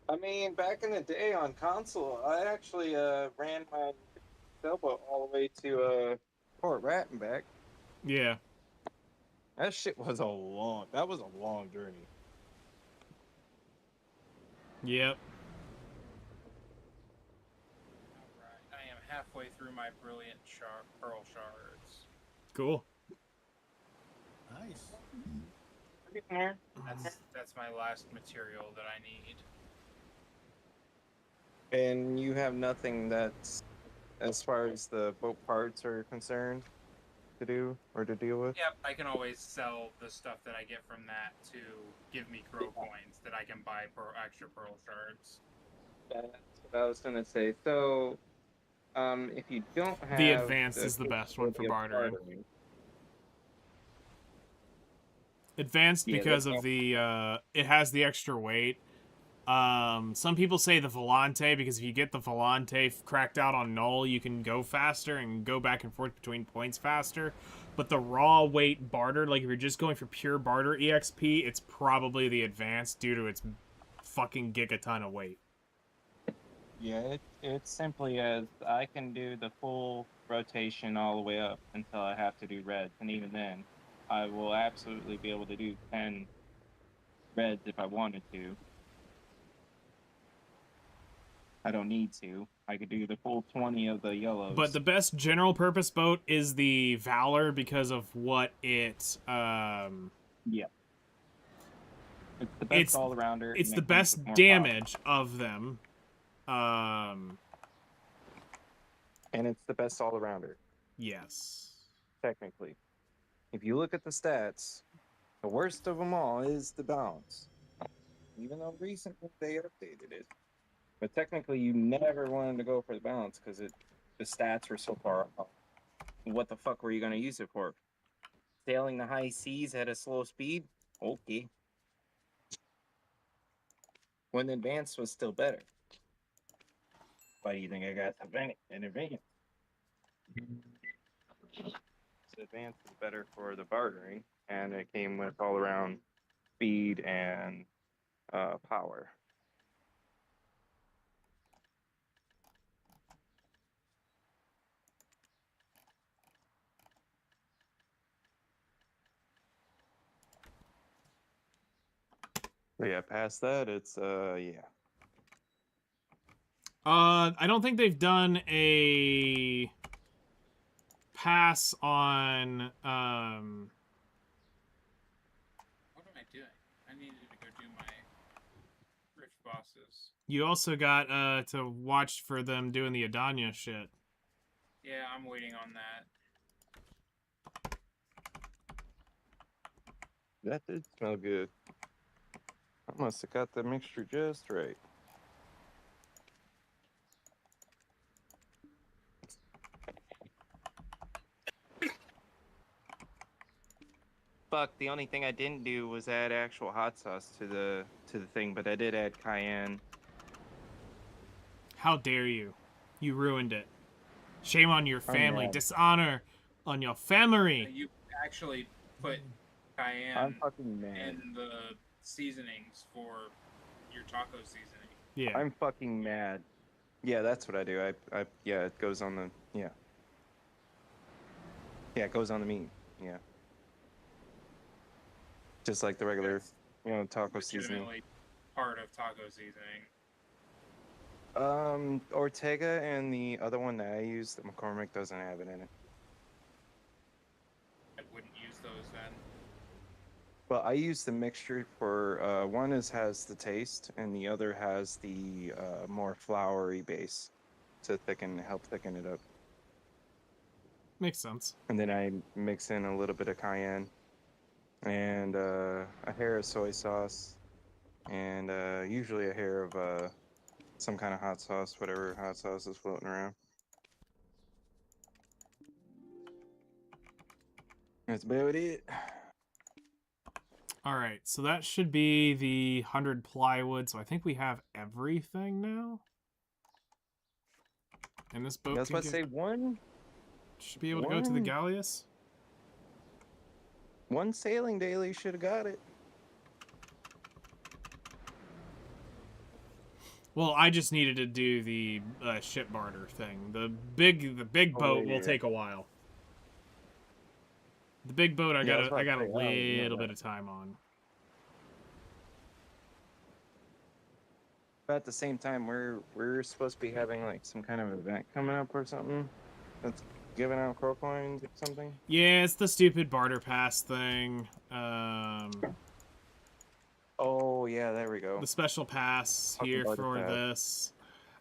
I mean, back in the day on console, I actually ran my sailboat all the way to Port Rat and back. Yeah. That shit was that was a long journey. Yep. Alright, I am halfway through my brilliant pearl shards. Cool. Nice. That's my last material that I need. And you have nothing that's, as far as the boat parts are concerned, to do or to deal with? Yep, I can always sell the stuff that I get from that to give me crow coins that I can buy extra pearl shards. That's what I was gonna say. So, if you don't have The advanced is the best one for capability of bartering. Advanced Yeah, because that's of the it has the extra weight, Some people say the Volante, because if you get the Volante cracked out on null, you can go faster and go back and forth between points faster. But the raw weight barter, like if you're just going for pure barter EXP, it's probably the advanced due to its fucking gigaton of weight. Yeah, it's simply as I can do the full rotation all the way up until I have to do reds, and even then, I will absolutely be able to do 10 reds if I wanted to. I don't need to. I could do the full 20 of the yellows. But the best general purpose boat is the Valor because of what it Yeah. It's the best all-arounder. It's and the it comes best with more damage of them. And it's the best all-arounder. Yes. Technically. If you look at the stats, the worst of them all is the bounce. Even though recently they updated it. But technically, you never wanted to go for the balance because the stats were so far off. What the fuck were you going to use it for? Sailing the high seas at a slow speed? Okay. When advanced was still better. Why do you think I got an advance? So advanced is better for the bartering, and it came with all around speed and power. But yeah, past that, it's yeah. I don't think they've done a pass on What am I doing? I needed to go do my Rift bosses. You also got to watch for them doing the Adanya shit. Yeah, I'm waiting on that. That did smell good. I must have got the mixture just right. Fuck, the only thing I didn't do was add actual hot sauce to the thing, but I did add cayenne. How dare you? You ruined it. Shame on your family. mad. Dishonor on your family. You actually put cayenne I'm fucking mad. in the seasonings for your taco seasoning. Yeah. I'm fucking mad. Yeah, that's what I do. I yeah, it goes on the yeah. Yeah, it goes on the meat. Yeah. Just like the regular, taco seasoning. Legitimately part of taco seasoning. Ortega and the other one that I use, the McCormick, doesn't have it in it. I wouldn't use those then. Well, I use the mixture for one has the taste, and the other has the more floury base to help thicken it up. Makes sense. And then I mix in a little bit of cayenne and a hair of soy sauce, and usually a hair of some kind of hot sauce, whatever hot sauce is floating around. That's about it. All right, so that should be the 100 plywood. So I think we have everything now. And this boat I was about to say one. Should be able to go to the Galleus. One sailing daily should have got it. Well, I just needed to do the ship barter thing. The big boat will take a while. The big boat I got a little bit of time on. But at the same time, we're supposed to be having like some kind of event coming up or something that's giving out crow coins or something. Yeah, it's the stupid barter pass thing. Oh yeah, there we go. The special pass Fucking here barter for pass. this.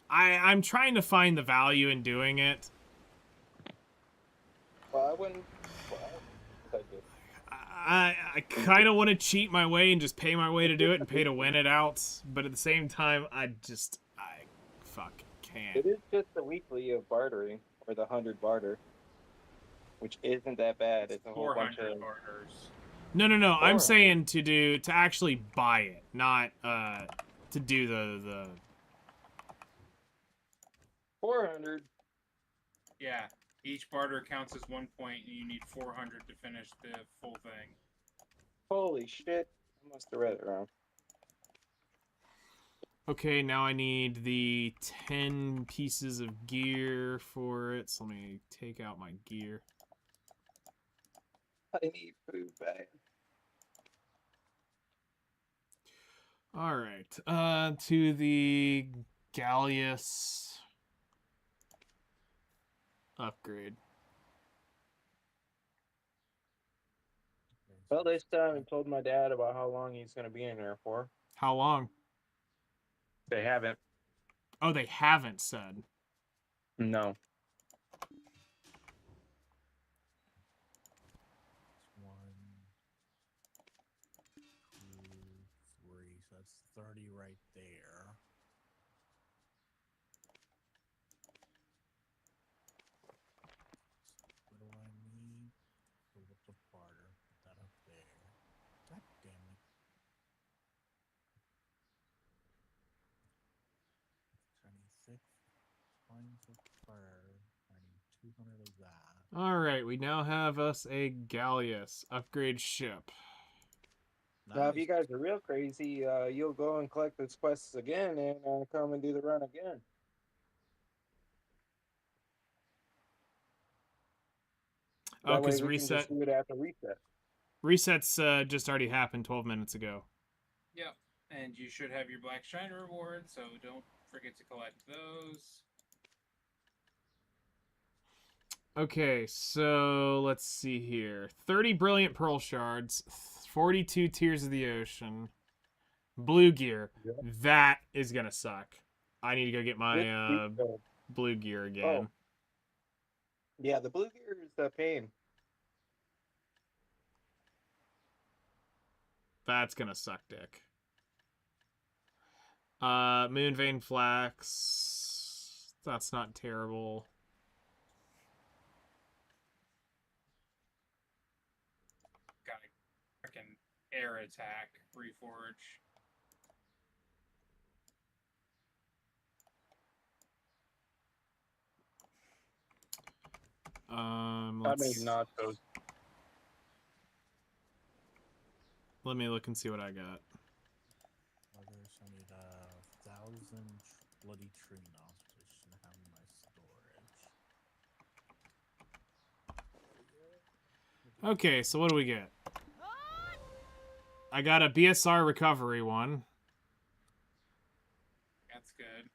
I'm trying to find the value in doing it. Well, I wouldn't. I kind of want to cheat my way and just pay my way to do it and pay to win it out, but at the same time, I fuck can't. It is just the weekly of bartering, or the 100 barter, which isn't that bad. It's a whole bunch 400 of barters. No. I'm 400. saying to actually buy it, not to do the 400. Yeah. Each barter counts as 1 point, and you need 400 to finish the full thing. Holy shit. I must have read it wrong. Okay, now I need the 10 pieces of gear for it. So let me take out my gear. I need food bad. All right. To the Gallius upgrade. Well, this time I told my dad about how long he's going to be in there for. How long? They haven't. Oh, they haven't said. No. So that's 30 right there. What do I need? The whip of barter. Put that up there. God damn it. 26 points of fur. I need 200 of that. All right, we now have us a Gallius upgrade ship. Now, if you guys are real crazy, you'll go and collect those quests again and come and do the run again. Oh, That way because we can just do it after reset. Resets just already happened 12 minutes ago. Yep. And you should have your Black Shine reward, so don't forget to collect those. Okay, so let's see here. 30 Brilliant Pearl Shards, 42 Tears of the Ocean, Blue Gear. Yep. That is going to suck. I need to go get my Blue Gear again. Oh. Yeah, the Blue Gear is a pain. That's going to suck, dick. Moonvein Flax. That's not terrible. Got a freaking air attack, reforge. I made nachos. Let me look and see what I got. Others, I need 1,000 bloody tree knobs, which I shouldn't have in my storage. Okay, so what do we get? I got a BSR recovery one. That's good.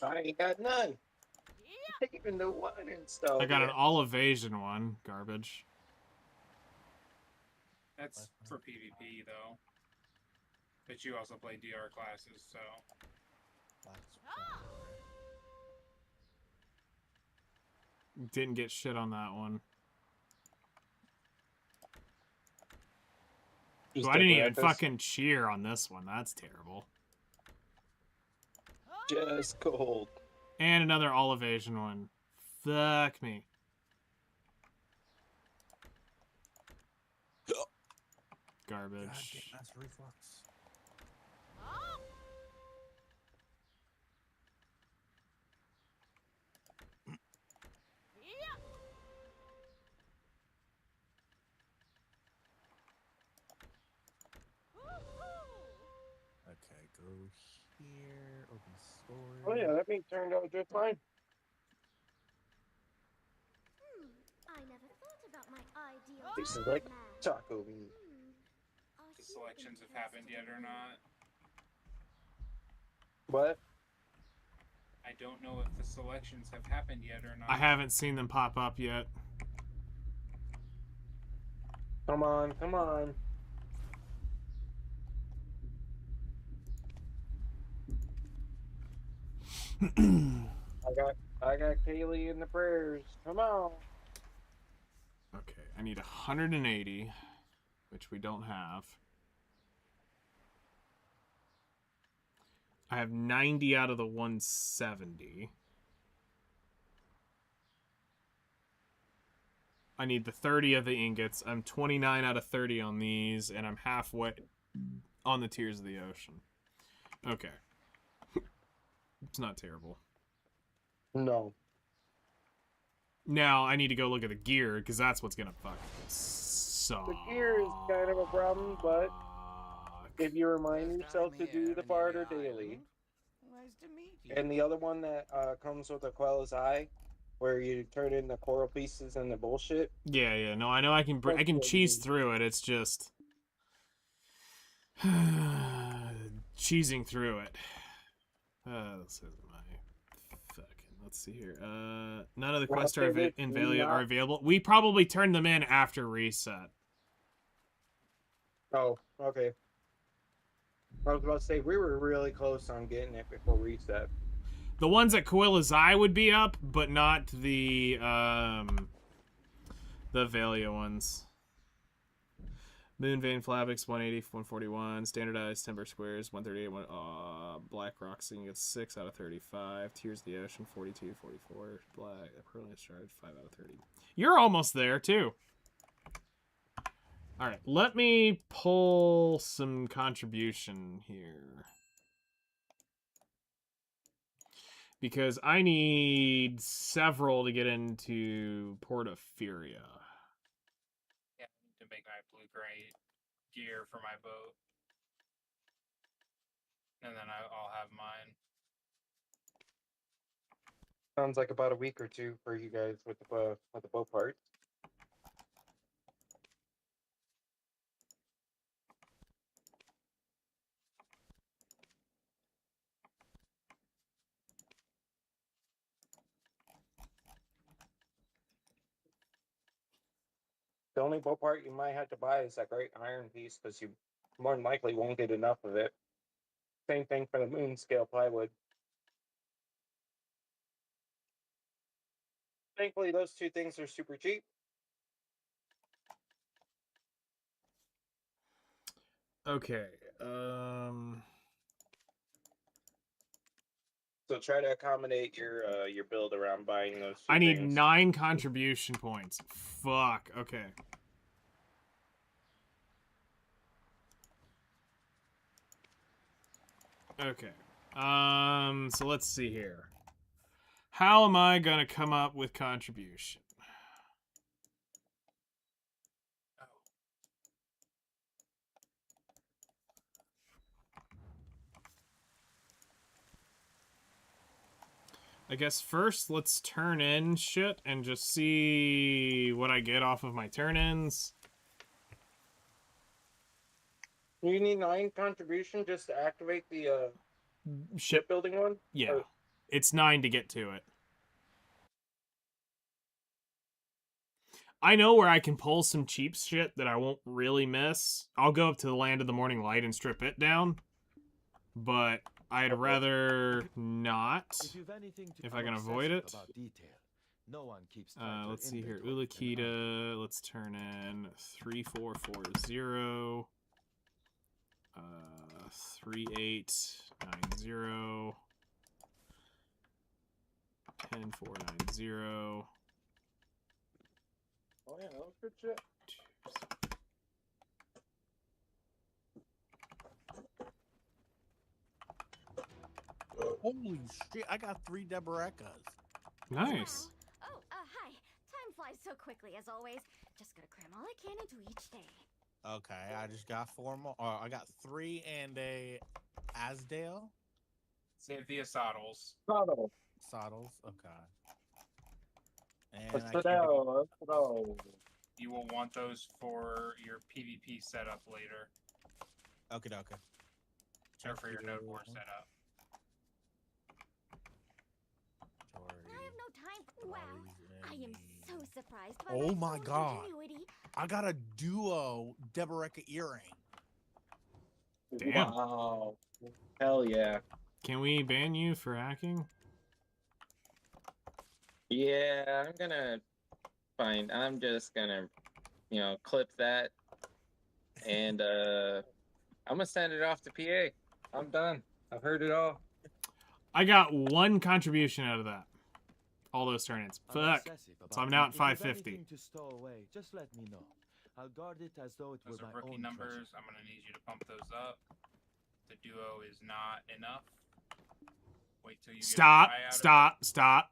I ain't got none. Even the one installed. I got an all evasion one. Garbage. That's for PvP, though. But you also play DR classes, so... Didn't get shit on that one. Ooh, I didn't even fucking cheer on this one. That's terrible. Just cold. And another all evasion one. Fuck me. Garbage. God damn, that's reflux. Okay, go here, open storage. Oh yeah, that meat turned out just fine. I never thought about my ideal. This is like taco meat. The selections have happened yet or not. What? I don't know if the selections have happened yet or not. I haven't seen them pop up yet. Come on, come on. I got Kaylee in the prayers. Come on. Okay, I need 180, which we don't have. I have 90 out of the 170. I need the 30 of the ingots. I'm 29 out of 30 on these, and I'm halfway on the Tears of the Ocean. Okay. It's not terrible. No. Now I need to go look at the gear, because that's what's gonna fuck suck. The gear is kind of a problem, but if you remind yourself to do the barter daily, Nice to meet you. and the other one that comes with Aquela's Eye, where you turn in the coral pieces and the bullshit. Yeah. No, I know I can cheese through it. It's just cheesing through it. This is my fucking. Let's see here. None of the quests are are available. We probably turned them in after reset. Oh, okay. I was about to say, we were really close on getting it before reset. The ones at Coilla's Eye would be up, but not the Valia ones. Moonvein Flavix 180, 141. Standardized Timber Squares 138. Black Rock Singing gets 6 out of 35. Tears of the Ocean 42, 44. Black Permanent Charge 5 out of 30. You're almost there too. All right, let me pull some contribution here. Because I need several to get into Portaferia. Yeah, I need to make my blue-gray gear for my boat. And then I'll have mine. Sounds like about a week or two for you guys with the boat parts. The only boat part you might have to buy is that great iron piece, because you more than likely won't get enough of it. Same thing for the moon scale plywood. Thankfully, those two things are super cheap. Okay. So try to accommodate your build around buying those two I need things. 9 contribution points. Fuck. Okay. Okay. So let's see here. How am I gonna come up with contribution? I guess first let's turn in shit and just see what I get off of my turn-ins. You need 9 contribution just to activate the shipbuilding one? Yeah. Or... It's 9 to get to it. I know where I can pull some cheap shit that I won't really miss. I'll go up to the Land of the Morning Light and strip it down. But I'd rather not, if I can avoid it. No one keeps let's see here. Ulakita, let's turn in 3440. 3890. 10490. Oh yeah, that was good shit. Holy shit, I got 3 Deberecas. Nice. Oh, hi. Time flies so quickly, as always. Just gotta cram all I can into each day. Okay, I just got 4 more. I got 3 and a Asdale. Cynthia Soddles. Soddles, okay. And You will want those for your PvP setup later. Okay. Or for your node war setup. I have no time. Wow, I am so surprised by Oh my god. ingenuity. I got a duo Debereca earring. Damn. Wow. Hell yeah. Can we ban you for hacking? Yeah, I'm just gonna, clip that, and I'm gonna send it off to PA. I'm done. I've heard it all. I got 1 contribution out of that. All those turn-ins. I'm Fuck. obsessive about So I'm now it. at If you've 550. anything to stow away, just let me know. I'll guard it as though it Those were are my rookie own numbers. treasure. I'm gonna need you to pump those up. The duo is not enough. Wait till you Stop. get a try out Stop. Stop.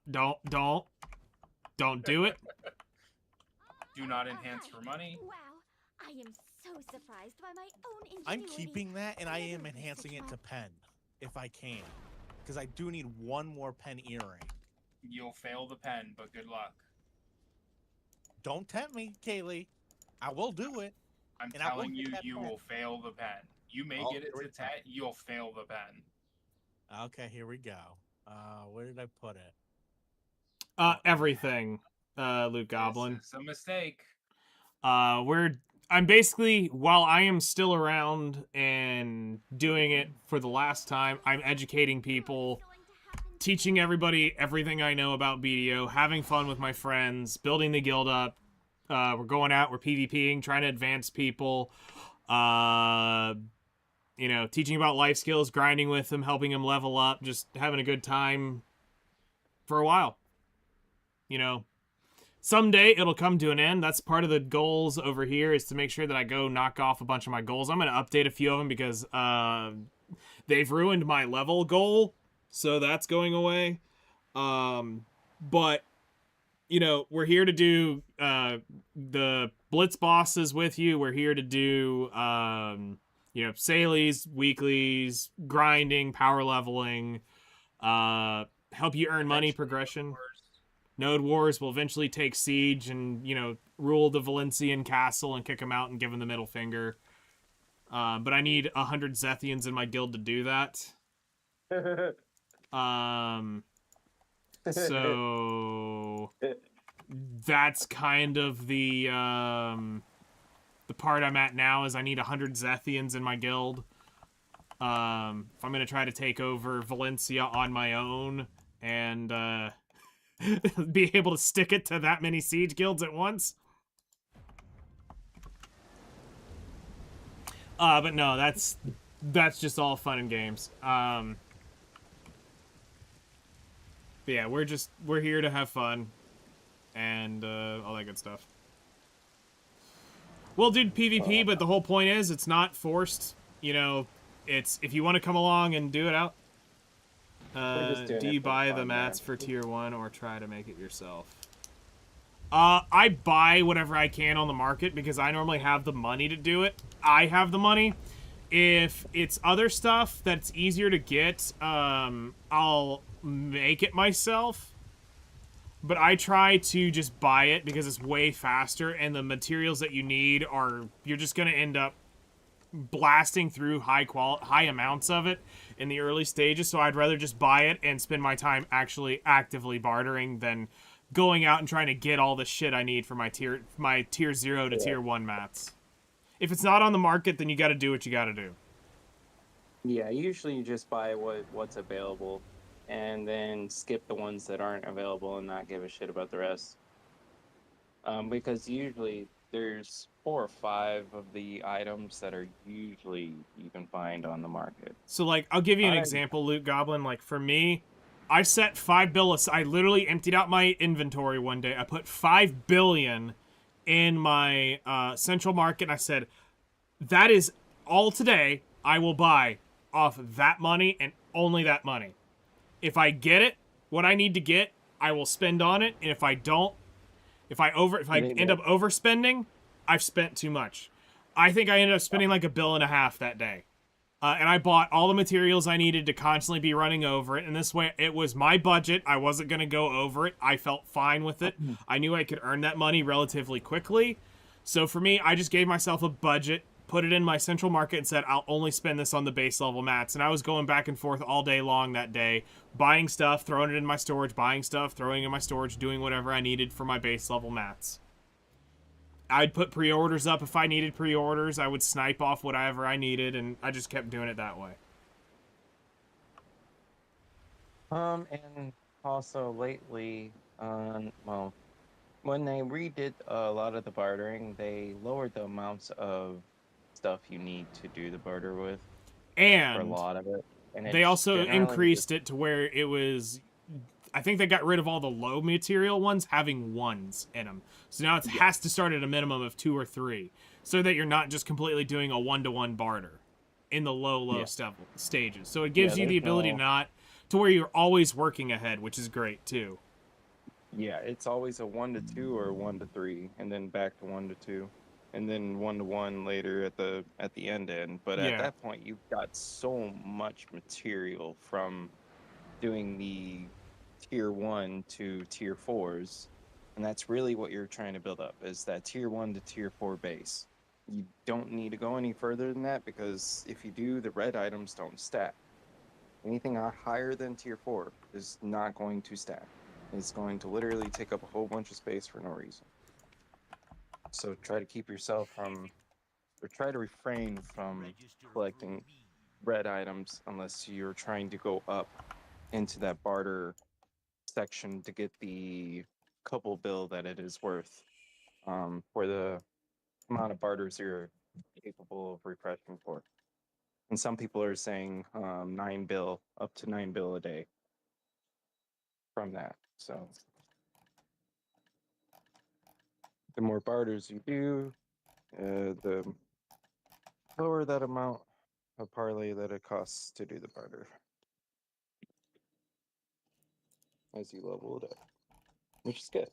Don't do it. Do not enhance for money. Wow, I am so surprised by my own I'm ingenuity. keeping that, and I am Another enhancing it research to pen, if I can. Because I do need one more pen earring. You'll fail the pen, but good luck. Don't tempt me, Kaylee. I will do it. I'm and I will telling get you, that you pen. will fail the pen. You may Oh, get it here we to go. tat, you'll fail the pen. Okay, here we go. Where did I put it? Everything, Luke Goblin. This is a mistake. I'm basically, while I am still around and doing it for the last time, I'm educating people, teaching everybody everything I know about BDO, having fun with my friends, building the guild up. We're going out, we're PvPing, trying to advance people. You know, teaching about life skills, grinding with them, helping them level up, just having a good time for a while. You know, someday it'll come to an end. That's part of the goals over here, is to make sure that I go knock off a bunch of my goals. I'm going to update a few of them because they've ruined my level goal, so that's going away. But, you know, we're here to do the Blitz bosses with you. We're here to do, you know, Salies, weeklies, grinding, power leveling, help you earn money progression. Node Wars will eventually take siege and, you know, rule the Valencian castle and kick them out and give them the middle finger. But I need 100 Zethians in my guild to do that. So that's kind of the part I'm at now, is I need 100 Zethians in my guild. If I'm going to try to take over Valencia on my own and be able to stick it to that many siege guilds at once. But no, that's just all fun and games. But yeah, we're here to have fun and all that good stuff. We'll do PvP, but the whole point is it's not forced. You know, it's if you want to come along and do it out. Do you buy the mats for tier 1 or try to make it yourself? I buy whatever I can on the market because I normally have the money to do it. I have the money. If it's other stuff that's easier to get, I'll make it myself. But I try to just buy it because it's way faster, and the materials that you need are, you're just going to end up blasting through high amounts of it in the early stages, so I'd rather just buy it and spend my time actually actively bartering than going out and trying to get all the shit I need for my tier 0 to tier 1 mats. If it's not on the market, then you got to do what you got to do. Yeah, usually you just buy what's available and then skip the ones that aren't available and not give a shit about the rest. Because usually there's 4 or 5 of the items that are usually you can find on the market. So, like, I'll give you an example, Luke Goblin. Like, for me, I set 5 billion. I literally emptied out my inventory one day. I put 5 billion in my central market, and I said, that is all today I will buy off that money and only that money. If I get it, what I need to get, I will spend on it, and if I don't, if I end up overspending, I've spent too much. I think I ended up spending like $1.5 billion that day. And I bought all the materials I needed to constantly be running over it. And this way, it was my budget. I wasn't going to go over it. I felt fine with it. I knew I could earn that money relatively quickly. So for me, I just gave myself a budget, put it in my central market, and said, I'll only spend this on the base level mats. And I was going back and forth all day long that day, buying stuff, throwing it in my storage, buying stuff, throwing it in my storage, doing whatever I needed for my base level mats. I'd put pre-orders up if I needed pre-orders. I would snipe off whatever I needed, and I just kept doing it that way. And also lately, well, when they redid a lot of the bartering, they lowered the amounts of stuff you need to do the barter with. And for a lot of it. And they also increased it to where it was, I think they got rid of all the low material ones having 1s in them. So now it has to start at a minimum of 2 or 3, so that you're not just completely doing a 1-to-1 barter in the low stages. So it gives you the ability not to where you're always working ahead, which is great too. Yeah, it's always a 1 to 2 or 1 to 3, and then back to 1 to 2, and then 1 to 1 later at the end. But at that point, you've got so much material from doing the tier 1 to tier 4s, and that's really what you're trying to build up, is that tier 1 to tier 4 base. You don't need to go any further than that, because if you do, the red items don't stack. Anything higher than tier 4 is not going to stack. It's going to literally take up a whole bunch of space for no reason. So try to keep yourself from, or try to refrain from collecting red items unless you're trying to go up into that barter section to get the couple bill that it is worth, for the amount of barters you're capable of refreshing for. And some people are saying 9 bill, up to 9 bill a day from that. So the more barters you do, the lower that amount of parlay that it costs to do the barter as you level it up, which is good.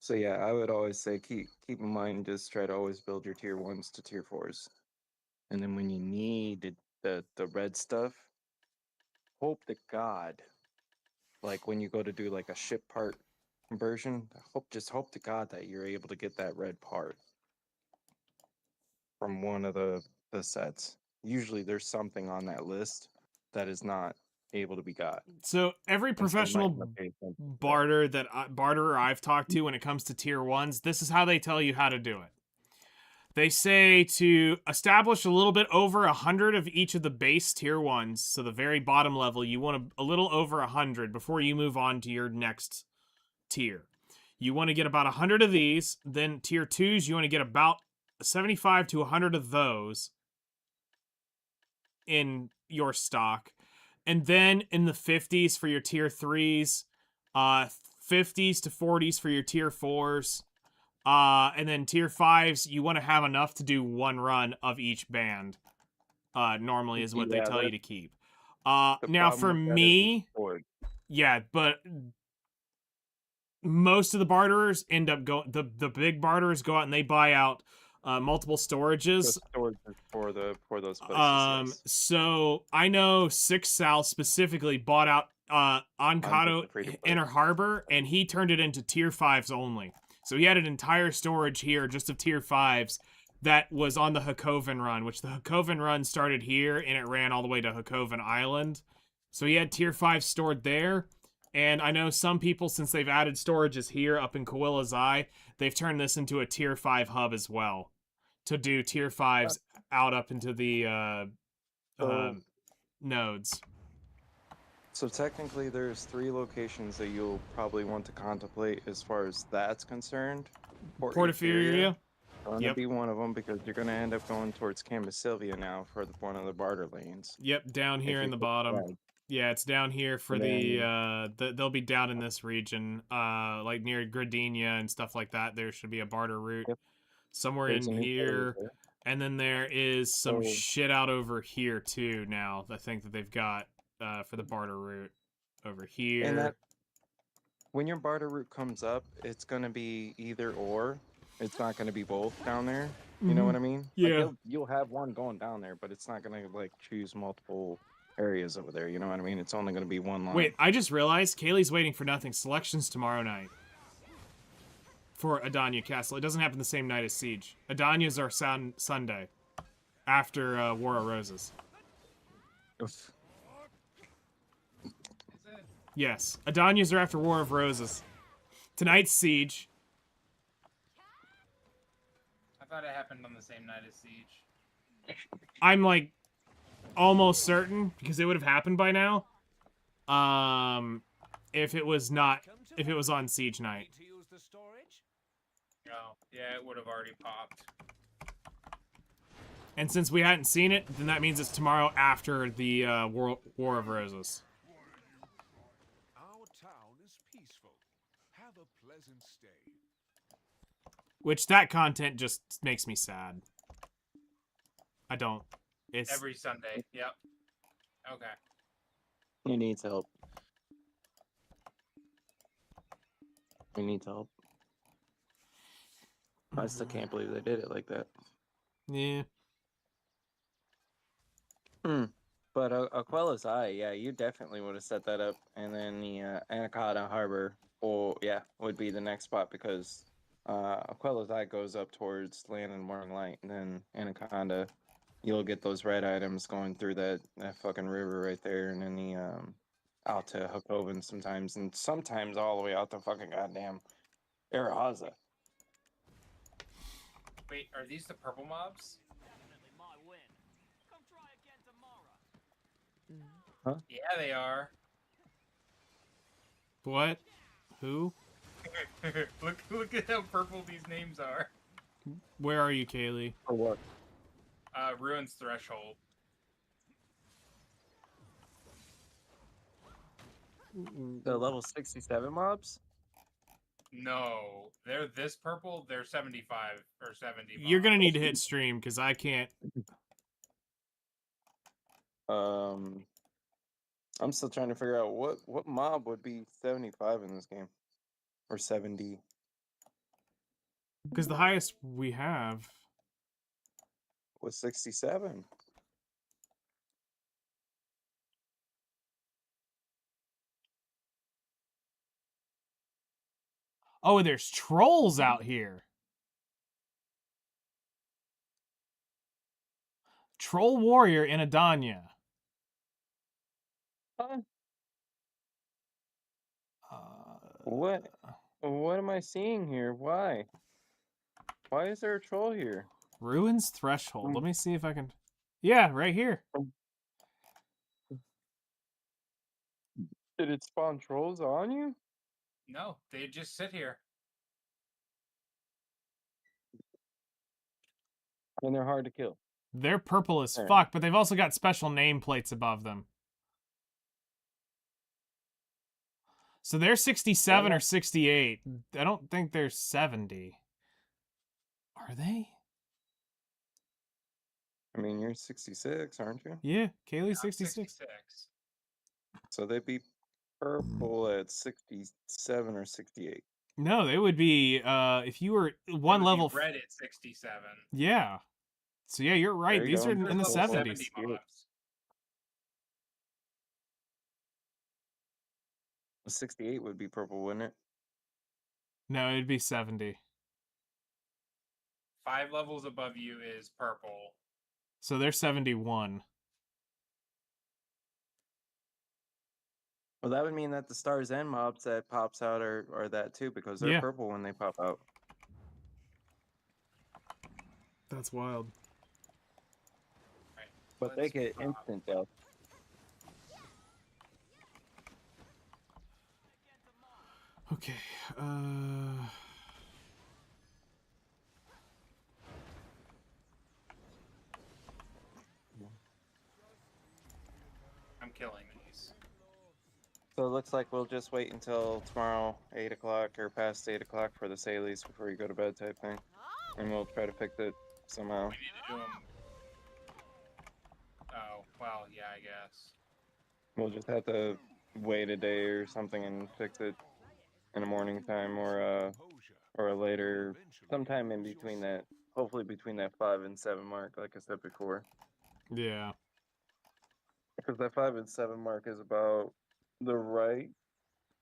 So yeah, I would always say keep in mind, just try to always build your tier 1s to tier 4s, and then when you need the red stuff, hope to God, like when you go to do like a ship part conversion, just hope to God that you're able to get that red part from one of the sets. Usually there's something on that list that is not able to be got. So every And so you might professional wanna pay attention to that. barterer I've talked to when it comes to tier 1s, this is how they tell you how to do it. They say to establish a little bit over 100 of each of the base tier 1s. So the very bottom level, you want a little over 100 before you move on to your next tier. You want to get about 100 of these. Then tier 2s, you want to get about 75 to 100 of those in your stock. And then in the 50s for your tier 3s, 50s to 40s for your tier 4s. And then tier 5s, you want to have enough to do 1 run of each band. Normally is what they tell you to keep. Now for me, yeah, but most of the barterers end up going, the big barterers go out and they buy out multiple storages. The storages for those places, yes. So I know Six Sal specifically bought out Ancado Inner Harbor, and he turned it into tier 5s only. So he had an entire storage here just of tier 5s that was on the Hakoven run, which the Hakoven run started here and it ran all the way to Hakoven Island. So he had tier 5 stored there. And I know some people, since they've added storages here up in Coilla's Eye, they've turned this into a tier 5 hub as well to do tier 5s out up into the nodes. So technically there's 3 locations that you'll probably want to contemplate as far as that's concerned. Portaferia. Going to be one of them, because you're going to end up going towards Campus Sylvia now for one of the barter lanes. Yep, down here in the bottom. Yeah, it's down here for they'll be down in this region, like near Gradina and stuff like that. There should be a barter route somewhere in here. And then there is some shit out over here too now, I think that they've got for the barter route over here. And that, when your barter route comes up, it's going to be either or. It's not going to be both down there. You know what I mean? Yeah. Like you'll have one going down there, but it's not going to like choose multiple areas over there. You know what I mean? It's only going to be one line. Wait, I just realized Kaylee's waiting for nothing. Selections tomorrow night for Adania Castle. It doesn't happen the same night as Siege. Adania's our Sunday after War of Roses. Oof. Yes, Adania's are after War of Roses. Tonight's Siege. I thought it happened on the same night as Siege. I'm like almost certain, because it would have happened by now. If it was on Siege night. Oh, yeah, it would have already popped. And since we hadn't seen it, then that means it's tomorrow after the War of Roses. Our town is peaceful. Have a pleasant stay. Which that content just makes me sad. I don't. It's Every Sunday. Yep. Okay. He needs help. He needs help. I still can't believe they did it like that. yeah. But Aquela's Eye, yeah, you definitely would have set that up, and then the Anaconda Harbor, would be the next spot because Aquela's Eye goes up towards Land and Morning Light, and then Anaconda, you'll get those red items going through that fucking river right there, and then the out to Hukoven sometimes, and sometimes all the way out to fucking goddamn Arahaza. Wait, are these the purple mobs? Huh? Yeah, they are. What? Who? look at how purple these names are. Where are you, Kaylee? For what? Ruins Threshold. The level 67 mobs? No, they're this purple. They're 75 or 70. You're gonna need to hit stream because I can't. I'm still trying to figure out what mob would be 75 in this game, or 70. Because the highest we have was 67. Oh, there's trolls out here. Troll warrior in Adanya. Huh? What am I seeing here? Why is there a troll here? Ruins Threshold. Let me see if I can. Yeah, right here. Did it spawn trolls on you? No, they just sit here. And they're hard to kill. They're purple as Alright. fuck, but they've also got special nameplates above them. So they're 67 or 68. I don't think they're 70. Are they? I mean, you're 66, aren't you? Yeah, Kaylee's I'm 66. 66. So they'd be purple at 67 or 68. No, they would be if you were They one would be level. red at 67. Yeah. So yeah, you're right. There you These go. are in the Level 70s. 70 mobs. 68 would be purple, wouldn't it? No, it'd be 70. 5 levels above you is purple. So they're 71. Well, that would mean that the Stars End mobs that pops out are that too, because they're Yeah. purple when they pop out. That's wild. Right. But they Let's get pop. instant death. Okay. I'm killing these. So it looks like we'll just wait until tomorrow, 8 o'clock or past 8 o'clock for the Salies before you go to bed type thing. And we'll try to fix it somehow. We need to do them. Oh, well, yeah, I guess. We'll just have to wait a day or something and fix it in the morning time or a later, sometime in between that, hopefully between that 5 and 7 mark, like I said before. Yeah. Because that 5 and 7 mark is about the right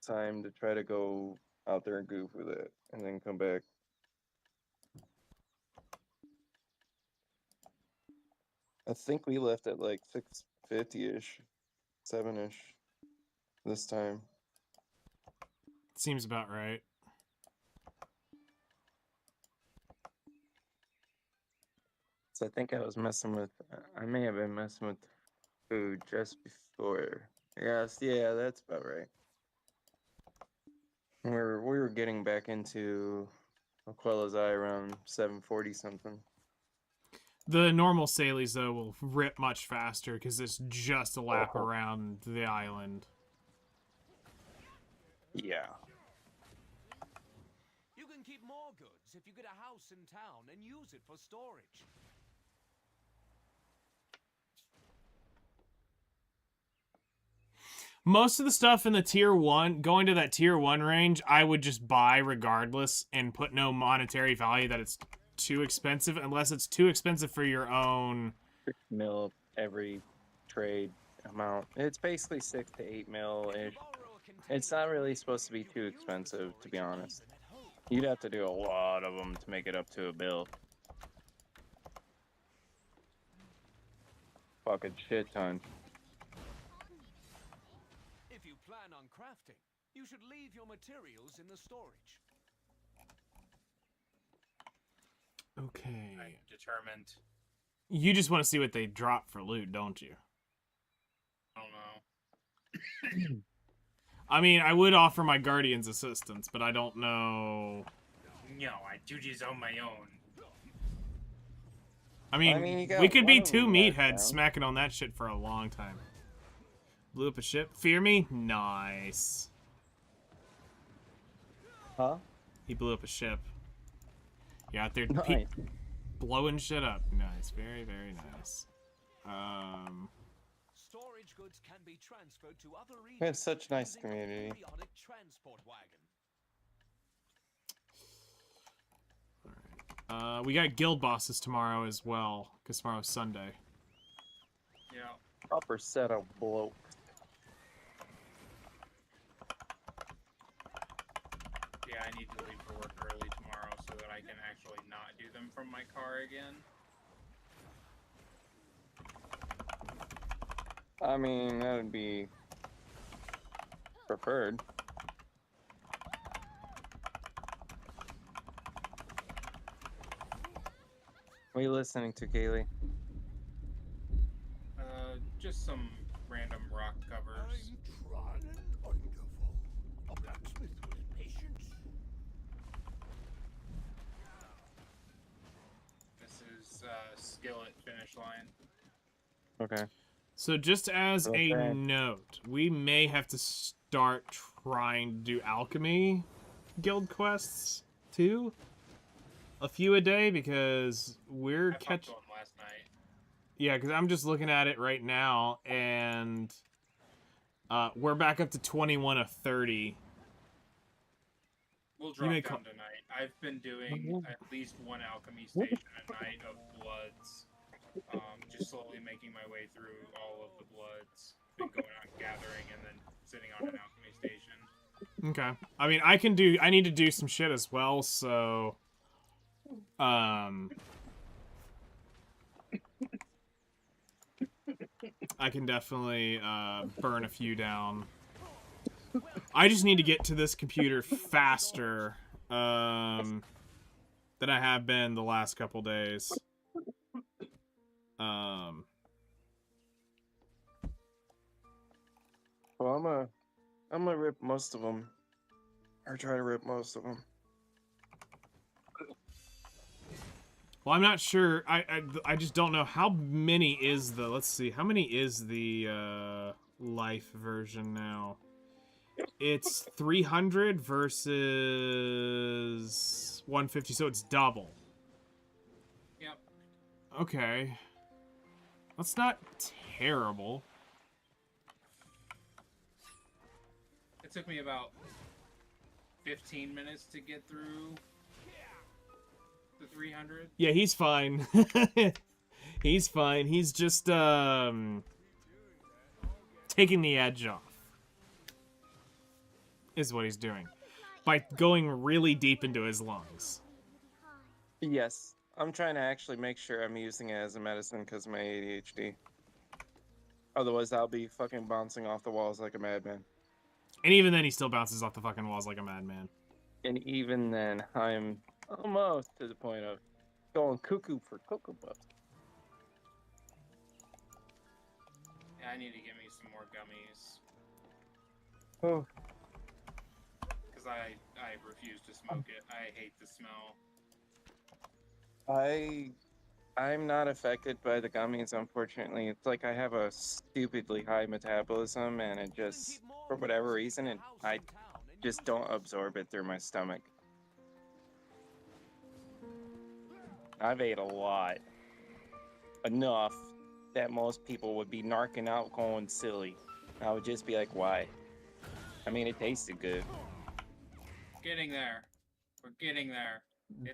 time to try to go out there and goof with it and then come back. I think we left at like 650-ish, 7-ish this time. Seems about right. So I think I was messing with, I may have been messing with food just before. Yes, yeah, that's about right. We were getting back into Aquela's Eye around 740 something. The normal Salies, though, will rip much faster because it's just a lap around the island. Yeah. You can keep more goods if you get a house in town and use it for storage. Most of the stuff in the tier 1, going to that tier 1 range, I would just buy regardless and put no monetary value that it's too expensive, unless it's too expensive for your own. 6 mil every trade amount. It's basically 6 to 8 mil-ish. It's not really supposed to be too expensive, to be honest. You'd have to do a lot of them to make it up to a bill. Fucking shit ton. If you plan on crafting, you should leave your materials in the storage. Okay. I'm determined. You just want to see what they drop for loot, don't you? I don't know. I mean, I would offer my Guardian's assistance, but I don't know. No, I do this on my own. I mean we could be two meatheads smacking on that shit for a long time. Blew up a ship. Fear me? Nice. Huh? He blew up a ship. You out there Nice. blowing shit up. Nice. Very, very nice. Storage goods can be transferred to other regions. We have such a nice using a community. periodic transport wagon. We got guild bosses tomorrow as well, because tomorrow's Sunday. Yeah. Proper set of bloke. Yeah, I need to leave for work early tomorrow so that I can actually not do them from my car again. I mean, that would be preferred. What are you listening to, Kaylee? Just some random rock covers. I'm trying wonderful. A blacksmith with patience. This is Skillet Finish Line. Okay. So just as a Okay. note, we may have to start trying to do alchemy guild quests too. A few a day, because we're I fucked one last night. Yeah, because I'm just looking at it right now, and we're back up to 21 of 30. We'll drop down tonight. I've been doing at least one alchemy station a night of bloods. Just slowly making my way through all of the bloods. Been going on gathering and then sitting on an alchemy station. Okay. I mean, I need to do some shit as well, so I can definitely burn a few down. I just need to get to this computer faster than I have been the last couple days. Well, I'm gonna rip most of them, or try to rip most of them. Well, I'm not sure. I just don't know how many is the. Let's see. How many is the life version now? It's 300 versus 150, so it's double. Yep. Okay. That's not terrible. It took me about 15 minutes to get through the 300. Yeah, he's fine. He's fine. He's just taking the edge off. Is what he's doing. By going really deep into his lungs. Yes, I'm trying to actually make sure I'm using it as a medicine because of my ADHD. Otherwise, I'll be fucking bouncing off the walls like a madman. And even then, he still bounces off the fucking walls like a madman. And even then, I'm almost to the point of going cuckoo for Cocoa Puffs. Yeah, I need to get me some more gummies. Oh. Because I refuse to smoke it. I hate the smell. I I'm not affected by the gummies, unfortunately. It's like I have a stupidly high metabolism, and it just, for whatever reason, I just don't absorb it through my stomach. I've ate a lot. Enough that most people would be narking out going silly. I would just be like, why? I mean, it tasted good. Getting there. We're getting there.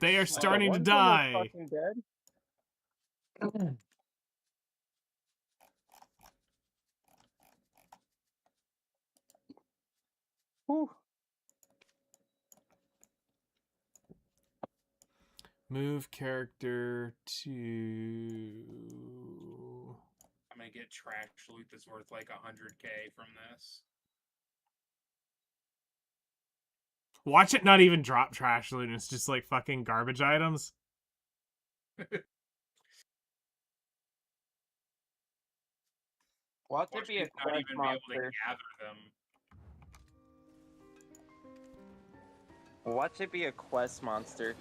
They are slow. starting to die. Fucking dead. Whew. Move character to. I'm gonna get trash loot that's worth like 100K from this. Watch it not even drop trash loot. It's just like fucking garbage items. Watch Watch it be a me not quest even be able to monster. gather them. Watch it be a quest monster.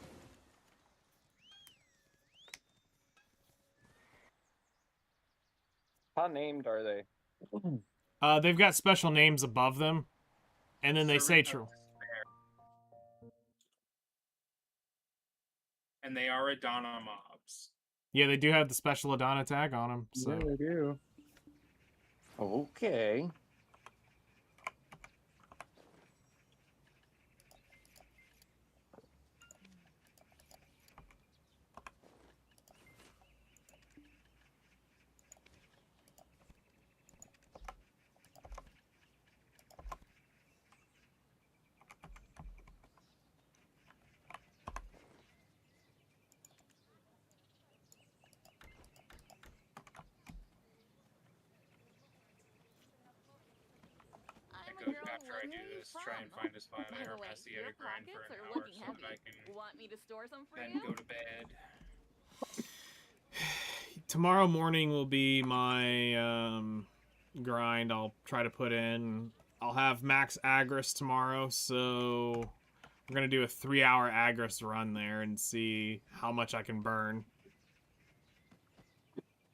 How named are they? They've got special names above them, and then they say true. And they are Adana mobs. Yeah, they do have the special Adana tag on them. So. Yeah, they do. Okay. After I do this, try and find a spot I heard Messi to grind for an hour so that I can Want me to store some for then you? go to bed. Tomorrow morning will be my grind. I'll try to put in. I'll have max Agris tomorrow, so we're gonna do a 3-hour Agris run there and see how much I can burn.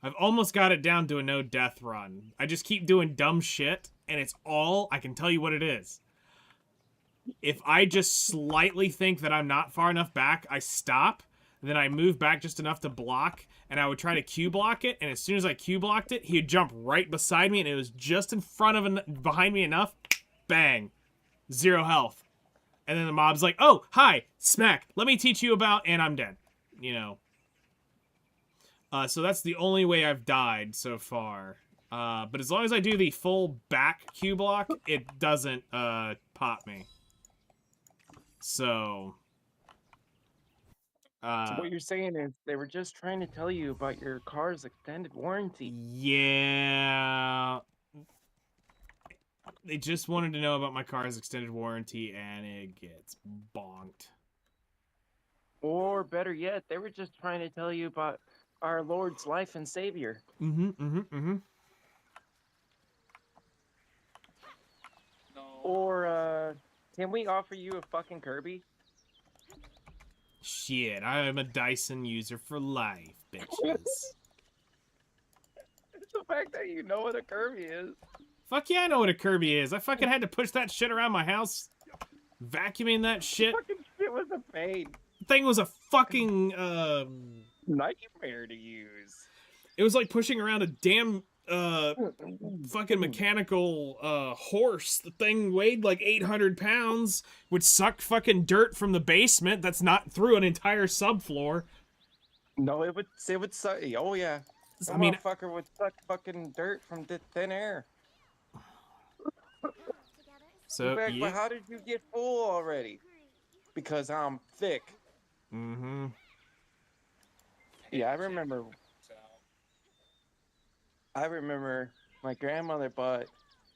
I've almost got it down to a no death run. I just keep doing dumb shit, and it's all I can tell you what it is. If I just slightly think that I'm not far enough back, I stop. Then I move back just enough to block, and I would try to Q block it. And as soon as I Q blocked it, he'd jump right beside me, and it was just in front of behind me enough. Bang, 0 health. And then the mob's like, "Oh, hi, smack. Let me teach you about," and I'm dead. You know. So that's the only way I've died so far. But as long as I do the full back Q block, it doesn't pop me. So what you're saying is they were just trying to tell you about your car's extended warranty. Yeah. They just wanted to know about my car's extended warranty, and it gets bonked. Or better yet, they were just trying to tell you about our Lord's life and Savior. Or, can we offer you a fucking Kirby? Shit, I'm a Dyson user for life, bitches. It's the fact that you know what a Kirby is. Fuck yeah, I know what a Kirby is. I fucking had to push that shit around my house. Vacuuming that shit. Fucking shit was a pain. The thing was a fucking, nightmare to use. It was like pushing around a damn, fucking mechanical, horse. The thing weighed like 800 pounds, would suck fucking dirt from the basement that's not through an entire subfloor. No, it would suck. Oh, yeah. The motherfucker would suck fucking dirt from the thin air. So, in fact, yeah. but how did you get full already? Because I'm thick. Mm-hmm. Yeah, I remember my grandmother bought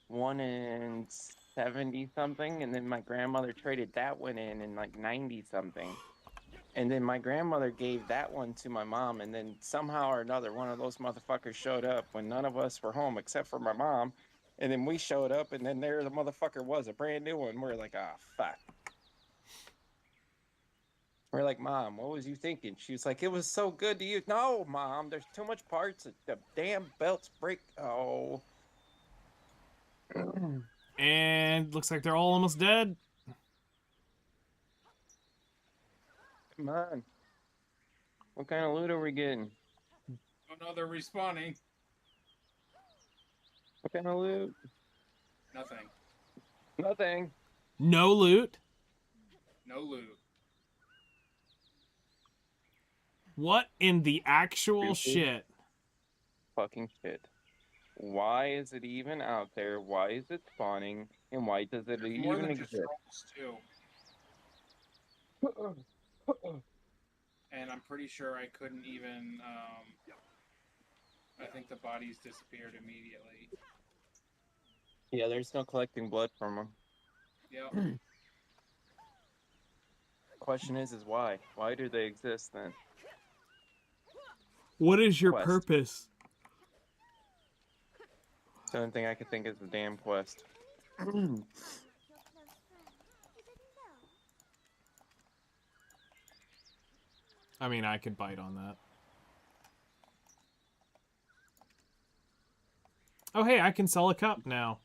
one in 70 something, and then my grandmother traded that one in like 90 something. And then my grandmother gave that one to my mom, and then somehow or another, one of those motherfuckers showed up when none of us were home except for my mom. And then we showed up, and then there the motherfucker was, a brand new one. We're like, ah, fuck. We're like, Mom, what was you thinking? She was like, it was so good to you. No, Mom, there's too much parts. The damn belts break. Oh. And looks like they're all almost dead. Come on. What kind of loot are we getting? Oh no, they're respawning. What kind of loot? Nothing. Nothing. No loot. No loot. What in the actual shit? Fucking shit. Why is it even out there? Why is it spawning? And why does it There's more even than just exist? trolls too. And I'm pretty sure I couldn't even. I think the bodies disappeared immediately. Yeah, there's no collecting blood from them. Yep. Question is why? Why do they exist then? What is your Quest. purpose? The only thing I can think is the damn quest. I mean, I could bite on that. Oh, hey, I can sell a cup now.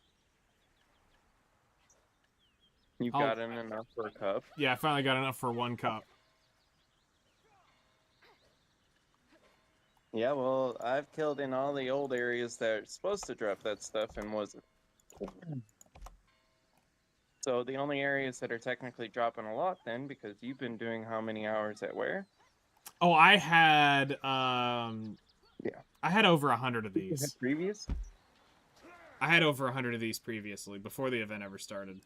You've gotten enough for a cup? Yeah, I finally got enough for 1 cup. Yeah, well, I've killed in all the old areas that are supposed to drop that stuff and wasn't. So the only areas that are technically dropping a lot then, because you've been doing how many hours at where? Oh, I had Yeah. I had over 100 of these. Previous? I had over 100 of these previously, before the event ever started.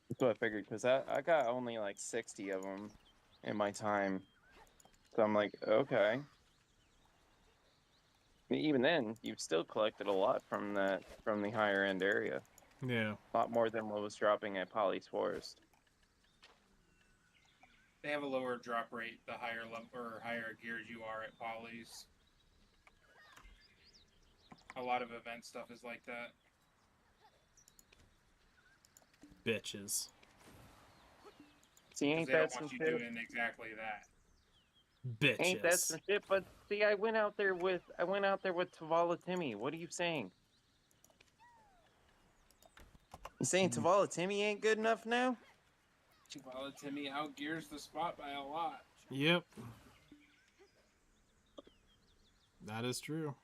That's what I figured, because I got only like 60 of them in my time. So I'm like, okay. Even then, you've still collected a lot from the higher end area. Yeah. A lot more than what was dropping at Polly's Forest. They have a lower drop rate the higher higher geared you are at Polly's. A lot of event stuff is like that. Bitches. See, ain't They don't that some want you shit? doing exactly that. Bitches. Ain't that some shit? But see, I went out there with Tavala Timmy. What are you saying? You saying Tavala Timmy ain't good enough now? Chihuahua Timmy outgears the spot by a lot. Yep. That is true.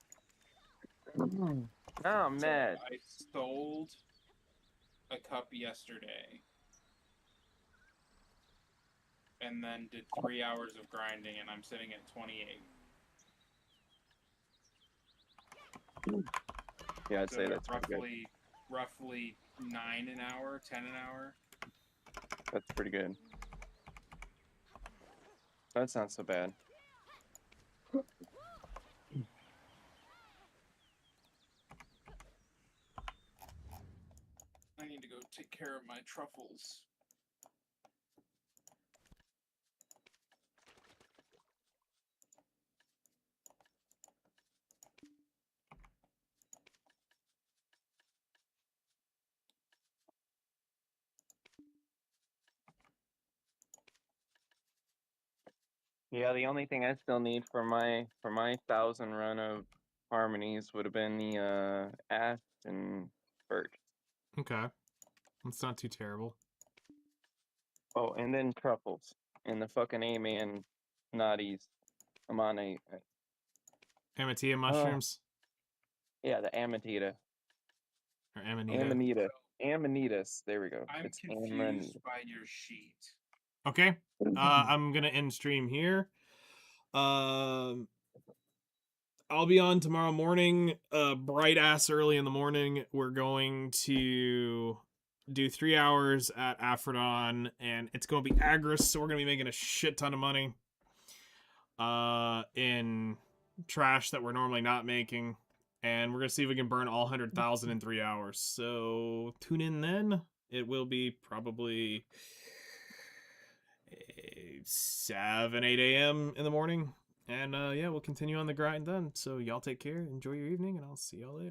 Oh, I'm mad. I sold a cup yesterday. And then did 3 hours of grinding, and I'm sitting at 28. Yeah, I'd So say that's pretty good. roughly 9 an hour, 10 an hour. That's pretty good. That's not so bad. I need to go take care of my truffles. Yeah, the only thing I still need for my 1,000 run of harmonies would have been the ash and birch. Okay. That's not too terrible. Oh, and then truffles and the fucking A-man naughties. I'm on a Amanita mushrooms? Yeah, the Amanita. Or Amanita? Amanita. Amanitas. There we go. I'm It's confused Amanita. by your sheet. Okay. I'm gonna end stream here. I'll be on tomorrow morning, bright ass early in the morning. We're going to do 3 hours at Aphrodon, and it's going to be Agris, so we're going to be making a shit ton of money in trash that we're normally not making, and we're going to see if we can burn all 100,000 in 3 hours. So tune in then. It will be probably 7, 8 a.m. in the morning. And yeah, we'll continue on the grind then. So y'all take care, enjoy your evening, and I'll see y'all later.